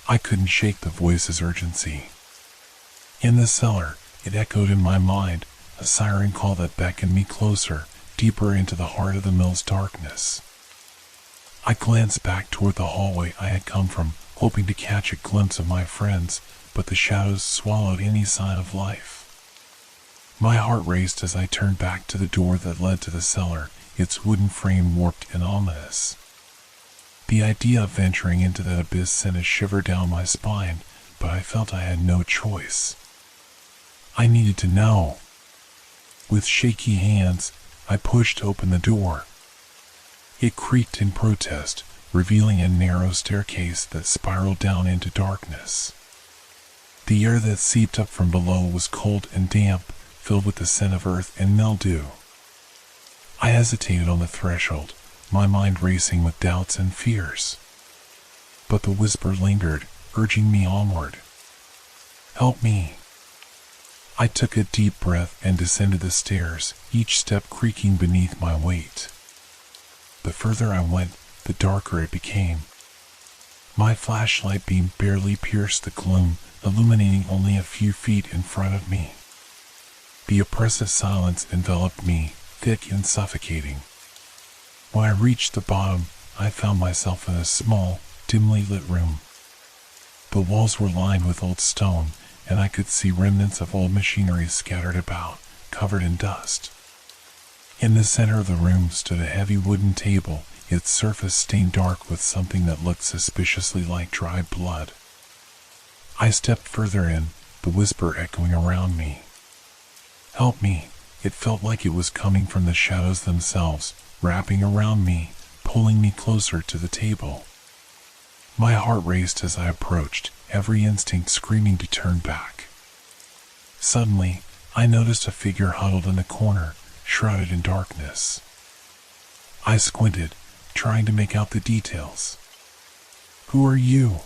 Speaker 1: I couldn't shake the voice's urgency. "In the cellar," it echoed in my mind, a siren call that beckoned me closer, deeper into the heart of the mill's darkness. I glanced back toward the hallway I had come from, hoping to catch a glimpse of my friends, but the shadows swallowed any sign of life. My heart raced as I turned back to the door that led to the cellar, its wooden frame warped and ominous. The idea of venturing into that abyss sent a shiver down my spine, but I felt I had no choice. I needed to know. With shaky hands, I pushed open the door. It creaked in protest, revealing a narrow staircase that spiraled down into darkness. The air that seeped up from below was cold and damp, filled with the scent of earth and mildew. I hesitated on the threshold, my mind racing with doubts and fears. But the whisper lingered, urging me onward. "Help me." I took a deep breath and descended the stairs, each step creaking beneath my weight. The further I went, the darker it became. My flashlight beam barely pierced the gloom, illuminating only a few feet in front of me. The oppressive silence enveloped me, thick and suffocating. When I reached the bottom, I found myself in a small, dimly lit room. The walls were lined with old stone, and I could see remnants of old machinery scattered about, covered in dust. In the center of the room stood a heavy wooden table, its surface stained dark with something that looked suspiciously like dried blood. I stepped further in, the whisper echoing around me. "Help me." It felt like it was coming from the shadows themselves, wrapping around me, pulling me closer to the table. My heart raced as I approached, every instinct screaming to turn back. Suddenly, I noticed a figure huddled in a corner, shrouded in darkness. I squinted, trying to make out the details. "Who are you?"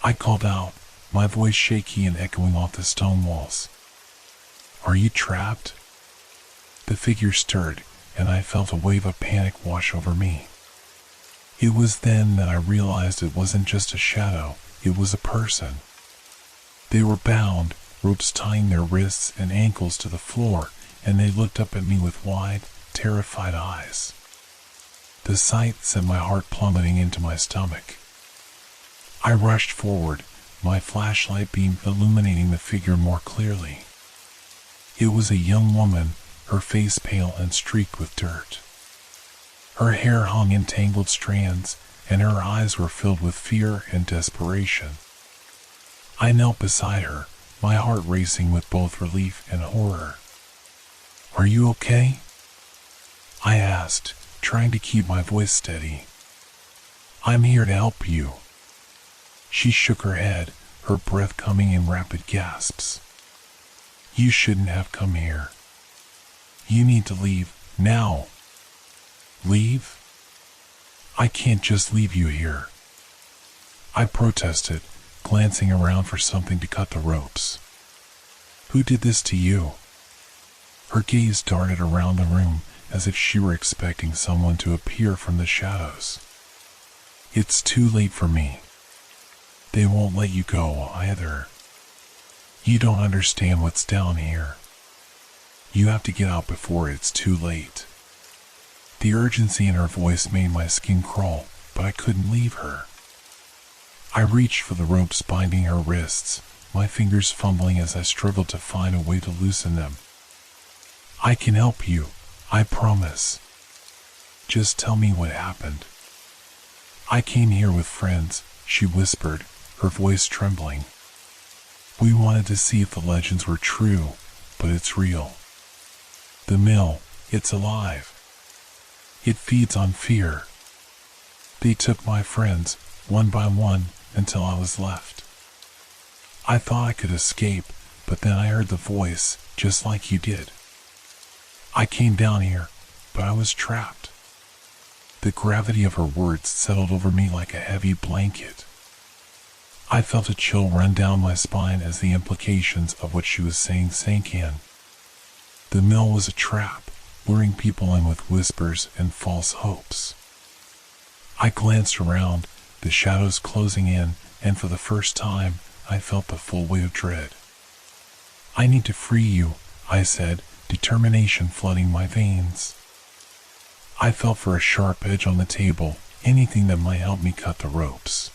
Speaker 1: I called out, my voice shaky and echoing off the stone walls. "Are you trapped?" The figure stirred, and I felt a wave of panic wash over me. It was then that I realized it wasn't just a shadow, it was a person. They were bound, ropes tying their wrists and ankles to the floor, and they looked up at me with wide, terrified eyes. The sight sent my heart plummeting into my stomach. I rushed forward, my flashlight beam illuminating the figure more clearly. It was a young woman, her face pale and streaked with dirt. Her hair hung in tangled strands, and her eyes were filled with fear and desperation. I knelt beside her, my heart racing with both relief and horror. "Are you okay?" I asked, trying to keep my voice steady. "I'm here to help you." She shook her head, her breath coming in rapid gasps. "You shouldn't have come here. You need to leave, now." "Leave? I can't just leave you here," I protested, glancing around for something to cut the ropes. "Who did this to you?" Her gaze darted around the room as if she were expecting someone to appear from the shadows. "It's too late for me. They won't let you go either. You don't understand what's down here. You have to get out before it's too late." The urgency in her voice made my skin crawl, but I couldn't leave her. I reached for the ropes binding her wrists, my fingers fumbling as I struggled to find a way to loosen them. "I can help you, I promise. Just tell me what happened." "I came here with friends," she whispered, her voice trembling. "We wanted to see if the legends were true, but it's real. The mill, it's alive. It feeds on fear. They took my friends, one by one, until I was left. I thought I could escape, but then I heard the voice, just like you did. I came down here, but I was trapped." The gravity of her words settled over me like a heavy blanket. I felt a chill run down my spine as the implications of what she was saying sank in. The mill was a trap, luring people in with whispers and false hopes. I glanced around, the shadows closing in, and for the first time, I felt the full weight of dread. "I need to free you," I said, determination flooding my veins. I felt for a sharp edge on the table, anything that might help me cut the ropes.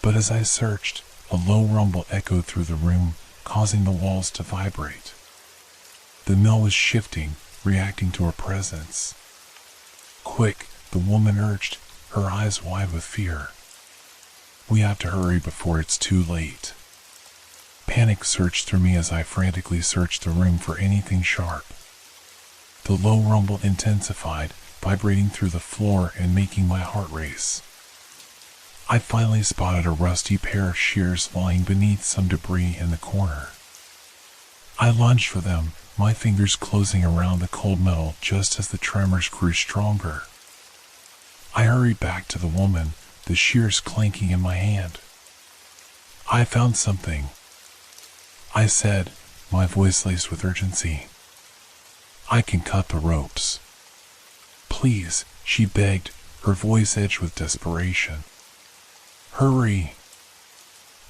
Speaker 1: But as I searched, a low rumble echoed through the room, causing the walls to vibrate. The mill was shifting, reacting to her presence. "Quick," the woman urged, her eyes wide with fear. "We have to hurry before it's too late." Panic surged through me as I frantically searched the room for anything sharp. The low rumble intensified, vibrating through the floor and making my heart race. I finally spotted a rusty pair of shears lying beneath some debris in the corner. I lunged for them, my fingers closing around the cold metal just as the tremors grew stronger. I hurried back to the woman, the shears clanking in my hand. "I found something," I said, my voice laced with urgency. "I can cut the ropes." "Please," she begged, her voice edged with desperation. "Hurry."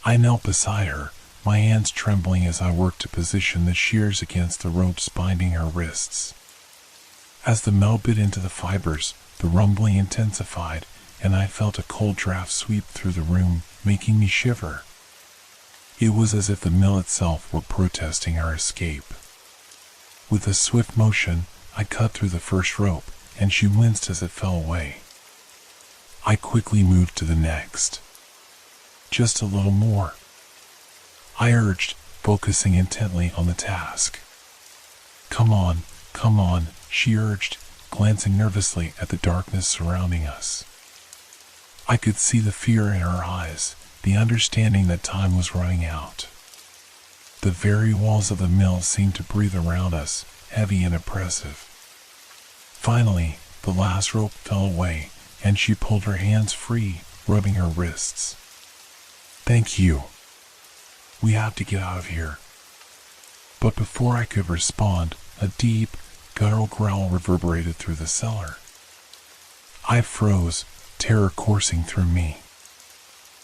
Speaker 1: I knelt beside her, my hands trembling as I worked to position the shears against the ropes binding her wrists. As the metal bit into the fibers, the rumbling intensified, and I felt a cold draft sweep through the room, making me shiver. It was as if the mill itself were protesting our escape. With a swift motion, I cut through the first rope, and she winced as it fell away. I quickly moved to the next. Just a little more, I urged, focusing intently on the task. Come on, she urged, glancing nervously at the darkness surrounding us. I could see the fear in her eyes, the understanding that time was running out. The very walls of the mill seemed to breathe around us, heavy and oppressive. Finally, the last rope fell away, and she pulled her hands free, rubbing her wrists. Thank you. We have to get out of here. But before I could respond, a deep, guttural growl reverberated through the cellar. I froze, terror coursing through me.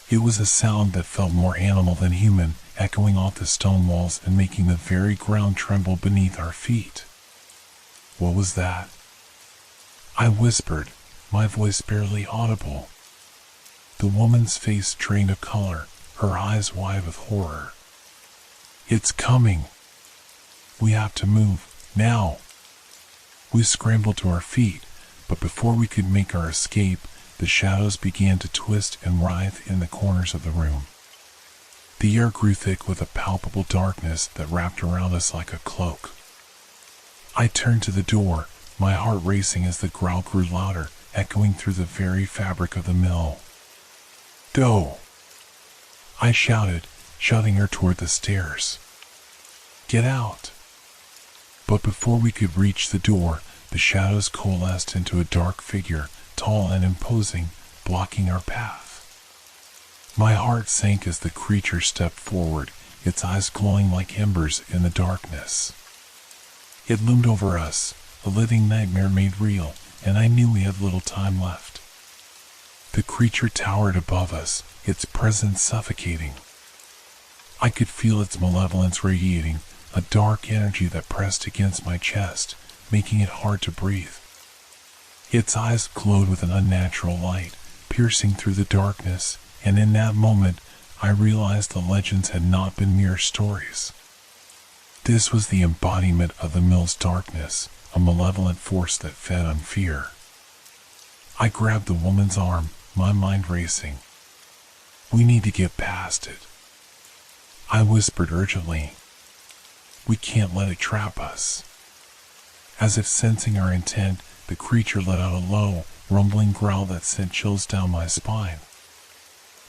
Speaker 1: It was a sound that felt more animal than human, echoing off the stone walls and making the very ground tremble beneath our feet. What was that? I whispered, my voice barely audible. The woman's face drained of color, her eyes wide with horror. It's coming. We have to move, now. We scrambled to our feet, but before we could make our escape, the shadows began to twist and writhe in the corners of the room. The air grew thick with a palpable darkness that wrapped around us like a cloak. I turned to the door, my heart racing as the growl grew louder, echoing through the very fabric of the mill. Go! I shouted, shoving her toward the stairs. Get out! But before we could reach the door, the shadows coalesced into a dark figure, tall and imposing, blocking our path. My heart sank as the creature stepped forward, its eyes glowing like embers in the darkness. It loomed over us, a living nightmare made real, and I knew we had little time left. The creature towered above us, its presence suffocating. I could feel its malevolence radiating, a dark energy that pressed against my chest, making it hard to breathe. Its eyes glowed with an unnatural light, piercing through the darkness, and in that moment, I realized the legends had not been mere stories. This was the embodiment of the mill's darkness, a malevolent force that fed on fear. I grabbed the woman's arm, my mind racing. We need to get past it. I whispered urgently. We can't let it trap us. As if sensing our intent, the creature let out a low, rumbling growl that sent chills down my spine.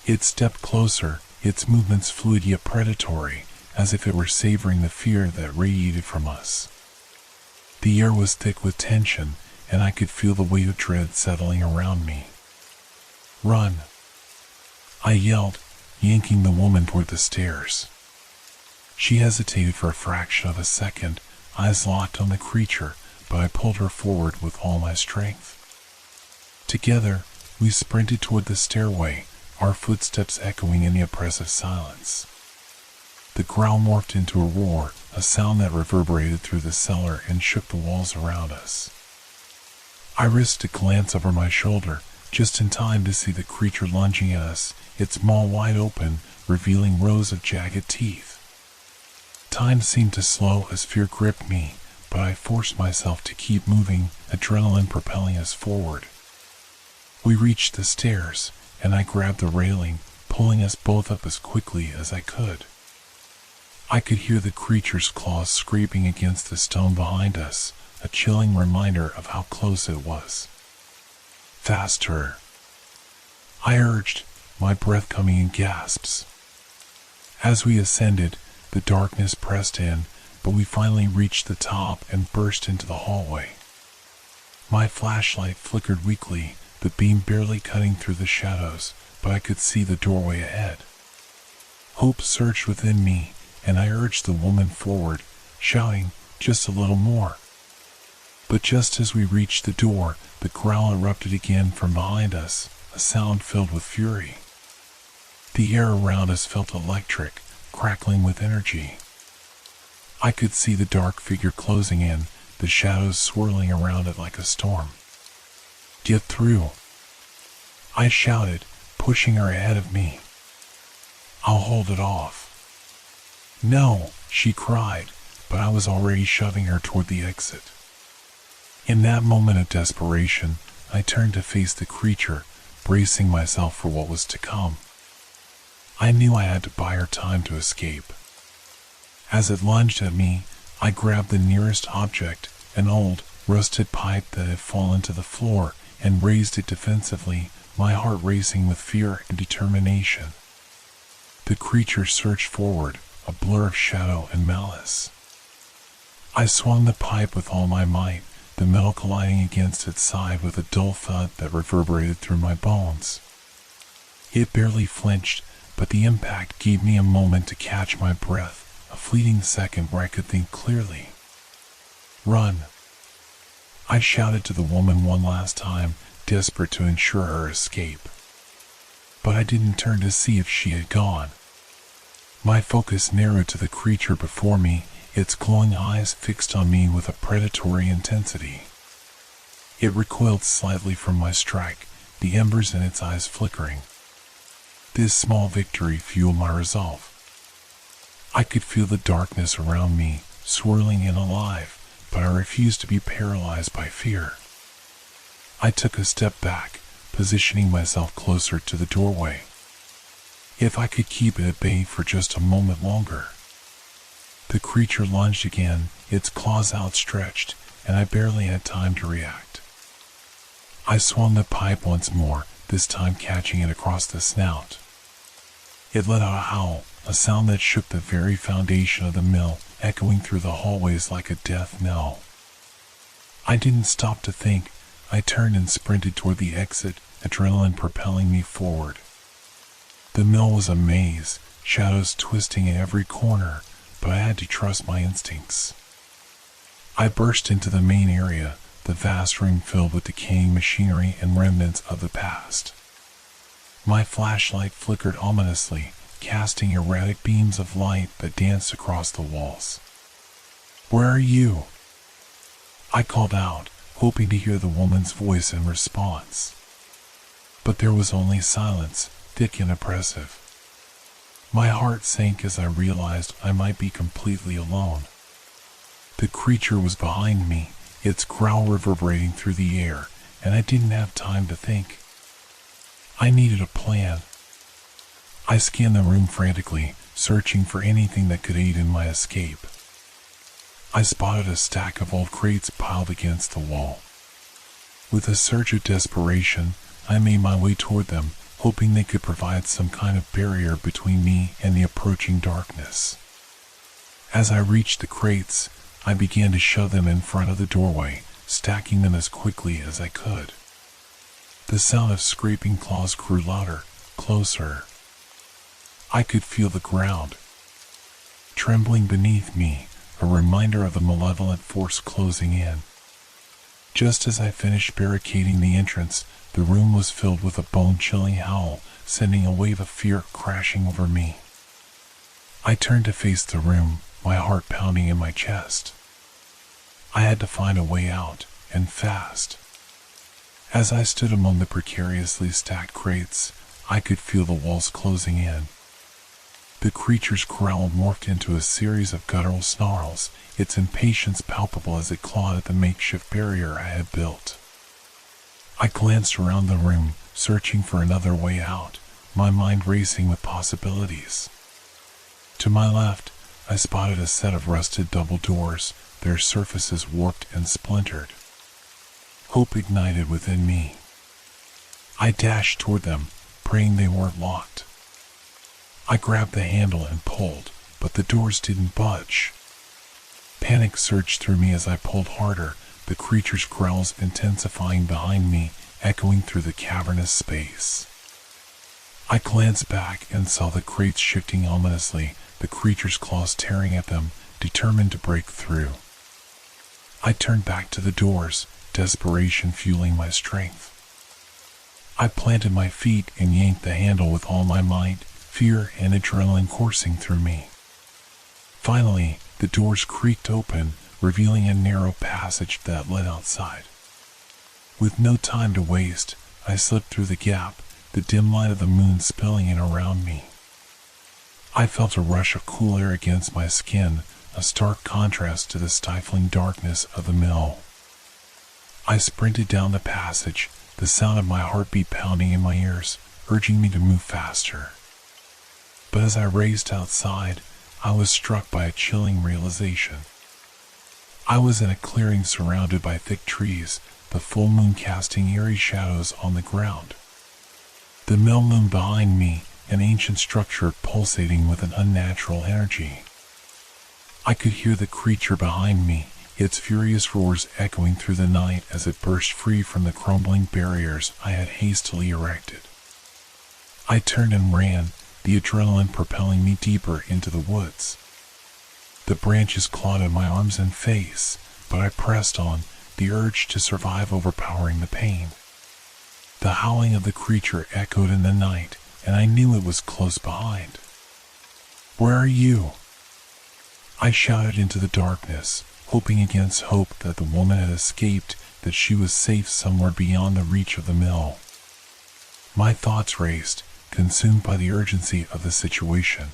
Speaker 1: It stepped closer, its movements fluid yet predatory, as if it were savoring the fear that radiated from us. The air was thick with tension, and I could feel the weight of dread settling around me. Run! I yelled, yanking the woman toward the stairs. She hesitated for a fraction of a second, eyes locked on the creature, but I pulled her forward with all my strength. Together, we sprinted toward the stairway, our footsteps echoing in the oppressive silence. The growl morphed into a roar, a sound that reverberated through the cellar and shook the walls around us. I risked a glance over my shoulder, just in time to see the creature lunging at us, its maw wide open, revealing rows of jagged teeth. Time seemed to slow as fear gripped me, but I forced myself to keep moving, adrenaline propelling us forward. We reached the stairs, and I grabbed the railing, pulling us both up as quickly as I could. I could hear the creature's claws scraping against the stone behind us, a chilling reminder of how close it was. Faster! I urged, my breath coming in gasps. As we ascended, the darkness pressed in, but we finally reached the top and burst into the hallway. My flashlight flickered weakly, the beam barely cutting through the shadows, but I could see the doorway ahead. Hope surged within me, and I urged the woman forward, shouting, just a little more. But just as we reached the door, the growl erupted again from behind us, a sound filled with fury. The air around us felt electric, crackling with energy. I could see the dark figure closing in, the shadows swirling around it like a storm. Get through! I shouted, pushing her ahead of me. I'll hold it off. No, she cried, but I was already shoving her toward the exit. In that moment of desperation, I turned to face the creature, bracing myself for what was to come. I knew I had to buy her time to escape. As it lunged at me, I grabbed the nearest object, an old, rusted pipe that had fallen to the floor, and raised it defensively, my heart racing with fear and determination. The creature surged forward, a blur of shadow and malice. I swung the pipe with all my might, the metal colliding against its side with a dull thud that reverberated through my bones. It barely flinched, but the impact gave me a moment to catch my breath, a fleeting second where I could think clearly. "Run!" I shouted to the woman one last time, desperate to ensure her escape. But I didn't turn to see if she had gone. My focus narrowed to the creature before me, its glowing eyes fixed on me with a predatory intensity. It recoiled slightly from my strike, the embers in its eyes flickering. This small victory fueled my resolve. I could feel the darkness around me, swirling and alive, but I refused to be paralyzed by fear. I took a step back, positioning myself closer to the doorway. If I could keep it at bay for just a moment longer. The creature lunged again, its claws outstretched, and I barely had time to react. I swung the pipe once more, this time catching it across the snout. It let out a howl, a sound that shook the very foundation of the mill, echoing through the hallways like a death knell. I didn't stop to think. I turned and sprinted toward the exit, adrenaline propelling me forward. The mill was a maze, shadows twisting in every corner, but I had to trust my instincts. I burst into the main area, the vast room filled with decaying machinery and remnants of the past. My flashlight flickered ominously, casting erratic beams of light that danced across the walls. "Where are you?" I called out, hoping to hear the woman's voice in response. But there was only silence, thick and oppressive. My heart sank as I realized I might be completely alone. The creature was behind me, its growl reverberating through the air, and I didn't have time to think. I needed a plan. I scanned the room frantically, searching for anything that could aid in my escape. I spotted a stack of old crates piled against the wall. With a surge of desperation, I made my way toward them, hoping they could provide some kind of barrier between me and the approaching darkness. As I reached the crates, I began to shove them in front of the doorway, stacking them as quickly as I could. The sound of scraping claws grew louder, closer. I could feel the ground trembling beneath me, a reminder of the malevolent force closing in. Just as I finished barricading the entrance, the room was filled with a bone-chilling howl, sending a wave of fear crashing over me. I turned to face the room, my heart pounding in my chest. I had to find a way out, and fast. As I stood among the precariously stacked crates, I could feel the walls closing in. The creature's growl morphed into a series of guttural snarls, its impatience palpable as it clawed at the makeshift barrier I had built. I glanced around the room, searching for another way out, my mind racing with possibilities. To my left, I spotted a set of rusted double doors, their surfaces warped and splintered. Hope ignited within me. I dashed toward them, praying they weren't locked. I grabbed the handle and pulled, but the doors didn't budge. Panic surged through me as I pulled harder, the creature's growls intensifying behind me, echoing through the cavernous space. I glanced back and saw the crates shifting ominously, the creature's claws tearing at them, determined to break through. I turned back to the doors, desperation fueling my strength. I planted my feet and yanked the handle with all my might, fear and adrenaline coursing through me. Finally, the doors creaked open, revealing a narrow passage that led outside. With no time to waste, I slipped through the gap, the dim light of the moon spilling in around me. I felt a rush of cool air against my skin, a stark contrast to the stifling darkness of the mill. I sprinted down the passage, the sound of my heartbeat pounding in my ears, urging me to move faster. But as I raced outside, I was struck by a chilling realization. I was in a clearing surrounded by thick trees, the full moon casting eerie shadows on the ground. The mill loomed behind me, an ancient structure pulsating with an unnatural energy. I could hear the creature behind me, its furious roars echoing through the night as it burst free from the crumbling barriers I had hastily erected. I turned and ran, the adrenaline propelling me deeper into the woods. The branches clawed at my arms and face, but I pressed on, the urge to survive overpowering the pain. The howling of the creature echoed in the night, and I knew it was close behind. "Where are you?" I shouted into the darkness, hoping against hope that the woman had escaped, that she was safe somewhere beyond the reach of the mill. My thoughts raced, consumed by the urgency of the situation.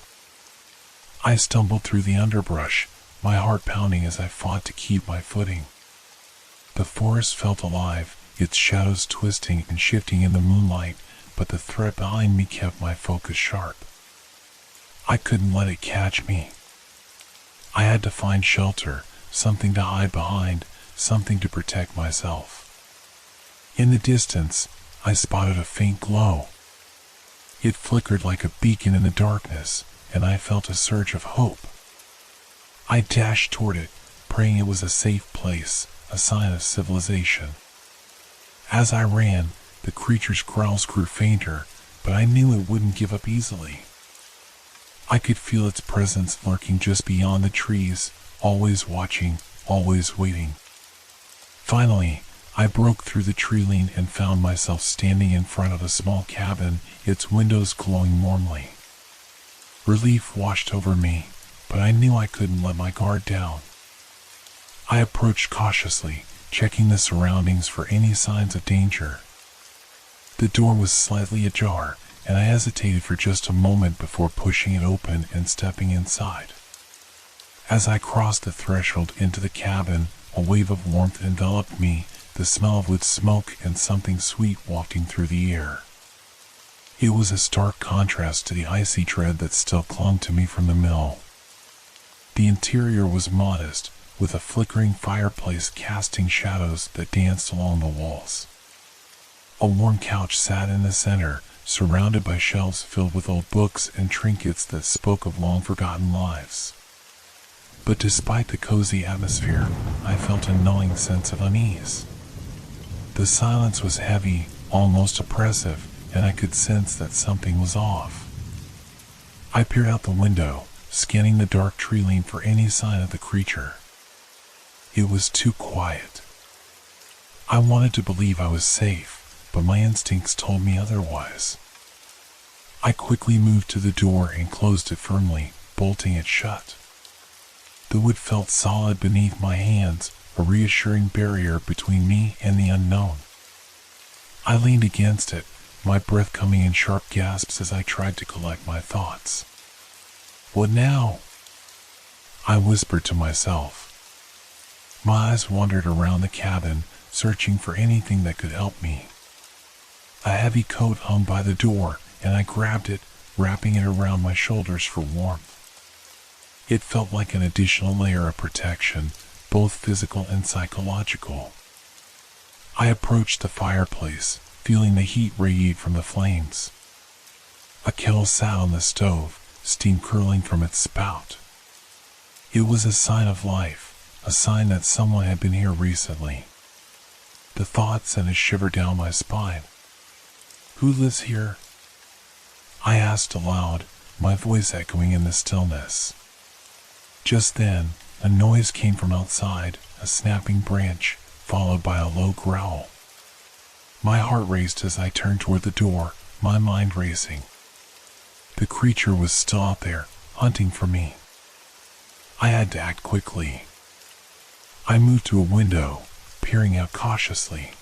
Speaker 1: I stumbled through the underbrush, my heart pounding as I fought to keep my footing. The forest felt alive, its shadows twisting and shifting in the moonlight, but the threat behind me kept my focus sharp. I couldn't let it catch me. I had to find shelter, something to hide behind, something to protect myself. In the distance, I spotted a faint glow. It flickered like a beacon in the darkness, and I felt a surge of hope. I dashed toward it, praying it was a safe place, a sign of civilization. As I ran, the creature's growls grew fainter, but I knew it wouldn't give up easily. I could feel its presence lurking just beyond the trees, always watching, always waiting. Finally, I broke through the tree line and found myself standing in front of a small cabin, its windows glowing warmly. Relief washed over me, but I knew I couldn't let my guard down. I approached cautiously, checking the surroundings for any signs of danger. The door was slightly ajar, and I hesitated for just a moment before pushing it open and stepping inside. As I crossed the threshold into the cabin, a wave of warmth enveloped me, the smell of wood smoke and something sweet wafting through the air. It was a stark contrast to the icy dread that still clung to me from the mill. The interior was modest, with a flickering fireplace casting shadows that danced along the walls. A worn couch sat in the center, surrounded by shelves filled with old books and trinkets that spoke of long-forgotten lives. But despite the cozy atmosphere, I felt a gnawing sense of unease. The silence was heavy, almost oppressive, and I could sense that something was off. I peered out the window, scanning the dark tree line for any sign of the creature. It was too quiet. I wanted to believe I was safe, but my instincts told me otherwise. I quickly moved to the door and closed it firmly, bolting it shut. The wood felt solid beneath my hands, a reassuring barrier between me and the unknown. I leaned against it, my breath coming in sharp gasps as I tried to collect my thoughts. "What now?" I whispered to myself. My eyes wandered around the cabin, searching for anything that could help me. A heavy coat hung by the door, and I grabbed it, wrapping it around my shoulders for warmth. It felt like an additional layer of protection, both physical and psychological. I approached the fireplace, feeling the heat radiate from the flames. A kettle sat on the stove, steam curling from its spout. It was a sign of life, a sign that someone had been here recently. The thought sent a shiver down my spine. "Who lives here?" I asked aloud, my voice echoing in the stillness. Just then, a noise came from outside, a snapping branch, followed by a low growl. My heart raced as I turned toward the door, my mind racing. The creature was still out there, hunting for me. I had to act quickly. I moved to a window, peering out cautiously.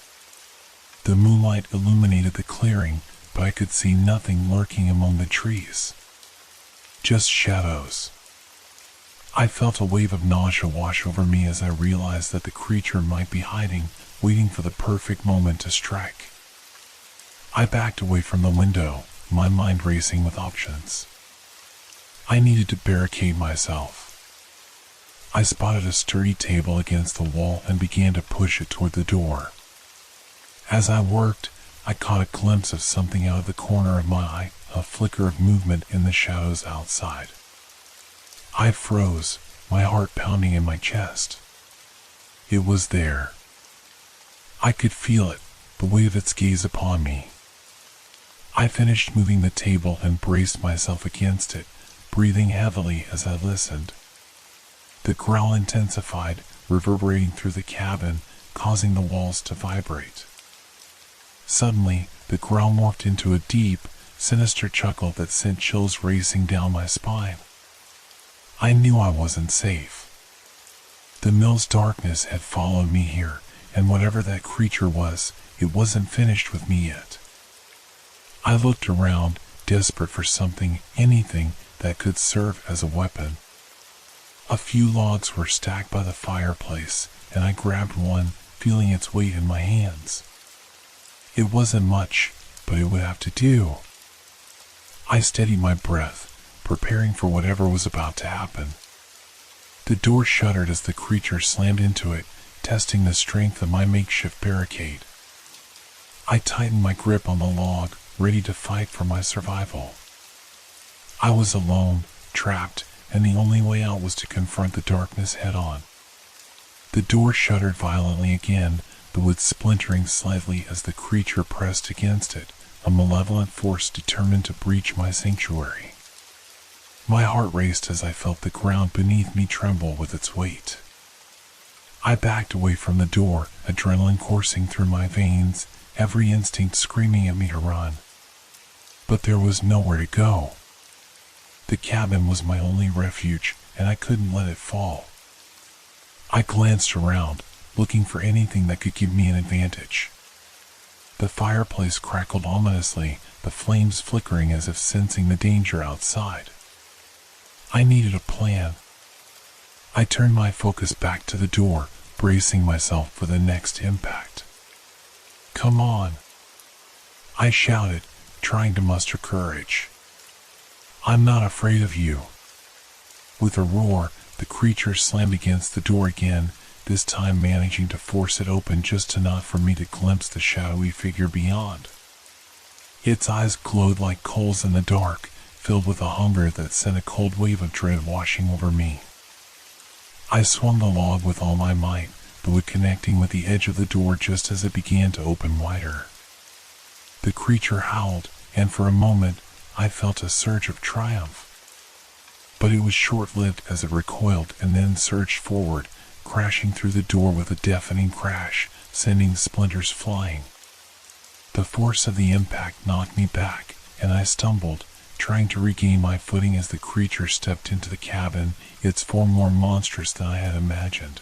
Speaker 1: The moonlight illuminated the clearing, but I could see nothing lurking among the trees. Just shadows. I felt a wave of nausea wash over me as I realized that the creature might be hiding, waiting for the perfect moment to strike. I backed away from the window, my mind racing with options. I needed to barricade myself. I spotted a sturdy table against the wall and began to push it toward the door. As I worked, I caught a glimpse of something out of the corner of my eye, a flicker of movement in the shadows outside. I froze, my heart pounding in my chest. It was there. I could feel it, the weight of its gaze upon me. I finished moving the table and braced myself against it, breathing heavily as I listened. The growl intensified, reverberating through the cabin, causing the walls to vibrate. Suddenly, the growl morphed into a deep, sinister chuckle that sent chills racing down my spine. I knew I wasn't safe. The mill's darkness had followed me here, and whatever that creature was, it wasn't finished with me yet. I looked around, desperate for something, anything, that could serve as a weapon. A few logs were stacked by the fireplace, and I grabbed one, feeling its weight in my hands. It wasn't much, but it would have to do. I steadied my breath, preparing for whatever was about to happen. The door shuddered as the creature slammed into it, testing the strength of my makeshift barricade. I tightened my grip on the log, ready to fight for my survival. I was alone, trapped, and the only way out was to confront the darkness head-on. The door shuddered violently again, the wood splintering slightly as the creature pressed against it, a malevolent force determined to breach my sanctuary. My heart raced as I felt the ground beneath me tremble with its weight. I backed away from the door, adrenaline coursing through my veins, every instinct screaming at me to run. But there was nowhere to go. The cabin was my only refuge, and I couldn't let it fall. I glanced around, looking for anything that could give me an advantage. The fireplace crackled ominously, the flames flickering as if sensing the danger outside. I needed a plan. I turned my focus back to the door, bracing myself for the next impact. "Come on," I shouted, trying to muster courage. "I'm not afraid of you." With a roar, the creature slammed against the door again, this time managing to force it open just enough for me to glimpse the shadowy figure beyond. Its eyes glowed like coals in the dark, filled with a hunger that sent a cold wave of dread washing over me. I swung the log with all my might, the wood connecting with the edge of the door just as it began to open wider. The creature howled, and for a moment, I felt a surge of triumph. But it was short-lived as it recoiled and then surged forward, crashing through the door with a deafening crash, sending splinters flying. The force of the impact knocked me back, and I stumbled, trying to regain my footing as the creature stepped into the cabin, its form more monstrous than I had imagined.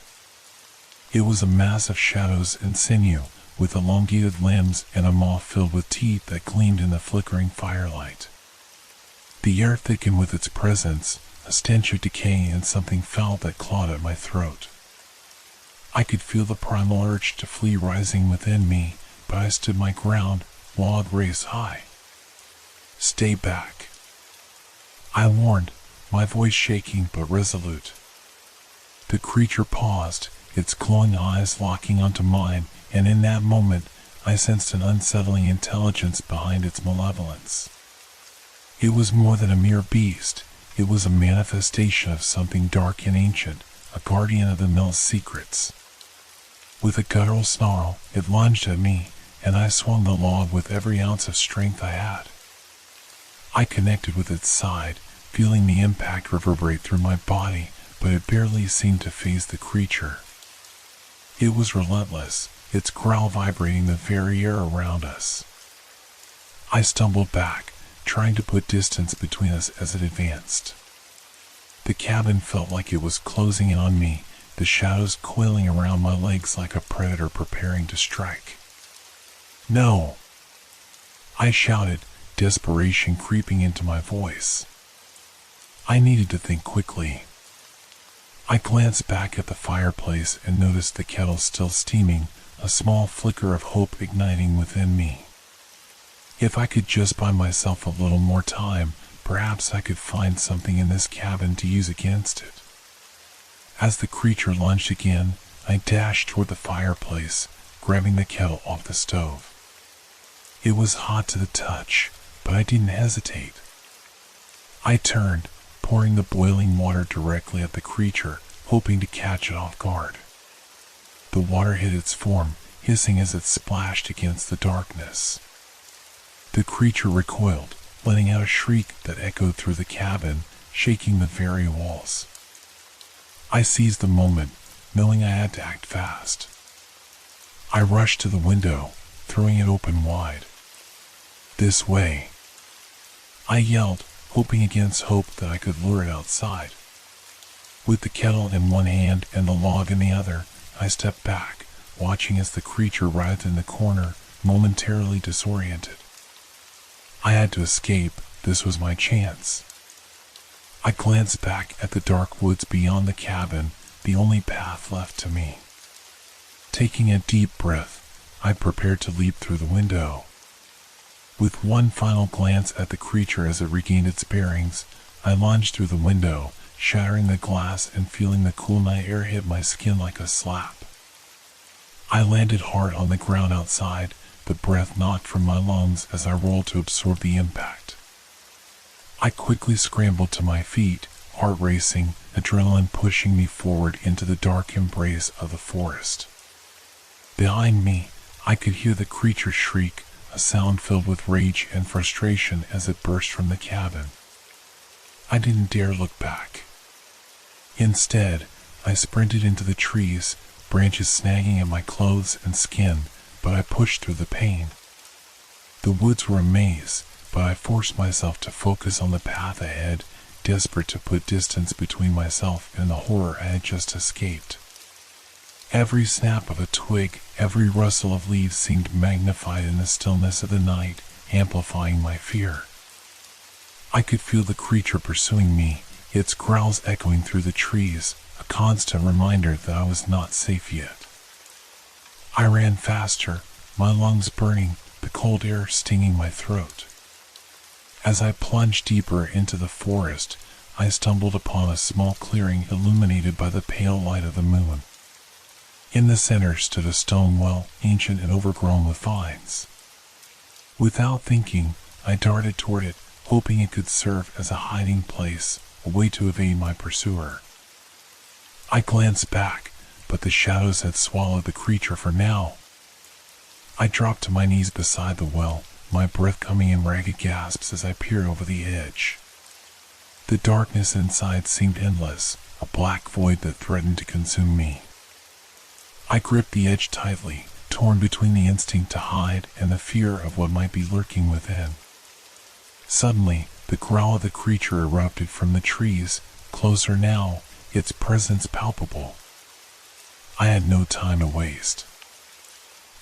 Speaker 1: It was a mass of shadows and sinew, with elongated limbs and a maw filled with teeth that gleamed in the flickering firelight. The air thickened with its presence, a stench of decay and something foul that clawed at my throat. I could feel the primal urge to flee rising within me, but I stood my ground, log raised high. "Stay back," I warned, my voice shaking but resolute. The creature paused, its glowing eyes locking onto mine, and in that moment, I sensed an unsettling intelligence behind its malevolence. It was more than a mere beast, it was a manifestation of something dark and ancient, a guardian of the mill's secrets. With a guttural snarl, it lunged at me, and I swung the log with every ounce of strength I had. I connected with its side, feeling the impact reverberate through my body, but it barely seemed to faze the creature. It was relentless, its growl vibrating the very air around us. I stumbled back, trying to put distance between us as it advanced. The cabin felt like it was closing in on me, the shadows coiling around my legs like a predator preparing to strike. "No!" I shouted, desperation creeping into my voice. I needed to think quickly. I glanced back at the fireplace and noticed the kettle still steaming, a small flicker of hope igniting within me. If I could just buy myself a little more time, perhaps I could find something in this cabin to use against it. As the creature lunged again, I dashed toward the fireplace, grabbing the kettle off the stove. It was hot to the touch, but I didn't hesitate. I turned, pouring the boiling water directly at the creature, hoping to catch it off guard. The water hit its form, hissing as it splashed against the darkness. The creature recoiled, letting out a shriek that echoed through the cabin, shaking the very walls. I seized the moment, knowing I had to act fast. I rushed to the window, throwing it open wide. "This way," I yelled, hoping against hope that I could lure it outside. With the kettle in one hand and the log in the other, I stepped back, watching as the creature writhed in the corner, momentarily disoriented. I had to escape. This was my chance. I glanced back at the dark woods beyond the cabin, the only path left to me. Taking a deep breath, I prepared to leap through the window. With one final glance at the creature as it regained its bearings, I lunged through the window, shattering the glass and feeling the cool night air hit my skin like a slap. I landed hard on the ground outside, the breath knocked from my lungs as I rolled to absorb the impact. I quickly scrambled to my feet, heart racing, adrenaline pushing me forward into the dark embrace of the forest. Behind me, I could hear the creature shriek, a sound filled with rage and frustration as it burst from the cabin. I didn't dare look back. Instead, I sprinted into the trees, branches snagging at my clothes and skin, but I pushed through the pain. The woods were a maze, but I forced myself to focus on the path ahead, desperate to put distance between myself and the horror I had just escaped. Every snap of a twig, every rustle of leaves seemed magnified in the stillness of the night, amplifying my fear. I could feel the creature pursuing me, its growls echoing through the trees, a constant reminder that I was not safe yet. I ran faster, my lungs burning, the cold air stinging my throat. As I plunged deeper into the forest, I stumbled upon a small clearing illuminated by the pale light of the moon. In the center stood a stone well, ancient and overgrown with vines. Without thinking, I darted toward it, hoping it could serve as a hiding place, a way to evade my pursuer. I glanced back, but the shadows had swallowed the creature for now. I dropped to my knees beside the well, my breath coming in ragged gasps as I peered over the edge. The darkness inside seemed endless, a black void that threatened to consume me. I gripped the edge tightly, torn between the instinct to hide and the fear of what might be lurking within. Suddenly, the growl of the creature erupted from the trees, closer now, its presence palpable. I had no time to waste.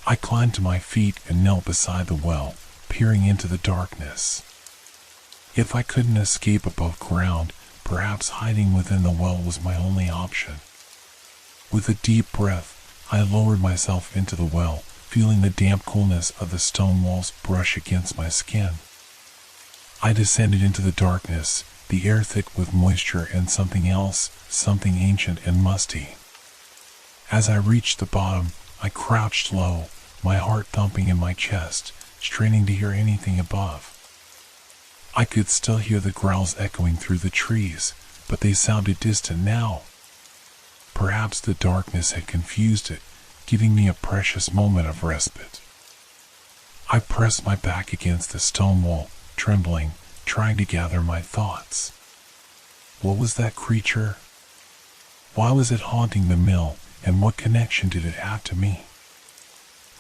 Speaker 1: I climbed to my feet and knelt beside the well, peering into the darkness. If I couldn't escape above ground, perhaps hiding within the well was my only option. With a deep breath, I lowered myself into the well, feeling the damp coolness of the stone walls brush against my skin. I descended into the darkness, the air thick with moisture and something else, something ancient and musty. As I reached the bottom, I crouched low, my heart thumping in my chest, straining to hear anything above. I could still hear the growls echoing through the trees, but they sounded distant now. Perhaps the darkness had confused it, giving me a precious moment of respite. I pressed my back against the stone wall, trembling, trying to gather my thoughts. What was that creature? Why was it haunting the mill, and what connection did it have to me?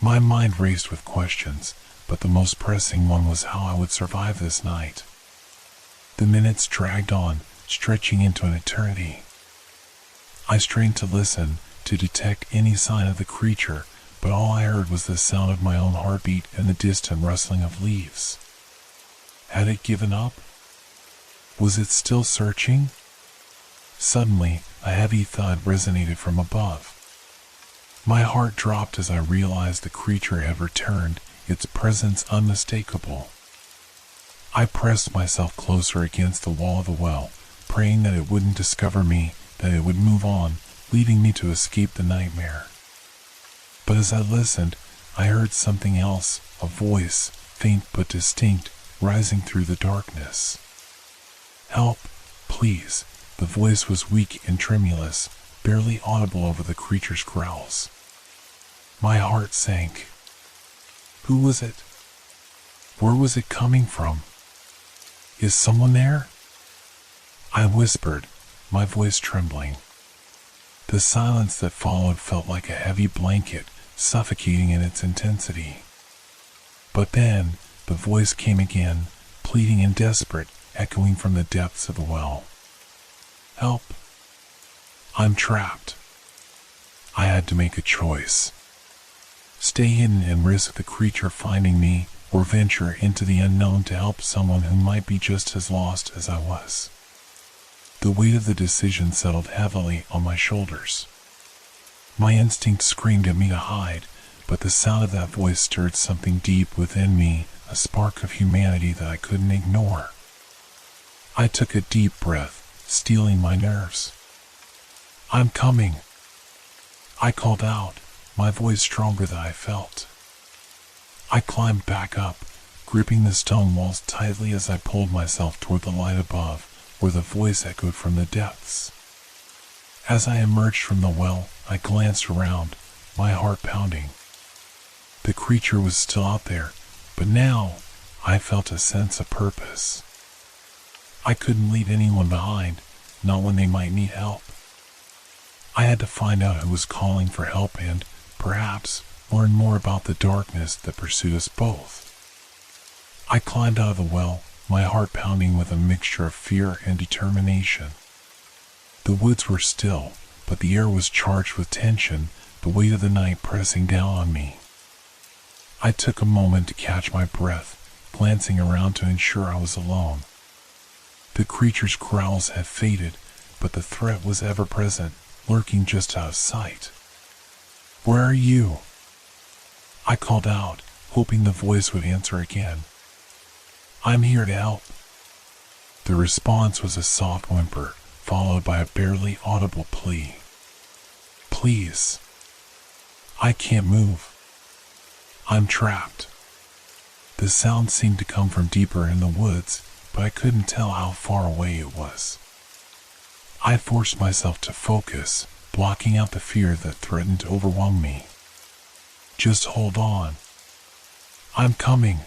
Speaker 1: My mind raced with questions, but the most pressing one was how I would survive this night. The minutes dragged on, stretching into an eternity. I strained to listen, to detect any sign of the creature, but all I heard was the sound of my own heartbeat and the distant rustling of leaves. Had it given up? Was it still searching? Suddenly, a heavy thud resonated from above. My heart dropped as I realized the creature had returned, its presence unmistakable. I pressed myself closer against the wall of the well, praying that it wouldn't discover me, that it would move on, leaving me to escape the nightmare. But as I listened, I heard something else, a voice, faint but distinct, rising through the darkness. "Help, please." The voice was weak and tremulous, barely audible over the creature's growls. My heart sank. Who was it? Where was it coming from? "Is someone there?" I whispered, my voice trembling. The silence that followed felt like a heavy blanket, suffocating in its intensity. But then, the voice came again, pleading and desperate, echoing from the depths of the well. "Help! I'm trapped." I had to make a choice. Stay hidden and risk the creature finding me, or venture into the unknown to help someone who might be just as lost as I was. The weight of the decision settled heavily on my shoulders. My instinct screamed at me to hide, but the sound of that voice stirred something deep within me, a spark of humanity that I couldn't ignore. I took a deep breath, steeling my nerves. "I'm coming," I called out, my voice stronger than I felt. I climbed back up, gripping the stone walls tightly as I pulled myself toward the light above, where the voice echoed from the depths. As I emerged from the well, I glanced around, my heart pounding. The creature was still out there, but now I felt a sense of purpose. I couldn't leave anyone behind, not when they might need help. I had to find out who was calling for help and, perhaps, learn more about the darkness that pursued us both. I climbed out of the well, my heart pounding with a mixture of fear and determination. The woods were still, but the air was charged with tension, the weight of the night pressing down on me. I took a moment to catch my breath, glancing around to ensure I was alone. The creature's growls had faded, but the threat was ever present, lurking just out of sight. "Where are you?" I called out, hoping the voice would answer again. "I'm here to help." The response was a soft whimper, followed by a barely audible plea. "Please. I can't move. I'm trapped." The sound seemed to come from deeper in the woods, but I couldn't tell how far away it was. I forced myself to focus, blocking out the fear that threatened to overwhelm me. "Just hold on. I'm coming,"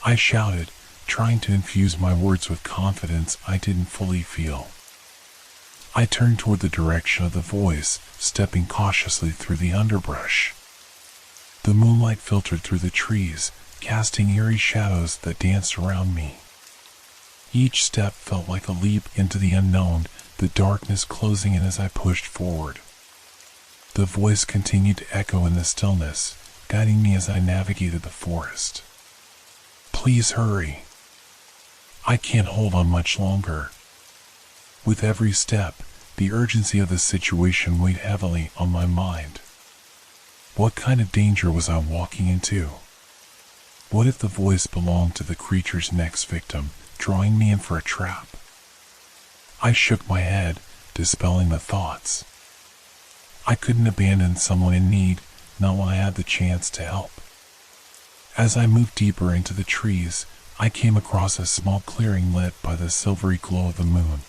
Speaker 1: I shouted, trying to infuse my words with confidence I didn't fully feel. I turned toward the direction of the voice, stepping cautiously through the underbrush. The moonlight filtered through the trees, casting eerie shadows that danced around me. Each step felt like a leap into the unknown, the darkness closing in as I pushed forward. The voice continued to echo in the stillness, guiding me as I navigated the forest. "Please hurry. I can't hold on much longer." With every step, the urgency of the situation weighed heavily on my mind. What kind of danger was I walking into? What if the voice belonged to the creature's next victim, drawing me in for a trap? I shook my head, dispelling the thoughts. I couldn't abandon someone in need, not when I had the chance to help. As I moved deeper into the trees, I came across a small clearing lit by the silvery glow of the moon.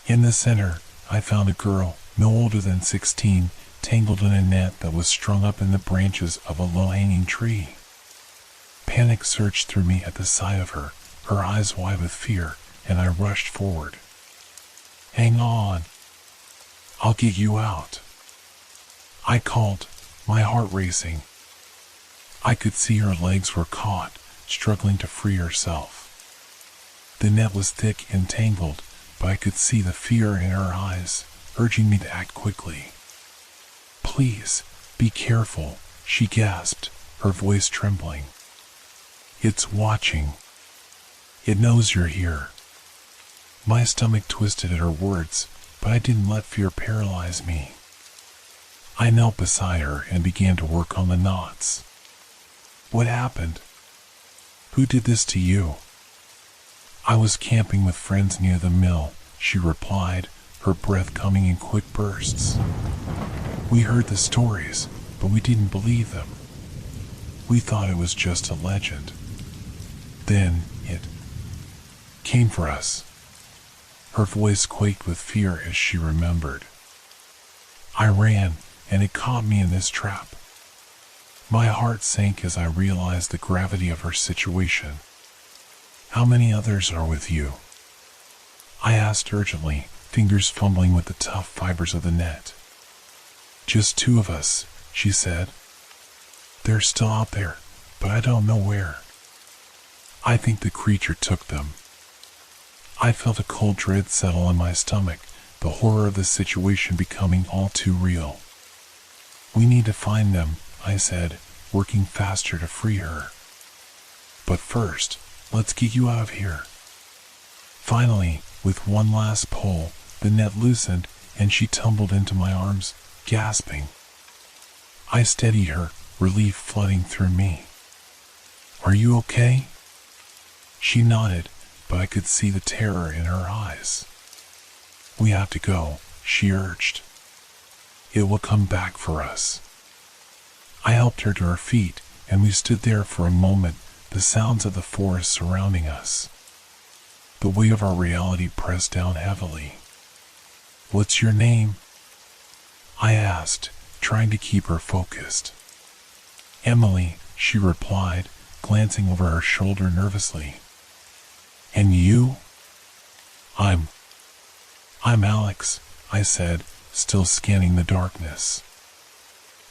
Speaker 1: In the center, I found a girl, no older than 16, tangled in a net that was strung up in the branches of a low-hanging tree. Panic surged through me at the sight of her, her eyes wide with fear, and I rushed forward. "Hang on. I'll get you out," I called, my heart racing. I could see her legs were caught, struggling to free herself. The net was thick and tangled, but I could see the fear in her eyes, urging me to act quickly. "Please, be careful," she gasped, her voice trembling. "It's watching. It knows you're here." My stomach twisted at her words, but I didn't let fear paralyze me. I knelt beside her and began to work on the knots. What happened? Who did this to you? I was camping with friends near the mill, she replied, her breath coming in quick bursts. We heard the stories, but we didn't believe them. We thought it was just a legend. Then it came for us. Her voice quaked with fear as she remembered. I ran, and it caught me in this trap. My heart sank as I realized the gravity of her situation. How many others are with you? I asked urgently, fingers fumbling with the tough fibers of the net. Just 2 of us, she said. They're still out there, but I don't know where. I think the creature took them. I felt a cold dread settle in my stomach, the horror of the situation becoming all too real. We need to find them, I said, working faster to free her. But first, let's get you out of here. Finally, with one last pull, the net loosened and she tumbled into my arms, gasping. I steadied her, relief flooding through me. Are you okay? She nodded, but I could see the terror in her eyes. We have to go, she urged. It will come back for us. I helped her to her feet, and we stood there for a moment, the sounds of the forest surrounding us. The weight of our reality pressed down heavily. What's your name? I asked, trying to keep her focused. Emily, she replied, glancing over her shoulder nervously. And you? I'm Alex, I said, still scanning the darkness.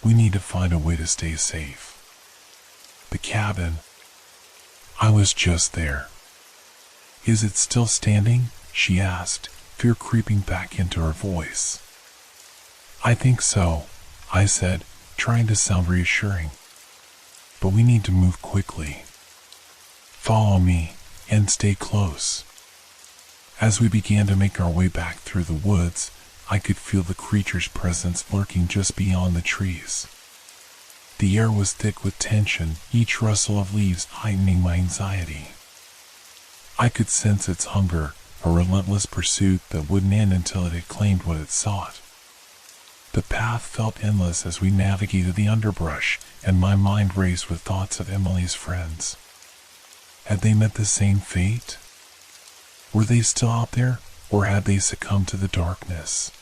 Speaker 1: We need to find a way to stay safe. The cabin. I was just there. Is it still standing? She asked, fear creeping back into her voice. I think so, I said, trying to sound reassuring. But we need to move quickly. Follow me, and stay close. As we began to make our way back through the woods, I could feel the creature's presence lurking just beyond the trees. The air was thick with tension, each rustle of leaves heightening my anxiety. I could sense its hunger, a relentless pursuit that wouldn't end until it had claimed what it sought. The path felt endless as we navigated the underbrush, and my mind raced with thoughts of Emily's friends. Had they met the same fate? Were they still out there, or had they succumbed to the darkness?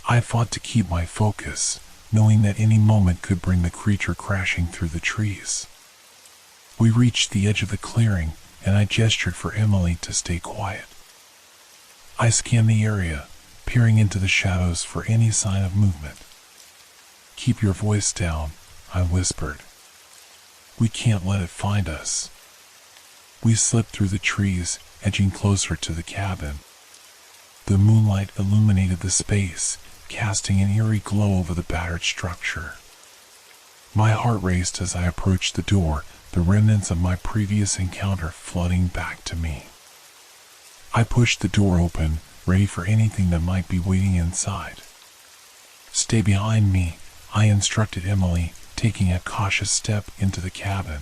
Speaker 1: I fought to keep my focus, knowing that any moment could bring the creature crashing through the trees. We reached the edge of the clearing, and I gestured for Emily to stay quiet. I scanned the area, peering into the shadows for any sign of movement. Keep your voice down, I whispered. We can't let it find us. We slipped through the trees, edging closer to the cabin. The moonlight illuminated the space, casting an eerie glow over the battered structure. My heart raced as I approached the door, the remnants of my previous encounter flooding back to me. I pushed the door open, ready for anything that might be waiting inside. Stay behind me, I instructed Emily, taking a cautious step into the cabin.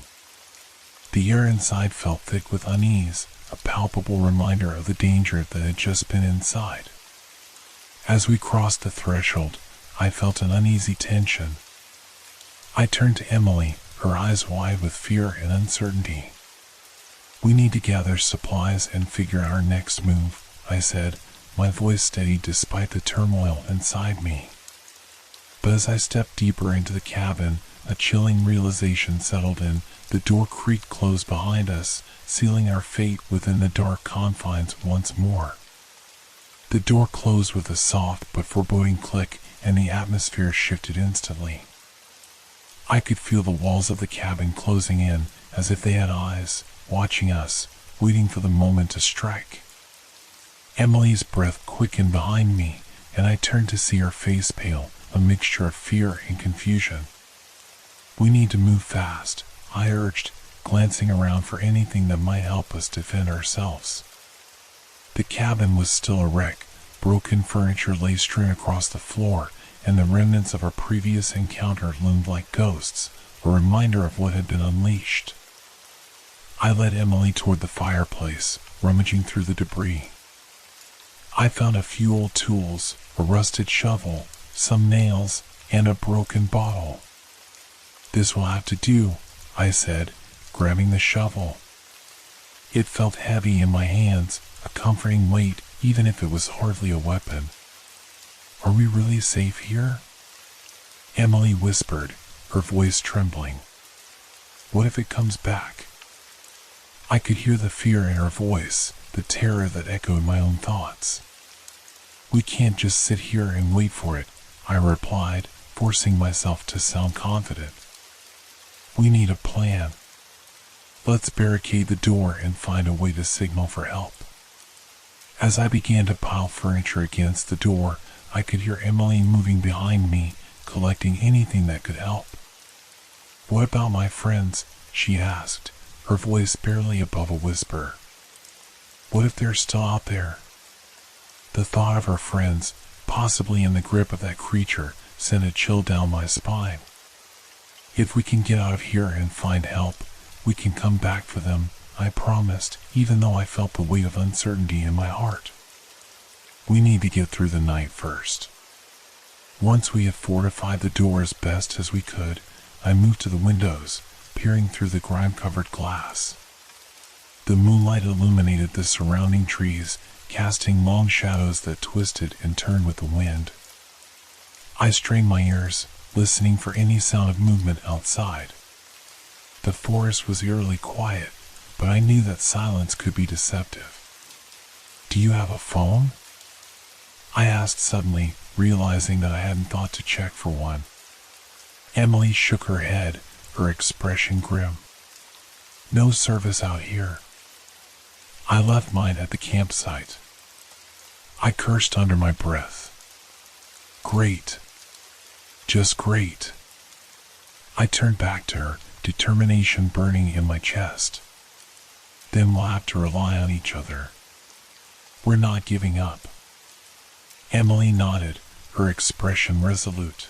Speaker 1: The air inside felt thick with unease, a palpable reminder of the danger that had just been inside. As we crossed the threshold, I felt an uneasy tension. I turned to Emily, her eyes wide with fear and uncertainty. We need to gather supplies and figure out our next move, I said, my voice steady despite the turmoil inside me. But as I stepped deeper into the cabin, a chilling realization settled in. The door creaked closed behind us, sealing our fate within the dark confines once more. The door closed with a soft but foreboding click, and the atmosphere shifted instantly. I could feel the walls of the cabin closing in, as if they had eyes, watching us, waiting for the moment to strike. Emily's breath quickened behind me, and I turned to see her face pale, a mixture of fear and confusion. We need to move fast, I urged, glancing around for anything that might help us defend ourselves. The cabin was still a wreck, broken furniture lay strewn across the floor, and the remnants of our previous encounter loomed like ghosts, a reminder of what had been unleashed. I led Emily toward the fireplace, rummaging through the debris. I found a few old tools, a rusted shovel, some nails, and a broken bottle. "This will have to do," I said, grabbing the shovel. It felt heavy in my hands, a comforting weight, even if it was hardly a weapon. "Are we really safe here?" Emily whispered, her voice trembling. "What if it comes back?" I could hear the fear in her voice, the terror that echoed my own thoughts. "We can't just sit here and wait for it," I replied, forcing myself to sound confident. "We need a plan. Let's barricade the door and find a way to signal for help." As I began to pile furniture against the door, I could hear Emily moving behind me, collecting anything that could help. "What about my friends?" she asked, her voice barely above a whisper. "What if they're still out there?" The thought of her friends, possibly in the grip of that creature, sent a chill down my spine. "If we can get out of here and find help, we can come back for them," I promised, even though I felt the weight of uncertainty in my heart. "We need to get through the night first." Once we had fortified the door as best as we could, I moved to the windows, peering through the grime-covered glass. The moonlight illuminated the surrounding trees, casting long shadows that twisted and turned with the wind. I strained my ears, listening for any sound of movement outside. The forest was eerily quiet, but I knew that silence could be deceptive. "Do you have a phone?" I asked suddenly, realizing that I hadn't thought to check for one. Emily shook her head, her expression grim. "No service out here." I left mine at the campsite. I cursed under my breath. Great. Just great. I turned back to her, determination burning in my chest. "Then we'll have to rely on each other. We're not giving up." Emily nodded, her expression resolute.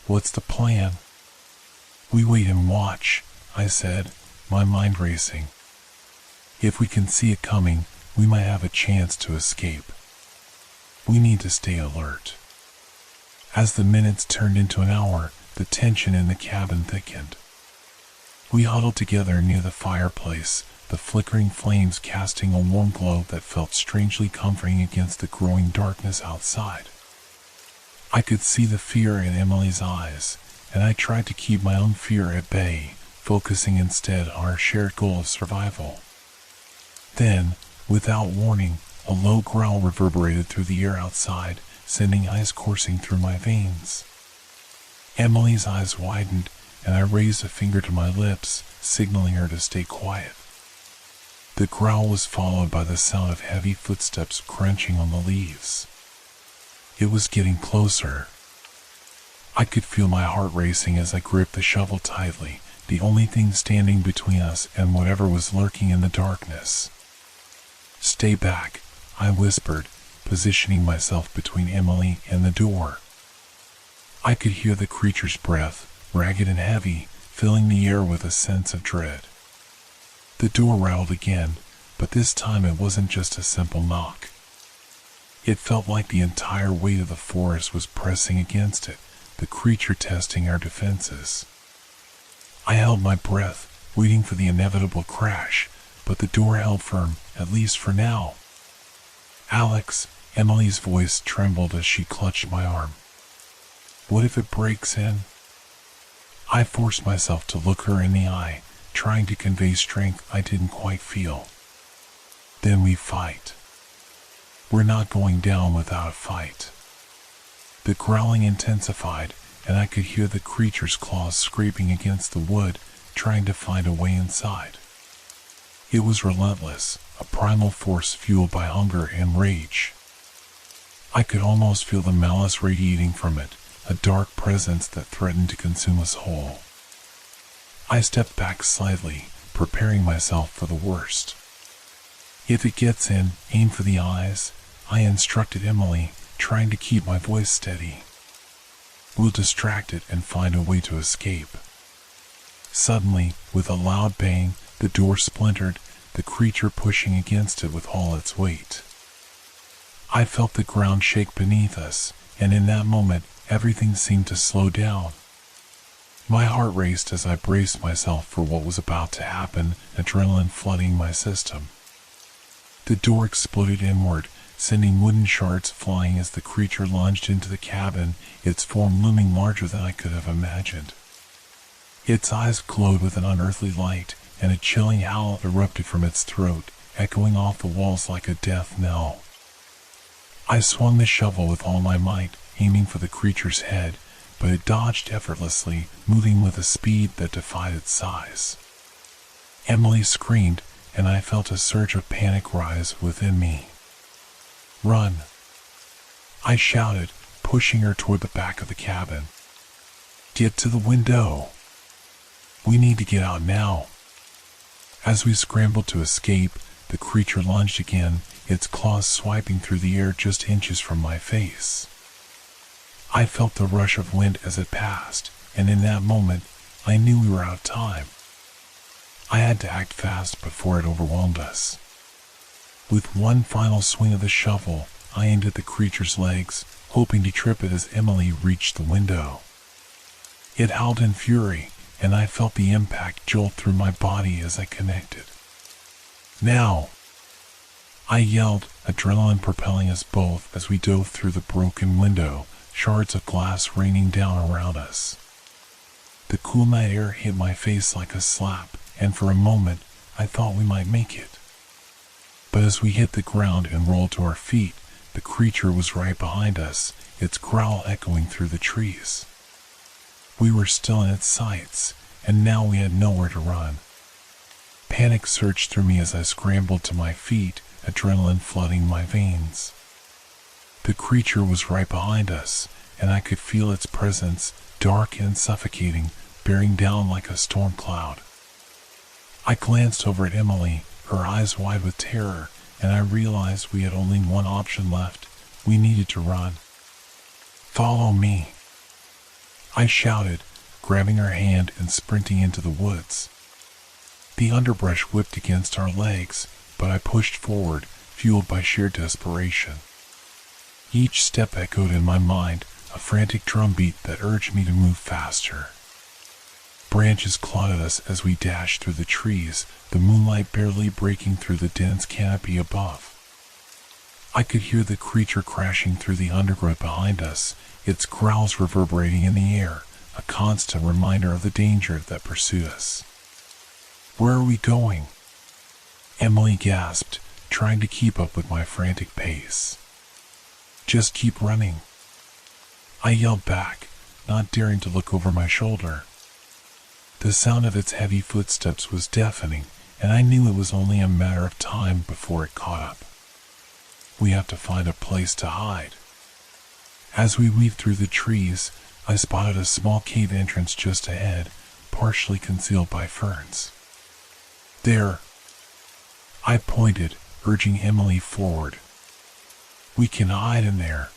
Speaker 1: "What's the plan?" "We wait and watch," I said, my mind racing. "If we can see it coming, we might have a chance to escape. We need to stay alert." As the minutes turned into an hour, the tension in the cabin thickened. We huddled together near the fireplace, the flickering flames casting a warm glow that felt strangely comforting against the growing darkness outside. I could see the fear in Emily's eyes, and I tried to keep my own fear at bay, focusing instead on our shared goal of survival. Then, without warning, a low growl reverberated through the air outside, sending ice coursing through my veins. Emily's eyes widened, and I raised a finger to my lips, signaling her to stay quiet. The growl was followed by the sound of heavy footsteps crunching on the leaves. It was getting closer. I could feel my heart racing as I gripped the shovel tightly, the only thing standing between us and whatever was lurking in the darkness. "Stay back," I whispered, positioning myself between Emily and the door. I could hear the creature's breath, ragged and heavy, filling the air with a sense of dread. The door rattled again, but this time it wasn't just a simple knock. It felt like the entire weight of the forest was pressing against it, the creature testing our defenses. I held my breath, waiting for the inevitable crash, but the door held firm, at least for now. "Alex," Emily's voice trembled as she clutched my arm. "What if it breaks in?" I forced myself to look her in the eye, trying to convey strength I didn't quite feel. "Then we fight. We're not going down without a fight." The growling intensified, and I could hear the creature's claws scraping against the wood, trying to find a way inside. It was relentless, a primal force fueled by hunger and rage. I could almost feel the malice radiating from it, a dark presence that threatened to consume us whole. I stepped back slightly, preparing myself for the worst. "If it gets in, aim for the eyes," I instructed Emily, trying to keep my voice steady. We'll distract it and find a way to escape. Suddenly, with a loud bang, the door splintered, the creature pushing against it with all its weight. I felt the ground shake beneath us, and in that moment, everything seemed to slow down. My heart raced as I braced myself for what was about to happen, adrenaline flooding my system. The door exploded inward, sending wooden shards flying as the creature lunged into the cabin, its form looming larger than I could have imagined. Its eyes glowed with an unearthly light, and a chilling howl erupted from its throat, echoing off the walls like a death knell. I swung the shovel with all my might, aiming for the creature's head, but it dodged effortlessly, moving with a speed that defied its size. Emily screamed, and I felt a surge of panic rise within me. "Run!" I shouted, pushing her toward the back of the cabin. "Get to the window! We need to get out now!" As we scrambled to escape, the creature lunged again, its claws swiping through the air just inches from my face. I felt the rush of wind as it passed, and in that moment, I knew we were out of time. I had to act fast before it overwhelmed us. With one final swing of the shovel, I aimed at the creature's legs, hoping to trip it as Emily reached the window. It howled in fury, and I felt the impact jolt through my body as I connected. "Now!" I yelled, adrenaline propelling us both as we dove through the broken window, shards of glass raining down around us. The cool night air hit my face like a slap, and for a moment, I thought we might make it. But as we hit the ground and rolled to our feet, the creature was right behind us, its growl echoing through the trees. We were still in its sights, and now we had nowhere to run. Panic surged through me as I scrambled to my feet, adrenaline flooding my veins. The creature was right behind us, and I could feel its presence, dark and suffocating, bearing down like a storm cloud. I glanced over at Emily, her eyes wide with terror, and I realized we had only one option left. We needed to run. "Follow me!" I shouted, grabbing her hand and sprinting into the woods. The underbrush whipped against our legs, but I pushed forward, fueled by sheer desperation. Each step echoed in my mind, a frantic drumbeat that urged me to move faster. Branches clawed at us as we dashed through the trees, the moonlight barely breaking through the dense canopy above. I could hear the creature crashing through the undergrowth behind us, its growls reverberating in the air, a constant reminder of the danger that pursued us. "Where are we going?" Emily gasped, trying to keep up with my frantic pace. "Just keep running," I yelled back, not daring to look over my shoulder. The sound of its heavy footsteps was deafening, and I knew it was only a matter of time before it caught up. We have to find a place to hide. As we weaved through the trees, I spotted a small cave entrance just ahead, partially concealed by ferns. "There!" I pointed, urging Emily forward. "We can hide in there."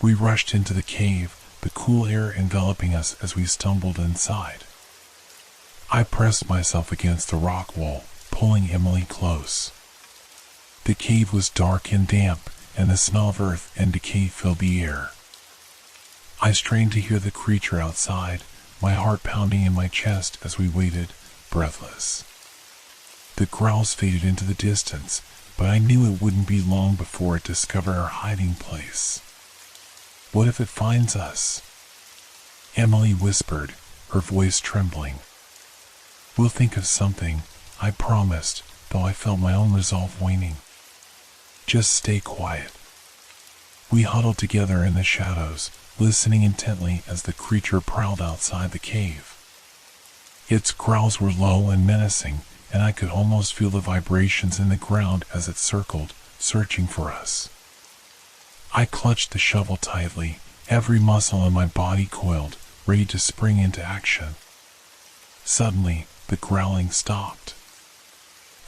Speaker 1: We rushed into the cave, the cool air enveloping us as we stumbled inside. I pressed myself against the rock wall, pulling Emily close. The cave was dark and damp, and the smell of earth and decay filled the air. I strained to hear the creature outside, my heart pounding in my chest as we waited, breathless. The growls faded into the distance, but I knew it wouldn't be long before it discovered our hiding place. "What if it finds us?" Emily whispered, her voice trembling. "We'll think of something," I promised, though I felt my own resolve waning. "Just stay quiet." We huddled together in the shadows, listening intently as the creature prowled outside the cave. Its growls were low and menacing, and I could almost feel the vibrations in the ground as it circled, searching for us. I clutched the shovel tightly, every muscle in my body coiled, ready to spring into action. Suddenly, the growling stopped.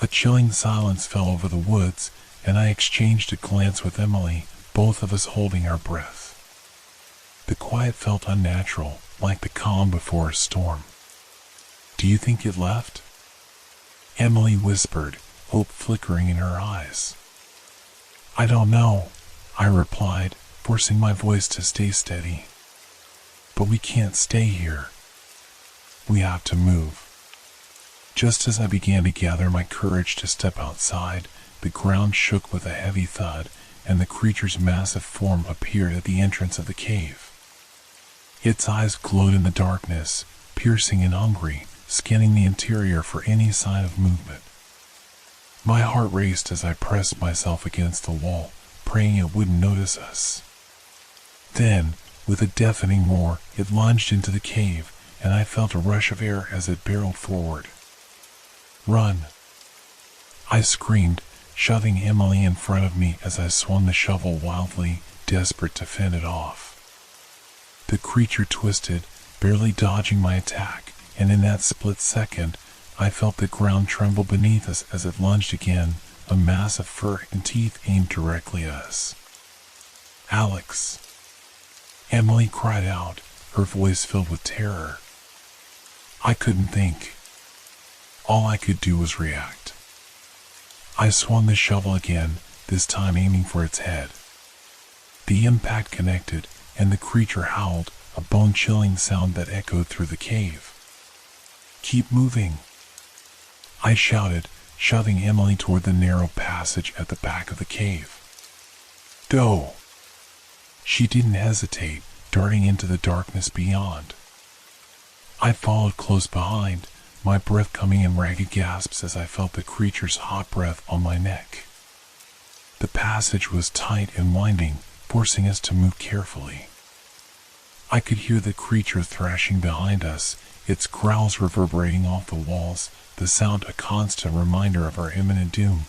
Speaker 1: A chilling silence fell over the woods, and I exchanged a glance with Emily, both of us holding our breath. The quiet felt unnatural, like the calm before a storm. "Do you think it left?" Emily whispered, hope flickering in her eyes. "I don't know," I replied, forcing my voice to stay steady. "But we can't stay here. We have to move." Just as I began to gather my courage to step outside, the ground shook with a heavy thud, and the creature's massive form appeared at the entrance of the cave. Its eyes glowed in the darkness, piercing and hungry, scanning the interior for any sign of movement. My heart raced as I pressed myself against the wall, praying it wouldn't notice us. Then, with a deafening roar, it lunged into the cave, and I felt a rush of air as it barreled forward. "Run!" I screamed, shoving Emily in front of me as I swung the shovel wildly, desperate to fend it off. The creature twisted, barely dodging my attack, and in that split second, I felt the ground tremble beneath us as it lunged again, a mass of fur and teeth aimed directly at us. "Alex!" Emily cried out, her voice filled with terror. I couldn't think. All I could do was react. I swung the shovel again, this time aiming for its head. The impact connected, and the creature howled, a bone-chilling sound that echoed through the cave. "Keep moving!" I shouted, shoving Emily toward the narrow passage at the back of the cave. "Go!" She didn't hesitate, darting into the darkness beyond. I followed close behind, my breath coming in ragged gasps as I felt the creature's hot breath on my neck. The passage was tight and winding, forcing us to move carefully. I could hear the creature thrashing behind us, its growls reverberating off the walls, the sound a constant reminder of our imminent doom.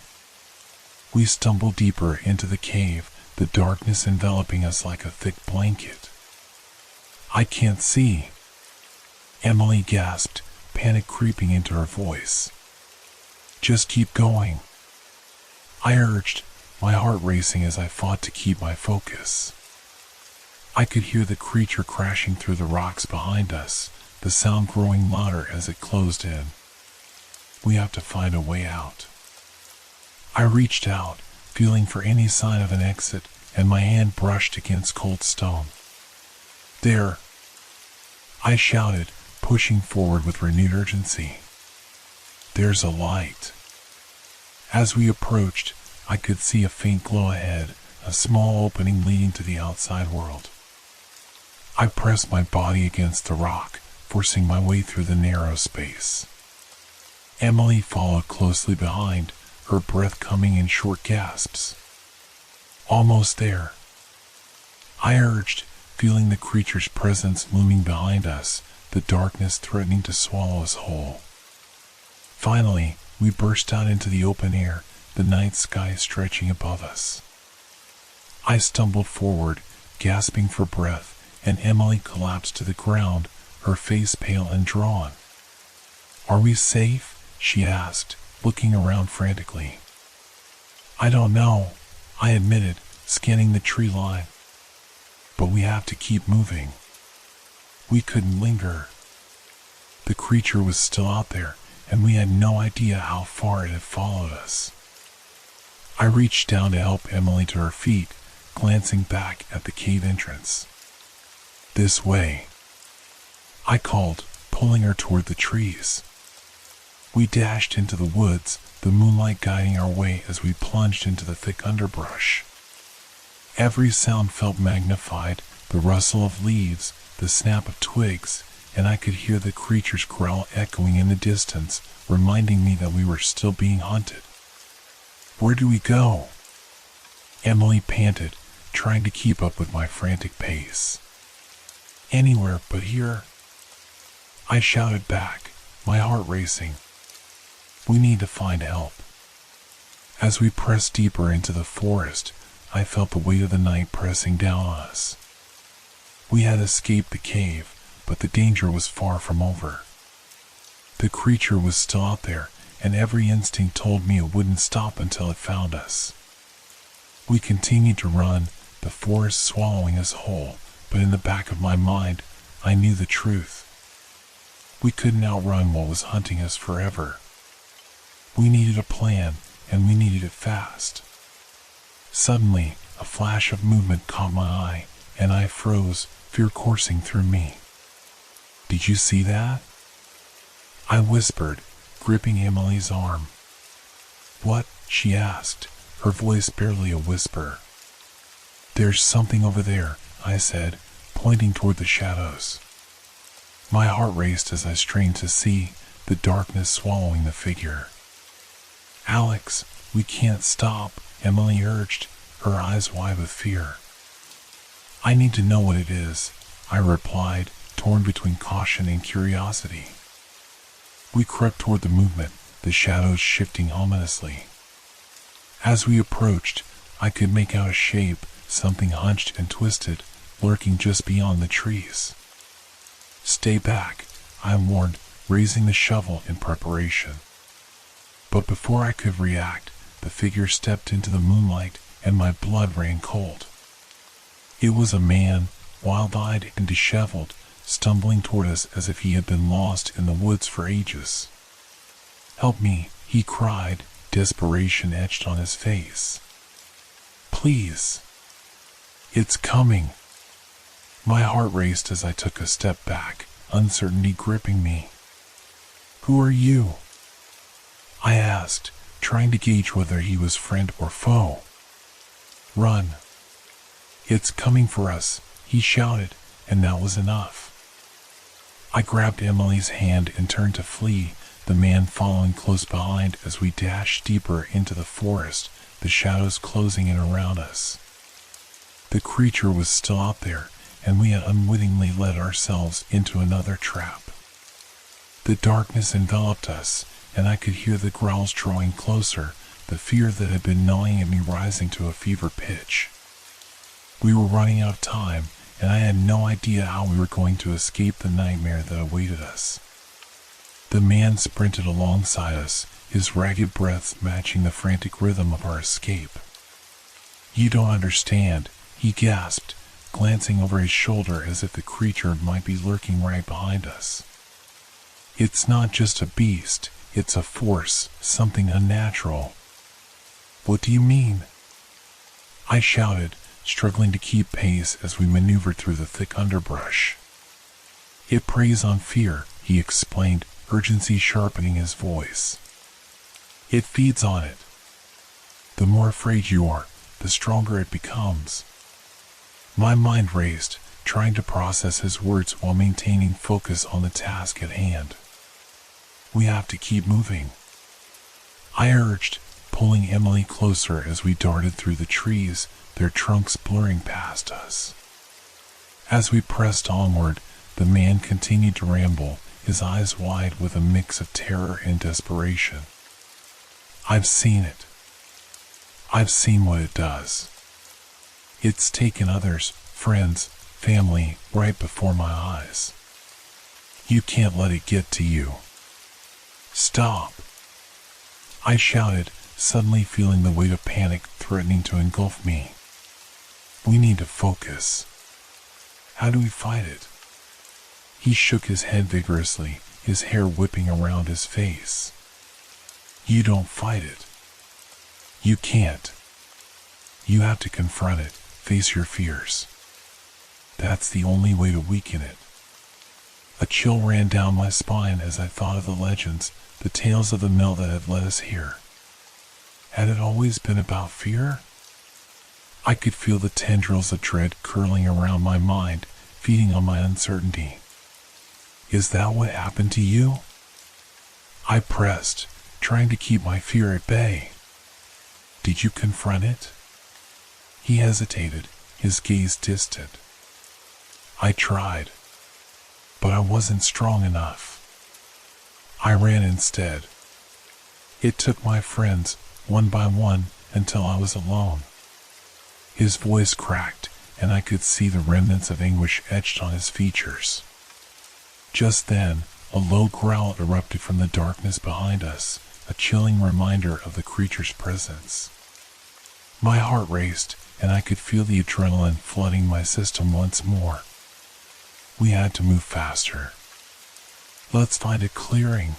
Speaker 1: We stumbled deeper into the cave, the darkness enveloping us like a thick blanket. "I can't see," Emily gasped, panic creeping into her voice. "Just keep going," I urged, my heart racing as I fought to keep my focus. I could hear the creature crashing through the rocks behind us, the sound growing louder as it closed in. "We have to find a way out." I reached out, feeling for any sign of an exit, and my hand brushed against cold stone. "There!" I shouted, pushing forward with renewed urgency. "There's a light." As we approached, I could see a faint glow ahead, a small opening leading to the outside world. I pressed my body against the rock, forcing my way through the narrow space. Emily followed closely behind, her breath coming in short gasps. "Almost there," I urged, feeling the creature's presence looming behind us, the darkness threatening to swallow us whole. Finally, we burst out into the open air, the night sky stretching above us. I stumbled forward, gasping for breath, and Emily collapsed to the ground, her face pale and drawn. "Are we safe?" she asked, looking around frantically. "I don't know," I admitted, scanning the tree line. "But we have to keep moving." We couldn't linger. The creature was still out there, and we had no idea how far it had followed us. I reached down to help Emily to her feet, glancing back at the cave entrance. "This way," I called, pulling her toward the trees. We dashed into the woods, the moonlight guiding our way as we plunged into the thick underbrush. Every sound felt magnified, the rustle of leaves, the snap of twigs, and I could hear the creature's growl echoing in the distance, reminding me that we were still being hunted. "Where do we go?" Emily panted, trying to keep up with my frantic pace. "Anywhere but here," I shouted back, my heart racing. "We need to find help." As we pressed deeper into the forest, I felt the weight of the night pressing down on us. We had escaped the cave, but the danger was far from over. The creature was still out there, and every instinct told me it wouldn't stop until it found us. We continued to run, the forest swallowing us whole, but in the back of my mind, I knew the truth. We couldn't outrun what was hunting us forever. We needed a plan, and we needed it fast. Suddenly, a flash of movement caught my eye, and I froze, fear coursing through me. "Did you see that?" I whispered, gripping Emily's arm. "What?" she asked, her voice barely a whisper. "There's something over there," I said, pointing toward the shadows. My heart raced as I strained to see, the darkness swallowing the figure. "Alex, we can't stop," Emily urged, her eyes wide with fear. "I need to know what it is," I replied, torn between caution and curiosity. We crept toward the movement, the shadows shifting ominously. As we approached, I could make out a shape, something hunched and twisted, lurking just beyond the trees. "Stay back," I warned, raising the shovel in preparation. But before I could react, the figure stepped into the moonlight, and my blood ran cold. It was a man, wild-eyed and disheveled, stumbling toward us as if he had been lost in the woods for ages. "Help me," he cried, desperation etched on his face. "Please." "It's coming." My heart raced as I took a step back, uncertainty gripping me. "Who are you?" I asked, trying to gauge whether he was friend or foe. "Run. It's coming for us," he shouted, and that was enough. I grabbed Emily's hand and turned to flee, the man following close behind as we dashed deeper into the forest, the shadows closing in around us. The creature was still out there, and we had unwittingly led ourselves into another trap. The darkness enveloped us, and I could hear the growls drawing closer, the fear that had been gnawing at me rising to a fever pitch. We were running out of time, and I had no idea how we were going to escape the nightmare that awaited us. The man sprinted alongside us, his ragged breaths matching the frantic rhythm of our escape. "You don't understand," he gasped, glancing over his shoulder as if the creature might be lurking right behind us. "It's not just a beast, it's a force, something unnatural." "What do you mean?" I shouted, struggling to keep pace as we maneuvered through the thick underbrush. "It preys on fear," he explained, urgency sharpening his voice. "It feeds on it. The more afraid you are, the stronger it becomes." My mind raced, trying to process his words while maintaining focus on the task at hand. "We have to keep moving," I urged, pulling Emily closer as we darted through the trees, their trunks blurring past us. As we pressed onward, the man continued to ramble, his eyes wide with a mix of terror and desperation. "I've seen it. I've seen what it does. It's taken others, friends, family, right before my eyes. You can't let it get to you. Stop!" I shouted, suddenly feeling the weight of panic threatening to engulf me. "We need to focus. How do we fight it?" He shook his head vigorously, his hair whipping around his face. "You don't fight it. You can't. You have to confront it, face your fears. That's the only way to weaken it." A chill ran down my spine as I thought of the legends, the tales of the mill that had led us here. Had it always been about fear? I could feel the tendrils of dread curling around my mind, feeding on my uncertainty. "Is that what happened to you?" I pressed, trying to keep my fear at bay. "Did you confront it?" He hesitated, his gaze distant. "I tried, but I wasn't strong enough. I ran instead. It took my friends, one by one, until I was alone." His voice cracked, and I could see the remnants of anguish etched on his features. Just then, a low growl erupted from the darkness behind us, a chilling reminder of the creature's presence. My heart raced, and I could feel the adrenaline flooding my system once more. We had to move faster. "Let's find a clearing,"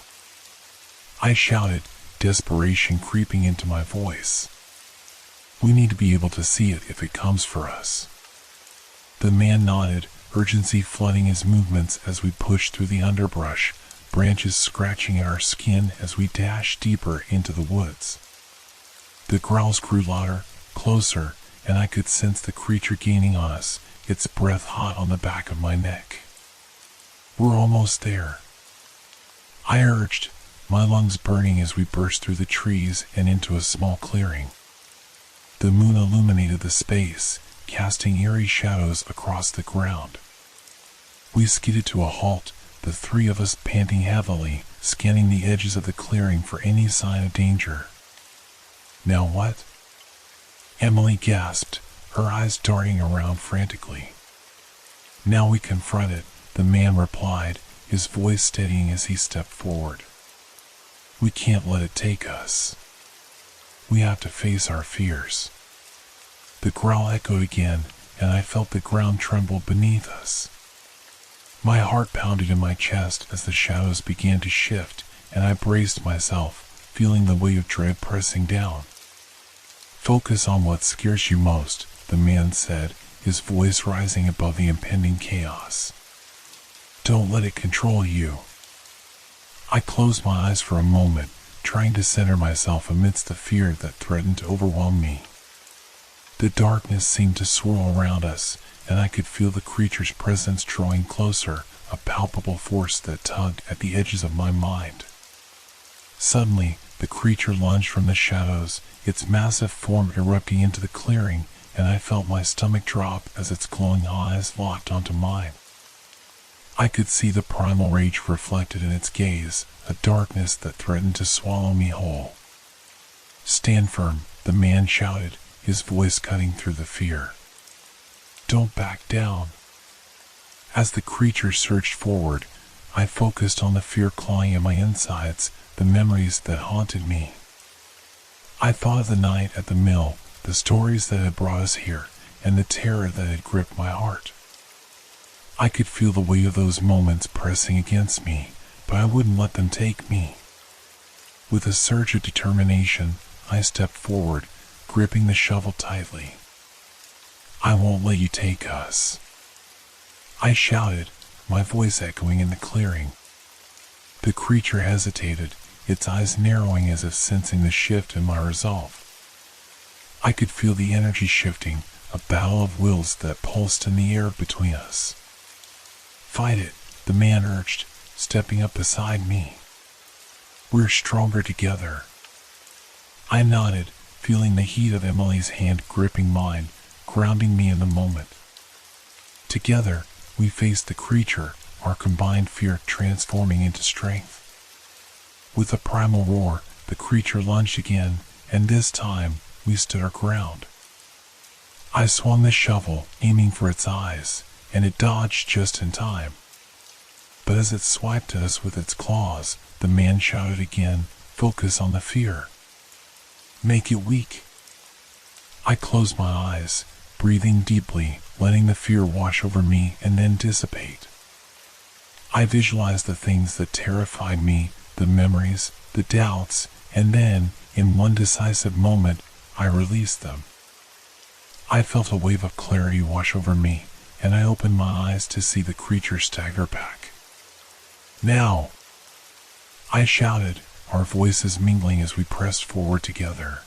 Speaker 1: I shouted, desperation creeping into my voice. "We need to be able to see it if it comes for us." The man nodded, urgency flooding his movements as we pushed through the underbrush, branches scratching at our skin as we dashed deeper into the woods. The growls grew louder, closer, and I could sense the creature gaining on us, its breath hot on the back of my neck. "We're almost there," I urged, my lungs burning as we burst through the trees and into a small clearing. The moon illuminated the space, casting eerie shadows across the ground. We skidded to a halt, the three of us panting heavily, scanning the edges of the clearing for any sign of danger. "Now what?" Emily gasped, her eyes darting around frantically. "Now we confront it," the man replied, his voice steadying as he stepped forward. "We can't let it take us. We have to face our fears." The growl echoed again, and I felt the ground tremble beneath us. My heart pounded in my chest as the shadows began to shift, and I braced myself, feeling the weight of dread pressing down. "Focus on what scares you most," the man said, his voice rising above the impending chaos. "Don't let it control you." I closed my eyes for a moment, trying to center myself amidst the fear that threatened to overwhelm me. The darkness seemed to swirl around us, and I could feel the creature's presence drawing closer, a palpable force that tugged at the edges of my mind. Suddenly, the creature lunged from the shadows, its massive form erupting into the clearing, and I felt my stomach drop as its glowing eyes locked onto mine. I could see the primal rage reflected in its gaze, a darkness that threatened to swallow me whole. "Stand firm," the man shouted, his voice cutting through the fear. "Don't back down." As the creature surged forward, I focused on the fear clawing at my insides, the memories that haunted me. I thought of the night at the mill, the stories that had brought us here, and the terror that had gripped my heart. I could feel the weight of those moments pressing against me, but I wouldn't let them take me. With a surge of determination, I stepped forward, gripping the shovel tightly. "I won't let you take us," I shouted, my voice echoing in the clearing. The creature hesitated, its eyes narrowing as if sensing the shift in my resolve. I could feel the energy shifting, a battle of wills that pulsed in the air between us. "Fight it," the man urged, stepping up beside me. "We're stronger together." I nodded, feeling the heat of Emily's hand gripping mine, grounding me in the moment. Together, we faced the creature, our combined fear transforming into strength. With a primal roar, the creature lunged again, and this time, we stood our ground. I swung the shovel, aiming for its eyes, and it dodged just in time. But as it swiped at us with its claws, the man shouted again, "Focus on the fear. Make it weak." I closed my eyes, breathing deeply, letting the fear wash over me and then dissipate. I visualized the things that terrified me, the memories, the doubts, and then, in one decisive moment, I released them. I felt a wave of clarity wash over me, and I opened my eyes to see the creature stagger back. "Now!" I shouted, our voices mingling as we pressed forward together.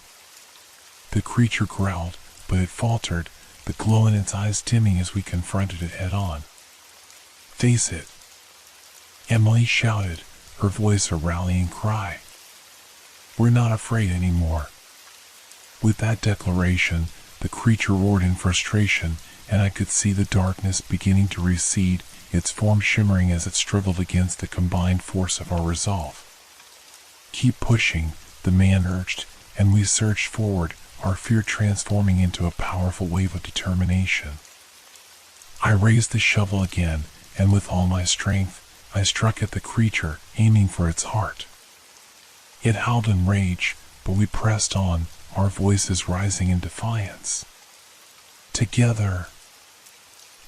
Speaker 1: The creature growled, but it faltered, the glow in its eyes dimming as we confronted it head-on. "Face it!" Emily shouted, her voice a rallying cry. "We're not afraid anymore." With that declaration, the creature roared in frustration, and I could see the darkness beginning to recede, its form shimmering as it struggled against the combined force of our resolve. "Keep pushing," the man urged, and we surged forward, our fear transforming into a powerful wave of determination. I raised the shovel again, and with all my strength, I struck at the creature, aiming for its heart. It howled in rage, but we pressed on, our voices rising in defiance. Together,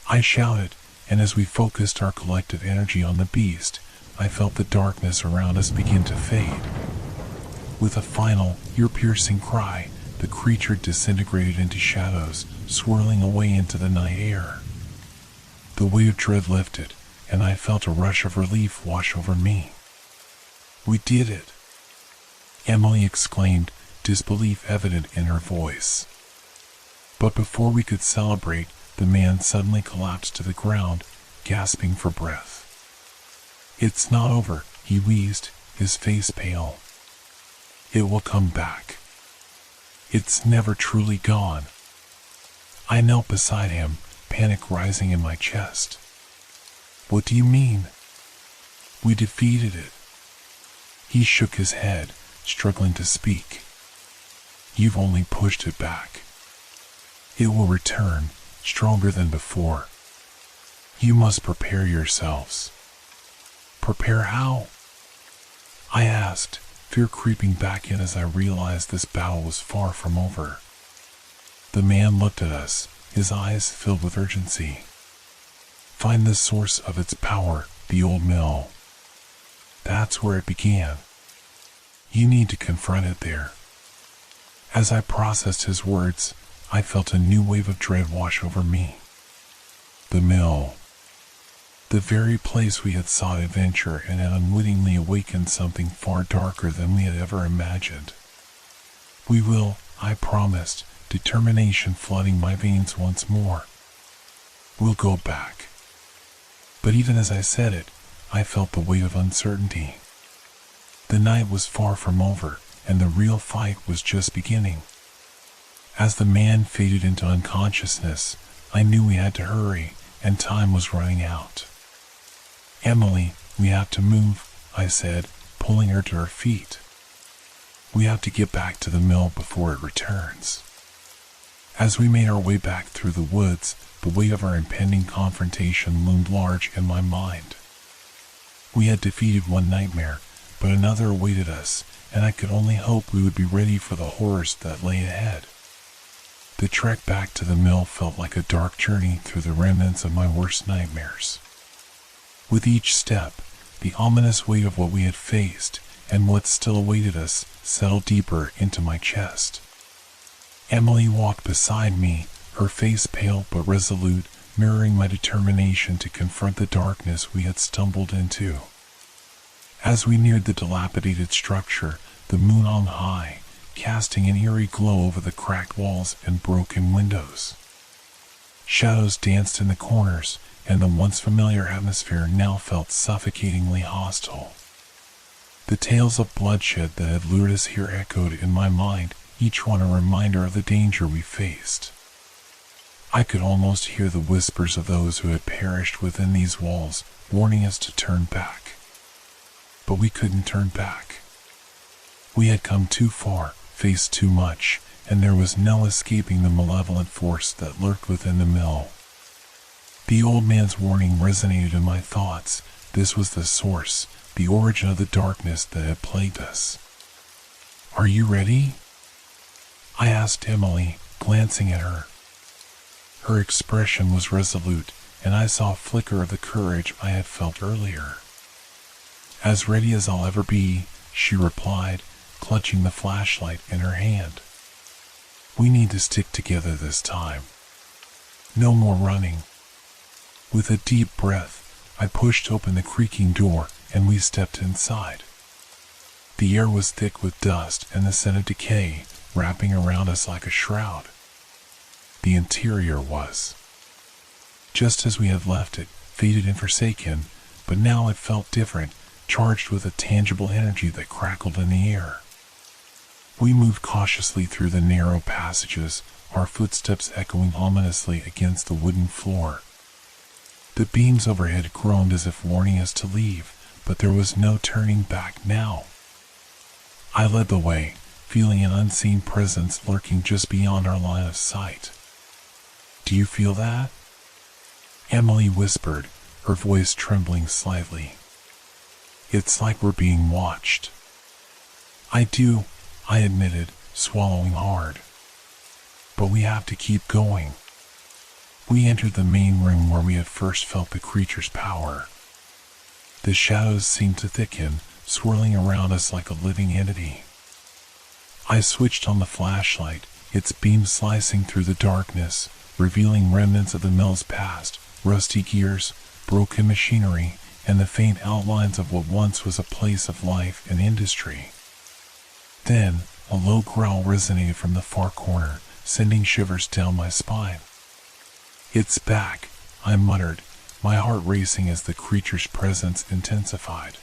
Speaker 1: I shouted, and as we focused our collective energy on the beast, I felt the darkness around us begin to fade. With a final, ear-piercing cry, the creature disintegrated into shadows, swirling away into the night air. The weight of dread lifted, and I felt a rush of relief wash over me. "We did it!" Emily exclaimed, disbelief evident in her voice. But before we could celebrate, the man suddenly collapsed to the ground, gasping for breath. "It's not over," he wheezed, his face pale. "It will come back. It's never truly gone." I knelt beside him, panic rising in my chest. "What do you mean?" "We defeated it." He shook his head, struggling to speak. "You've only pushed it back. It will return, stronger than before. You must prepare yourselves." "Prepare how?" I asked, fear creeping back in as I realized this battle was far from over. The man looked at us, his eyes filled with urgency. "Find the source of its power, the old mill. That's where it began. You need to confront it there." As I processed his words, I felt a new wave of dread wash over me. The mill. The very place we had sought adventure and had unwittingly awakened something far darker than we had ever imagined. "We will," I promised, determination flooding my veins once more. "We'll go back." But even as I said it, I felt the weight of uncertainty. The night was far from over, and the real fight was just beginning. As the man faded into unconsciousness, I knew we had to hurry, and time was running out. "Emily, we have to move," I said, pulling her to her feet. "We have to get back to the mill before it returns." As we made our way back through the woods, the weight of our impending confrontation loomed large in my mind. We had defeated one nightmare, but another awaited us, and I could only hope we would be ready for the horrors that lay ahead. The trek back to the mill felt like a dark journey through the remnants of my worst nightmares. With each step, the ominous weight of what we had faced and what still awaited us settled deeper into my chest. Emily walked beside me, her face pale but resolute, mirroring my determination to confront the darkness we had stumbled into. As we neared the dilapidated structure, the moon hung high, casting an eerie glow over the cracked walls and broken windows. Shadows danced in the corners, and the once familiar atmosphere now felt suffocatingly hostile. The tales of bloodshed that had lured us here echoed in my mind, each one a reminder of the danger we faced. I could almost hear the whispers of those who had perished within these walls, warning us to turn back. But we couldn't turn back. We had come too far, faced too much, and there was no escaping the malevolent force that lurked within the mill. The old man's warning resonated in my thoughts. This was the source, the origin of the darkness that had plagued us. "Are you ready?" I asked Emily, glancing at her. Her expression was resolute, and I saw a flicker of the courage I had felt earlier. "As ready as I'll ever be," she replied, clutching the flashlight in her hand. "We need to stick together this time. No more running." With a deep breath, I pushed open the creaking door, and we stepped inside. The air was thick with dust and the scent of decay, wrapping around us like a shroud. The interior was just as we had left it, faded and forsaken, but now it felt different, charged with a tangible energy that crackled in the air. We moved cautiously through the narrow passages, our footsteps echoing ominously against the wooden floor. The beams overhead groaned as if warning us to leave, but there was no turning back now. I led the way, feeling an unseen presence lurking just beyond our line of sight. "Do you feel that?" Emily whispered, her voice trembling slightly. "It's like we're being watched." "I do," I admitted, swallowing hard. "But we have to keep going." We entered the main room where we had first felt the creature's power. The shadows seemed to thicken, swirling around us like a living entity. I switched on the flashlight, its beam slicing through the darkness, revealing remnants of the mill's past, rusty gears, broken machinery, and the faint outlines of what once was a place of life and industry. Then, a low growl resonated from the far corner, sending shivers down my spine. "It's back," I muttered, my heart racing as the creature's presence intensified.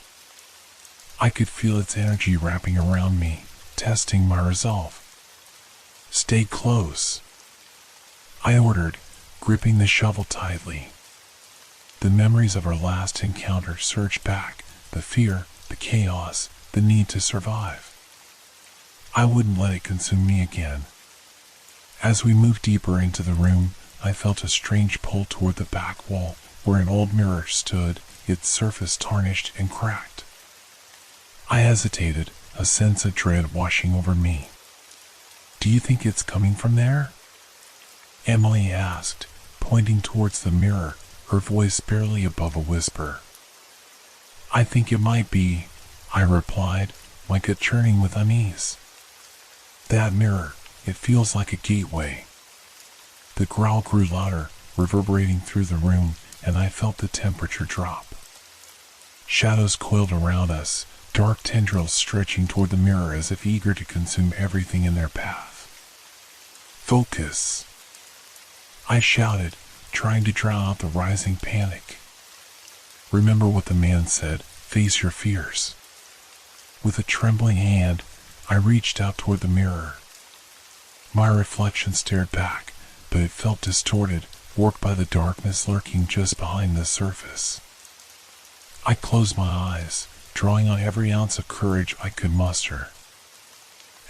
Speaker 1: I could feel its energy wrapping around me, testing my resolve. "Stay close," I ordered, gripping the shovel tightly. The memories of our last encounter surged back, the fear, the chaos, the need to survive. I wouldn't let it consume me again. As we moved deeper into the room, I felt a strange pull toward the back wall, where an old mirror stood, its surface tarnished and cracked. I hesitated, a sense of dread washing over me. "Do you think it's coming from there?" Emily asked, pointing towards the mirror, her voice barely above a whisper. "I think it might be," I replied, my gut churning with unease. "That mirror, it feels like a gateway." The growl grew louder, reverberating through the room, and I felt the temperature drop. Shadows coiled around us, dark tendrils stretching toward the mirror as if eager to consume everything in their path. "Focus," I shouted, trying to drown out the rising panic. "Remember what the man said, face your fears." With a trembling hand, I reached out toward the mirror. My reflection stared back, but it felt distorted, warped by the darkness lurking just behind the surface. I closed my eyes, drawing on every ounce of courage I could muster.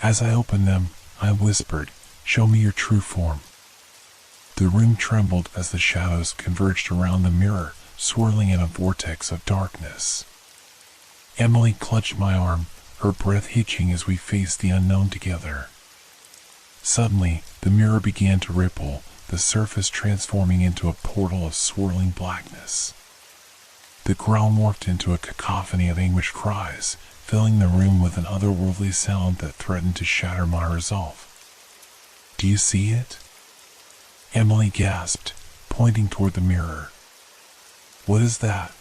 Speaker 1: As I opened them, I whispered, "Show me your true form." The room trembled as the shadows converged around the mirror, swirling in a vortex of darkness. Emily clutched my arm, her breath hitching as we faced the unknown together. Suddenly, the mirror began to ripple, the surface transforming into a portal of swirling blackness. The growl morphed into a cacophony of anguished cries, filling the room with an otherworldly sound that threatened to shatter my resolve. "Do you see it?" Emily gasped, pointing toward the mirror. "What is that?"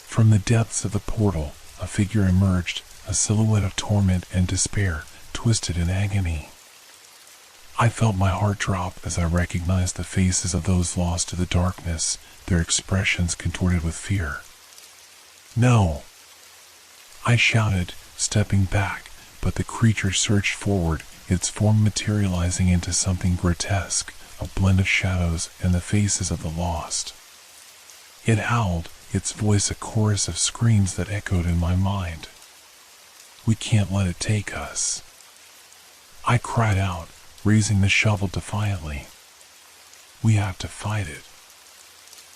Speaker 1: From the depths of the portal, a figure emerged, a silhouette of torment and despair, twisted in agony. I felt my heart drop as I recognized the faces of those lost to the darkness, their expressions contorted with fear. "No!" I shouted, stepping back, but the creature surged forward, its form materializing into something grotesque, a blend of shadows and the faces of the lost. It howled, its voice a chorus of screams that echoed in my mind. "We can't let it take us," I cried out, raising the shovel defiantly. "We have to fight it."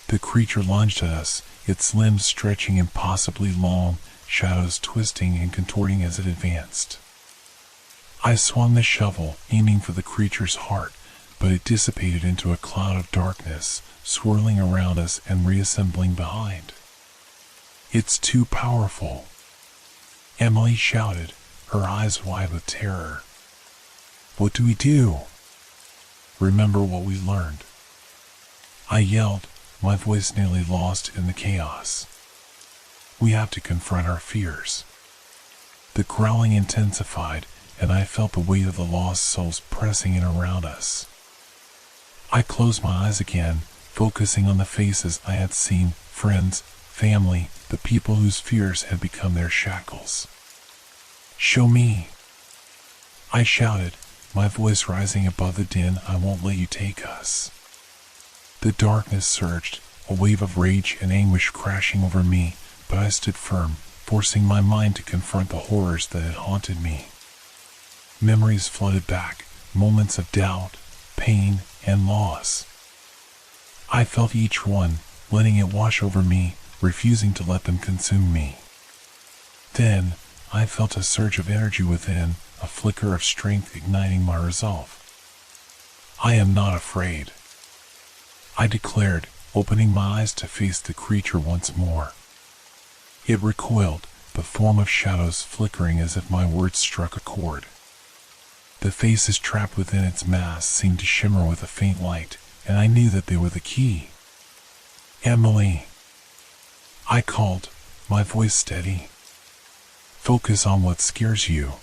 Speaker 1: The creature lunged at us, its limbs stretching impossibly long, shadows twisting and contorting as it advanced. I swung the shovel, aiming for the creature's heart, but it dissipated into a cloud of darkness, swirling around us and reassembling behind. "It's too powerful," Emily shouted, her eyes wide with terror. "What do we do?" "Remember what we learned," I yelled, my voice nearly lost in the chaos. "We have to confront our fears." The growling intensified, and I felt the weight of the lost souls pressing in around us. I closed my eyes again, focusing on the faces I had seen, friends, family, the people whose fears had become their shackles. "Show me," I shouted, my voice rising above the din. "I won't let you take us." The darkness surged, a wave of rage and anguish crashing over me, but I stood firm, forcing my mind to confront the horrors that had haunted me. Memories flooded back, moments of doubt, pain, and loss. I felt each one, letting it wash over me, refusing to let them consume me. Then, I felt a surge of energy within, a flicker of strength igniting my resolve. "I am not afraid," I declared, opening my eyes to face the creature once more. It recoiled, the form of shadows flickering as if my words struck a chord. The faces trapped within its mass seemed to shimmer with a faint light, and I knew that they were the key. "Emily," I called, my voice steady. "Focus on what scares you.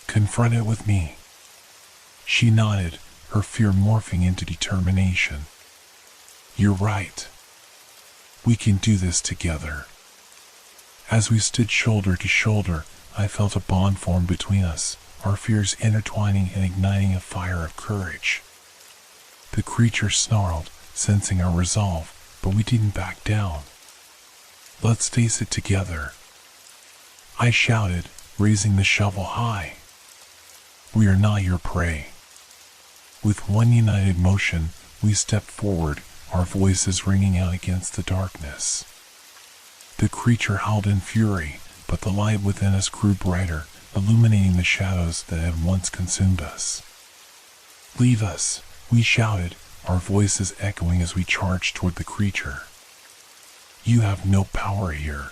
Speaker 1: Confront it with me." She nodded, her fear morphing into determination. "You're right. We can do this together." As we stood shoulder to shoulder, I felt a bond form between us, our fears intertwining and igniting a fire of courage. The creature snarled, sensing our resolve, but we didn't back down. "Let's face it together," I shouted, raising the shovel high. "We are not your prey." With one united motion, we stepped forward, our voices ringing out against the darkness. The creature howled in fury, but the light within us grew brighter, illuminating the shadows that had once consumed us. "Leave us," we shouted, our voices echoing as we charged toward the creature. "You have no power here."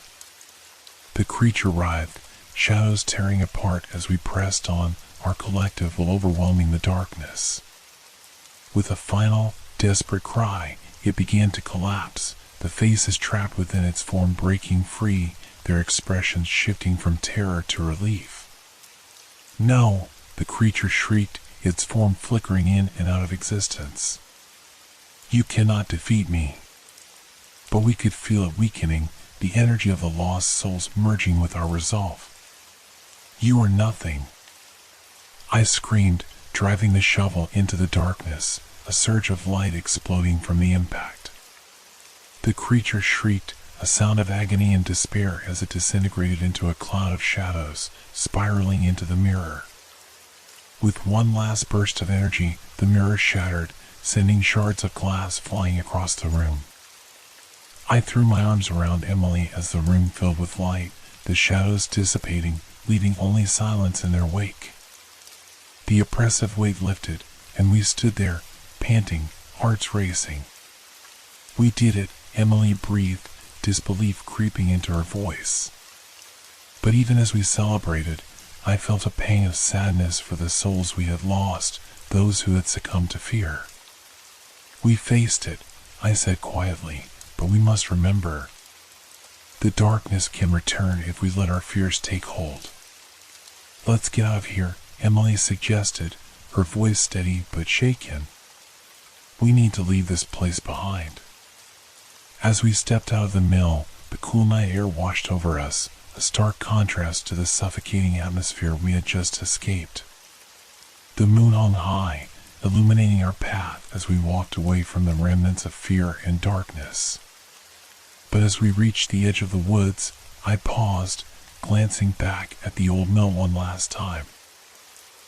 Speaker 1: The creature writhed, shadows tearing apart as we pressed on, our collective will overwhelming the darkness. With a final, desperate cry, it began to collapse, the faces trapped within its form breaking free, their expressions shifting from terror to relief. "No!" the creature shrieked, its form flickering in and out of existence. "You cannot defeat me." But we could feel it weakening, the energy of the lost souls merging with our resolve. "You are nothing," I screamed, driving the shovel into the darkness, a surge of light exploding from the impact. The creature shrieked, a sound of agony and despair as it disintegrated into a cloud of shadows, spiraling into the mirror. With one last burst of energy, the mirror shattered, sending shards of glass flying across the room. I threw my arms around Emily as the room filled with light, the shadows dissipating, leaving only silence in their wake. The oppressive weight lifted, and we stood there, panting, hearts racing. "We did it," Emily breathed, disbelief creeping into her voice. But even as we celebrated, I felt a pang of sadness for the souls we had lost, those who had succumbed to fear. "We faced it," I said quietly, "but we must remember. The darkness can return if we let our fears take hold." "Let's get out of here," Emily suggested, her voice steady but shaken. "We need to leave this place behind." As we stepped out of the mill, the cool night air washed over us, a stark contrast to the suffocating atmosphere we had just escaped. The moon hung high, illuminating our path as we walked away from the remnants of fear and darkness. But as we reached the edge of the woods, I paused, glancing back at the old mill one last time.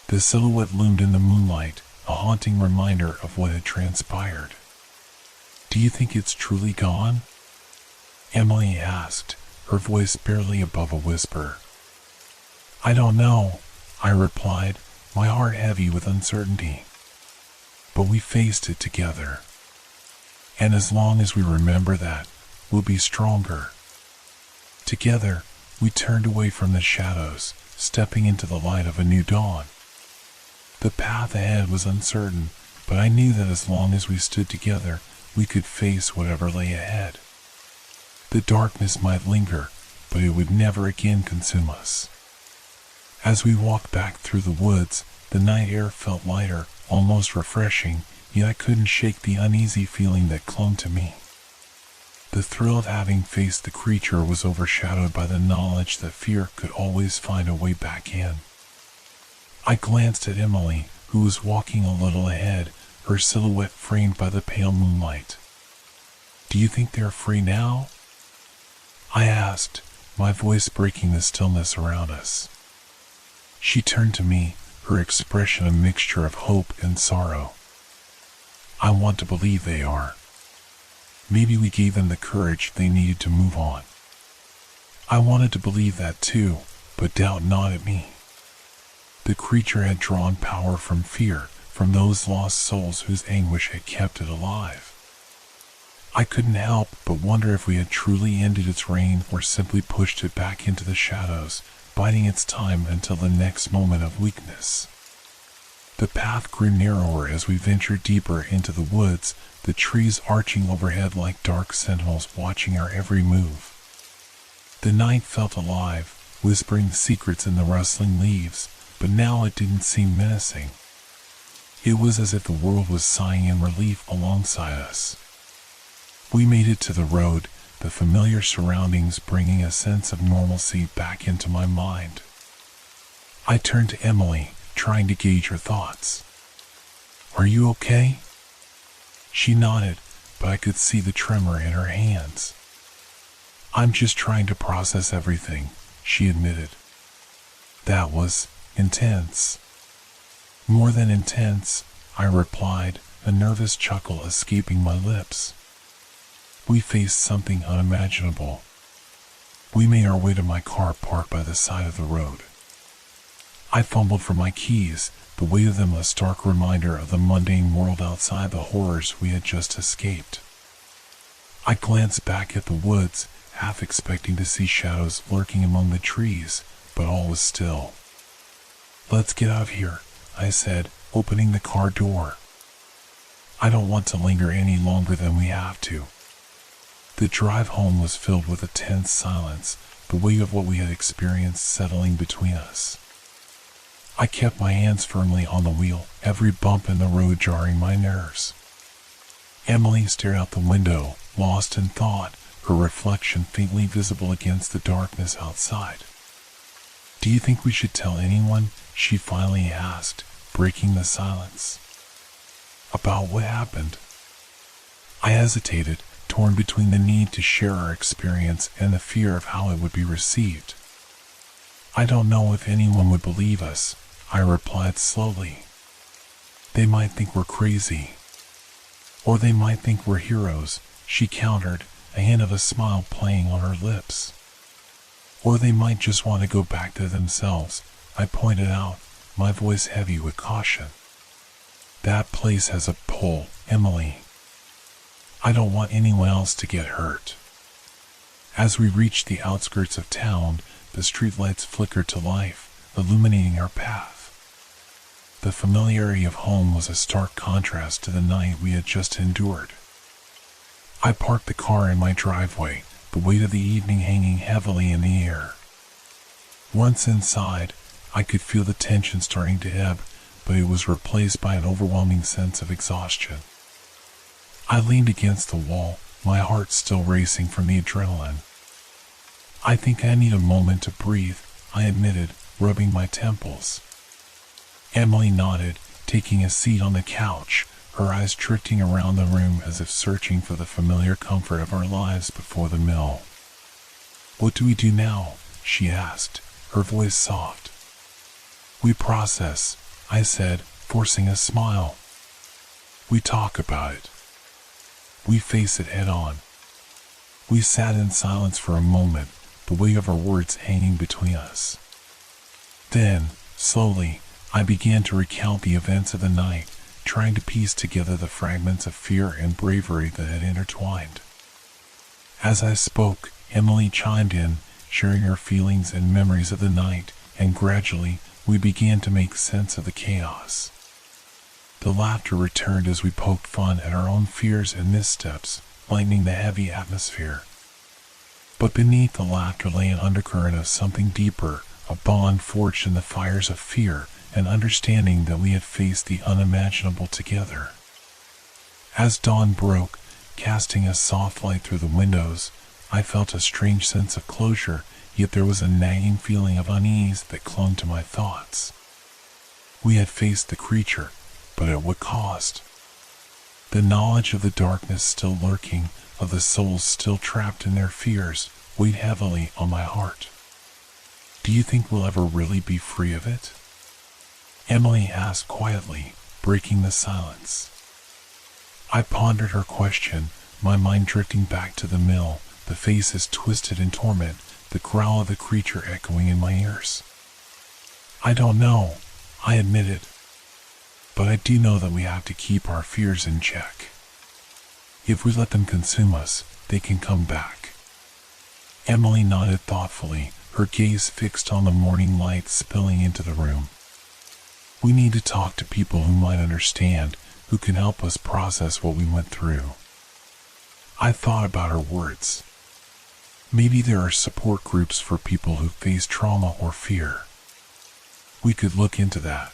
Speaker 1: The silhouette loomed in the moonlight, a haunting reminder of what had transpired. "Do you think it's truly gone?" Emily asked, her voice barely above a whisper. "I don't know," I replied, my heart heavy with uncertainty. "But we faced it together. And as long as we remember that, we'll be stronger." Together, we turned away from the shadows, stepping into the light of a new dawn. The path ahead was uncertain, but I knew that as long as we stood together, we could face whatever lay ahead. The darkness might linger, but it would never again consume us. As we walked back through the woods, the night air felt lighter, almost refreshing, yet I couldn't shake the uneasy feeling that clung to me. The thrill of having faced the creature was overshadowed by the knowledge that fear could always find a way back in. I glanced at Emily, who was walking a little ahead, her silhouette framed by the pale moonlight. "Do you think they're free now?" I asked, my voice breaking the stillness around us. She turned to me, her expression a mixture of hope and sorrow. "I want to believe they are. Maybe we gave them the courage they needed to move on." I wanted to believe that too, but doubt gnawed at me. The creature had drawn power from fear, from those lost souls whose anguish had kept it alive. I couldn't help but wonder if we had truly ended its reign or simply pushed it back into the shadows, biding its time until the next moment of weakness. The path grew narrower as we ventured deeper into the woods, the trees arching overhead like dark sentinels watching our every move. The night felt alive, whispering secrets in the rustling leaves, but now it didn't seem menacing. It was as if the world was sighing in relief alongside us. We made it to the road, the familiar surroundings bringing a sense of normalcy back into my mind. I turned to Emily, trying to gauge her thoughts. "Are you okay?" She nodded, but I could see the tremor in her hands. "I'm just trying to process everything," she admitted. "That was intense." "More than intense," I replied, a nervous chuckle escaping my lips. "We faced something unimaginable." We made our way to my car parked by the side of the road. I fumbled for my keys, the weight of them a stark reminder of the mundane world outside the horrors we had just escaped. I glanced back at the woods, half expecting to see shadows lurking among the trees, but all was still. "Let's get out of here," I said, opening the car door. "I don't want to linger any longer than we have to." The drive home was filled with a tense silence, the weight of what we had experienced settling between us. I kept my hands firmly on the wheel, every bump in the road jarring my nerves. Emily stared out the window, lost in thought, her reflection faintly visible against the darkness outside. "Do you think we should tell anyone?" she finally asked, breaking the silence. "About what happened?" I hesitated, torn between the need to share our experience and the fear of how it would be received. "I don't know if anyone would believe us," I replied slowly. "They might think we're crazy. Or they might think we're heroes," she countered, a hint of a smile playing on her lips. "Or they might just want to go back to themselves," I pointed out, my voice heavy with caution. "That place has a pull, Emily. I don't want anyone else to get hurt." As we reached the outskirts of town, the streetlights flickered to life, illuminating our path. The familiarity of home was a stark contrast to the night we had just endured. I parked the car in my driveway, the weight of the evening hanging heavily in the air. Once inside, I could feel the tension starting to ebb, but it was replaced by an overwhelming sense of exhaustion. I leaned against the wall, my heart still racing from the adrenaline. "I think I need a moment to breathe," I admitted, rubbing my temples. Emily nodded, taking a seat on the couch, her eyes drifting around the room as if searching for the familiar comfort of our lives before the mill. "What do we do now?" she asked, her voice soft. "We process," I said, forcing a smile. "We talk about it. We face it head on." We sat in silence for a moment, the weight of our words hanging between us. Then, slowly, I began to recount the events of the night, trying to piece together the fragments of fear and bravery that had intertwined. As I spoke, Emily chimed in, sharing her feelings and memories of the night, and gradually, we began to make sense of the chaos. The laughter returned as we poked fun at our own fears and missteps, lightening the heavy atmosphere. But beneath the laughter lay an undercurrent of something deeper, a bond forged in the fires of fear, an understanding that we had faced the unimaginable together. As dawn broke, casting a soft light through the windows, I felt a strange sense of closure, yet there was a nagging feeling of unease that clung to my thoughts. We had faced the creature, but at what cost? The knowledge of the darkness still lurking, of the souls still trapped in their fears, weighed heavily on my heart. "Do you think we'll ever really be free of it?" Emily asked quietly, breaking the silence. I pondered her question, my mind drifting back to the mill, the faces twisted in torment, the growl of the creature echoing in my ears. "I don't know," I admitted. "But I do know that we have to keep our fears in check." If we let them consume us, they can come back. Emily nodded thoughtfully, her gaze fixed on the morning light spilling into the room. We need to talk to people who might understand, who can help us process what we went through. I thought about her words. Maybe there are support groups for people who face trauma or fear. We could look into that.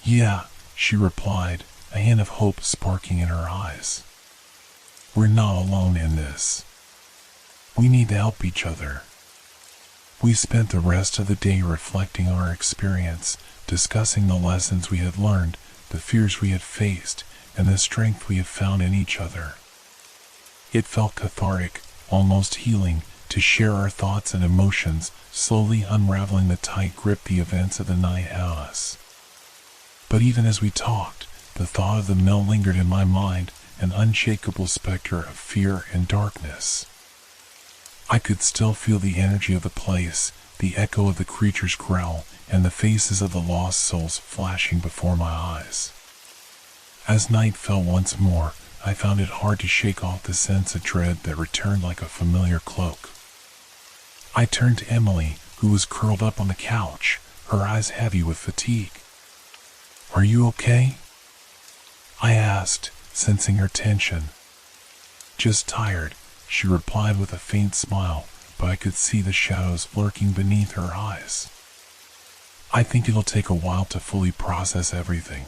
Speaker 1: Yeah, she replied, a hint of hope sparking in her eyes. We're not alone in this. We need to help each other. We spent the rest of the day reflecting on our experience, discussing the lessons we had learned, the fears we had faced, and the strength we had found in each other. It felt cathartic, almost healing, to share our thoughts and emotions, slowly unraveling the tight grip the events of the night had on us. But even as we talked, the thought of the mill lingered in my mind, an unshakable specter of fear and darkness. I could still feel the energy of the place, the echo of the creature's growl, and the faces of the lost souls flashing before my eyes. As night fell once more, I found it hard to shake off the sense of dread that returned like a familiar cloak. I turned to Emily, who was curled up on the couch, her eyes heavy with fatigue. Are you okay? I asked, sensing her tension. Just tired, she replied with a faint smile, but I could see the shadows lurking beneath her eyes. I think it'll take a while to fully process everything.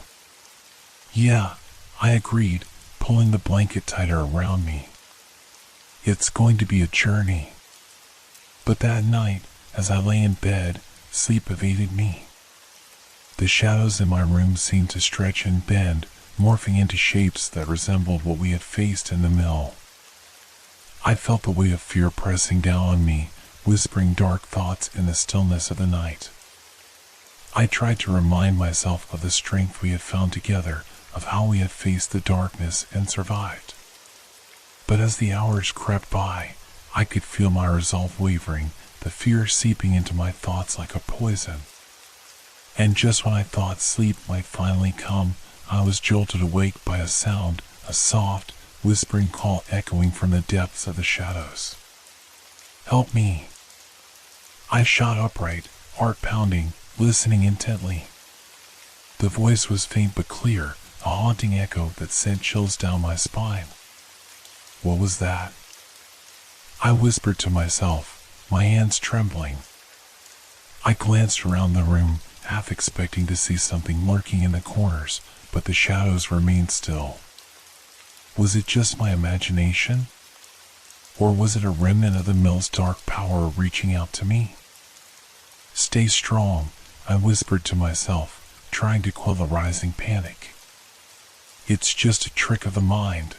Speaker 1: Yeah, I agreed, pulling the blanket tighter around me. It's going to be a journey. But that night, as I lay in bed, sleep evaded me. The shadows in my room seemed to stretch and bend, morphing into shapes that resembled what we had faced in the mill. I felt the weight of fear pressing down on me, whispering dark thoughts in the stillness of the night. I tried to remind myself of the strength we had found together, of how we had faced the darkness and survived. But as the hours crept by, I could feel my resolve wavering, the fear seeping into my thoughts like a poison. And just when I thought sleep might finally come, I was jolted awake by a sound, a soft, whispering call echoing from the depths of the shadows. Help me! I shot upright, heart pounding, listening intently. The voice was faint but clear, a haunting echo that sent chills down my spine. What was that? I whispered to myself, my hands trembling. I glanced around the room, half expecting to see something lurking in the corners, but the shadows remained still. Was it just my imagination? Or was it a remnant of the mill's dark power reaching out to me? Stay strong, I whispered to myself, trying to quell the rising panic. It's just a trick of the mind.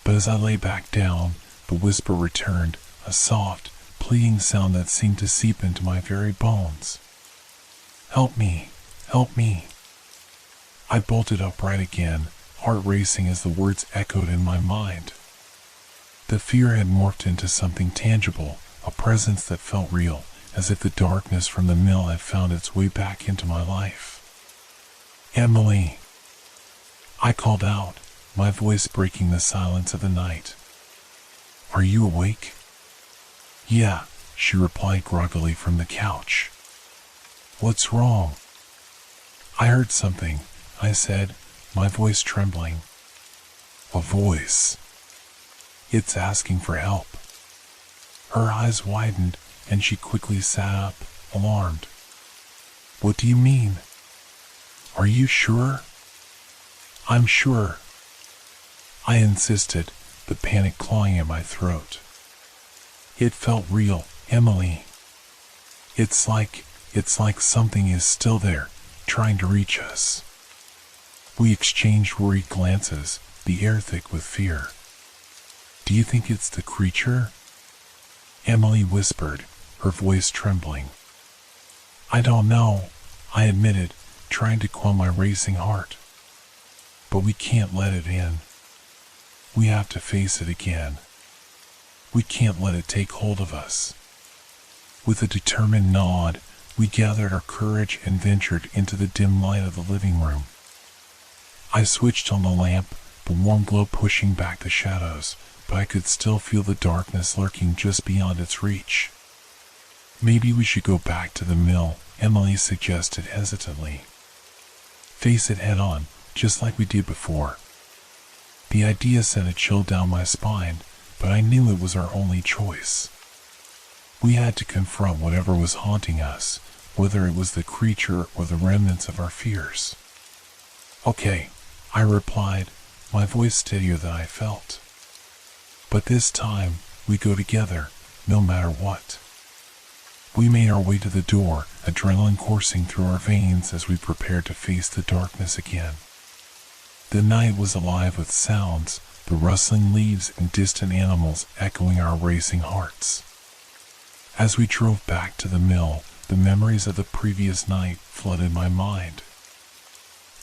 Speaker 1: But as I lay back down, the whisper returned, a soft, pleading sound that seemed to seep into my very bones. Help me, help me. I bolted upright again, heart racing as the words echoed in my mind. The fear had morphed into something tangible, a presence that felt real, as if the darkness from the mill had found its way back into my life. Emily! I called out, my voice breaking the silence of the night. Are you awake? Yeah, she replied groggily from the couch. What's wrong? I heard something, I said, my voice trembling. A voice. It's asking for help. Her eyes widened, and she quickly sat up, alarmed. What do you mean? Are you sure? I'm sure. I insisted, the panic clawing at my throat. It felt real, Emily. It's like something is still there, trying to reach us. We exchanged worried glances, the air thick with fear. Do you think it's the creature? Emily whispered, her voice trembling. I don't know, I admitted, trying to quell my racing heart. But we can't let it in. We have to face it again. We can't let it take hold of us. With a determined nod, we gathered our courage and ventured into the dim light of the living room. I switched on the lamp, the warm glow pushing back the shadows, but I could still feel the darkness lurking just beyond its reach. Maybe we should go back to the mill, Emily suggested hesitantly. Face it head on, just like we did before. The idea sent a chill down my spine, but I knew it was our only choice. We had to confront whatever was haunting us, whether it was the creature or the remnants of our fears. Okay, I replied, my voice steadier than I felt. But this time, we go together, no matter what. We made our way to the door, adrenaline coursing through our veins as we prepared to face the darkness again. The night was alive with sounds, the rustling leaves and distant animals echoing our racing hearts. As we drove back to the mill, the memories of the previous night flooded my mind.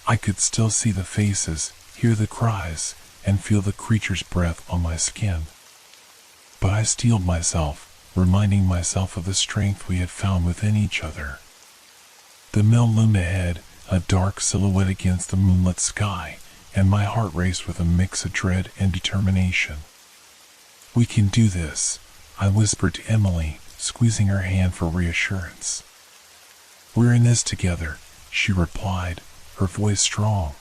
Speaker 1: I could still see the faces, hear the cries, and feel the creature's breath on my skin. But I steeled myself, reminding myself of the strength we had found within each other. The mill loomed ahead, a dark silhouette against the moonlit sky, and my heart raced with a mix of dread and determination. We can do this, I whispered to Emily, squeezing her hand for reassurance. We're in this together, she replied, her voice strong.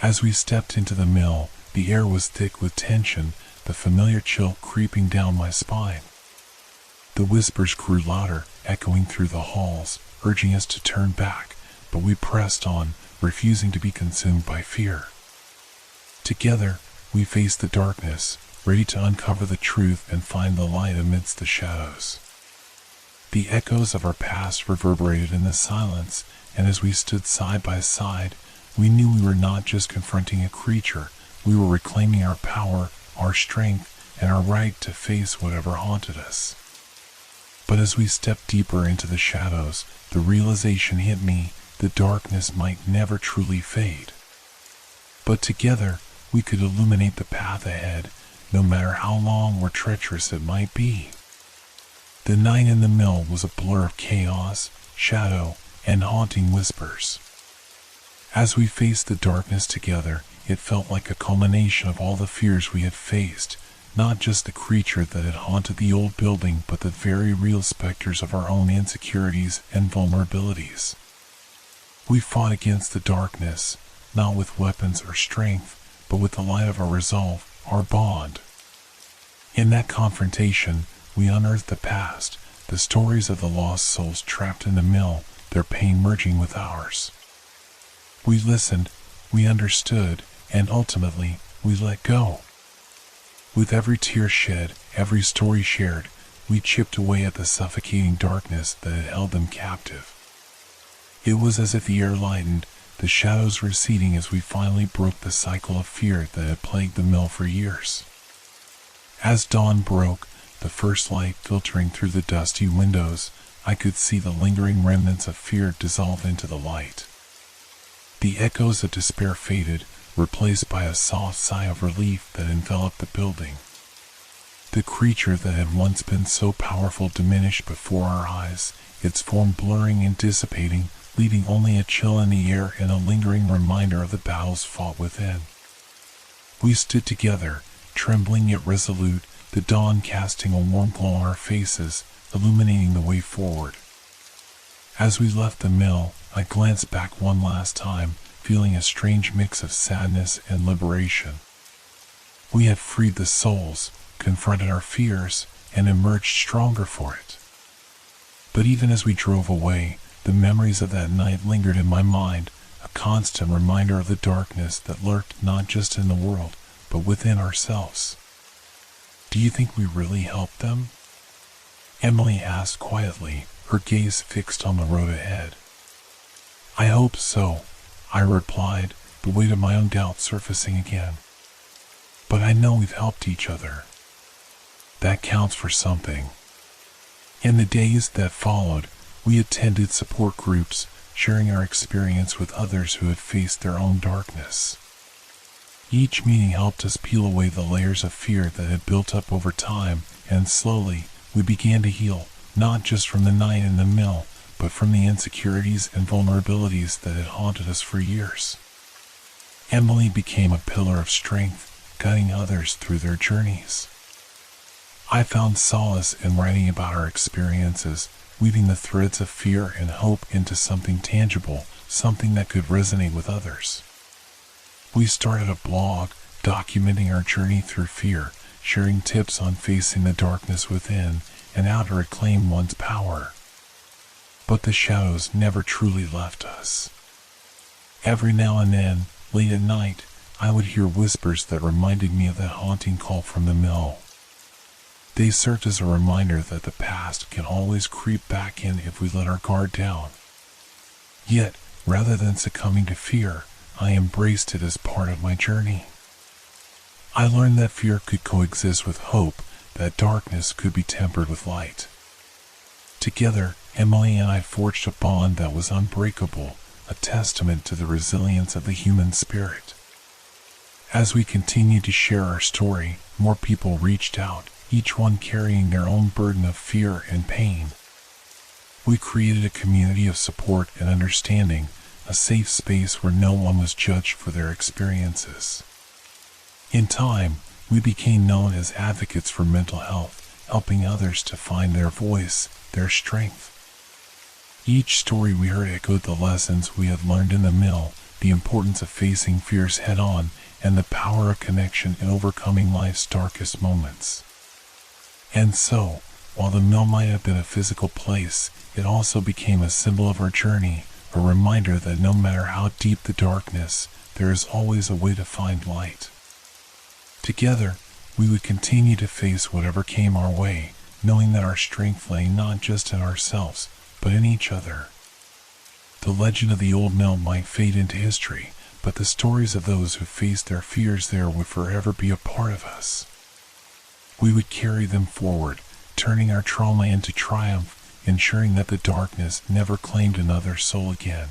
Speaker 1: As we stepped into the mill, the air was thick with tension, the familiar chill creeping down my spine. The whispers grew louder, echoing through the halls, urging us to turn back, but we pressed on, refusing to be consumed by fear. Together, we faced the darkness, ready to uncover the truth and find the light amidst the shadows. The echoes of our past reverberated in the silence, and as we stood side by side, we knew we were not just confronting a creature, we were reclaiming our power, our strength, and our right to face whatever haunted us. But as we stepped deeper into the shadows, the realization hit me, the darkness might never truly fade. But together, we could illuminate the path ahead, no matter how long or treacherous it might be. The night in the mill was a blur of chaos, shadow, and haunting whispers. As we faced the darkness together, it felt like a culmination of all the fears we had faced, not just the creature that had haunted the old building, but the very real specters of our own insecurities and vulnerabilities. We fought against the darkness, not with weapons or strength, but with the light of our resolve, our bond. In that confrontation, we unearthed the past, the stories of the lost souls trapped in the mill, their pain merging with ours. We listened, we understood, and ultimately, we let go. With every tear shed, every story shared, we chipped away at the suffocating darkness that had held them captive. It was as if the air lightened, the shadows receding as we finally broke the cycle of fear that had plagued the mill for years. As dawn broke, the first light filtering through the dusty windows, I could see the lingering remnants of fear dissolve into the light. The echoes of despair faded, replaced by a soft sigh of relief that enveloped the building. The creature that had once been so powerful diminished before our eyes, its form blurring and dissipating, leaving only a chill in the air and a lingering reminder of the battles fought within. We stood together, trembling yet resolute, the dawn casting a warm glow on our faces, illuminating the way forward. As we left the mill, I glanced back one last time, feeling a strange mix of sadness and liberation. We had freed the souls, confronted our fears, and emerged stronger for it. But even as we drove away, the memories of that night lingered in my mind, a constant reminder of the darkness that lurked not just in the world, but within ourselves. Do you think we really helped them? Emily asked quietly, her gaze fixed on the road ahead. I hope so, I replied, the weight of my own doubt surfacing again. But I know we've helped each other. That counts for something. In the days that followed, we attended support groups, sharing our experience with others who had faced their own darkness. Each meeting helped us peel away the layers of fear that had built up over time, and slowly, we began to heal, not just from the night in the mill, but from the insecurities and vulnerabilities that had haunted us for years. Emily became a pillar of strength, guiding others through their journeys. I found solace in writing about our experiences, weaving the threads of fear and hope into something tangible, something that could resonate with others. We started a blog, documenting our journey through fear, sharing tips on facing the darkness within and how to reclaim one's power. But the shadows never truly left us. Every now and then, late at night, I would hear whispers that reminded me of that haunting call from the mill. They served as a reminder that the past can always creep back in if we let our guard down. Yet, rather than succumbing to fear, I embraced it as part of my journey. I learned that fear could coexist with hope, that darkness could be tempered with light. Together, Emily and I forged a bond that was unbreakable, a testament to the resilience of the human spirit. As we continued to share our story, more people reached out, each one carrying their own burden of fear and pain. We created a community of support and understanding, a safe space where no one was judged for their experiences. In time, we became known as advocates for mental health, helping others to find their voice, their strength. Each story we heard echoed the lessons we had learned in the mill, the importance of facing fears head-on, and the power of connection in overcoming life's darkest moments. And so, while the mill might have been a physical place, it also became a symbol of our journey, a reminder that no matter how deep the darkness, there is always a way to find light. Together, we would continue to face whatever came our way, knowing that our strength lay not just in ourselves, but in each other. The legend of the old mill might fade into history, but the stories of those who faced their fears there would forever be a part of us. We would carry them forward, turning our trauma into triumph, ensuring that the darkness never claimed another soul again.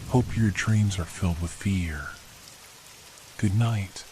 Speaker 1: Hope your dreams are filled with fear. Good night.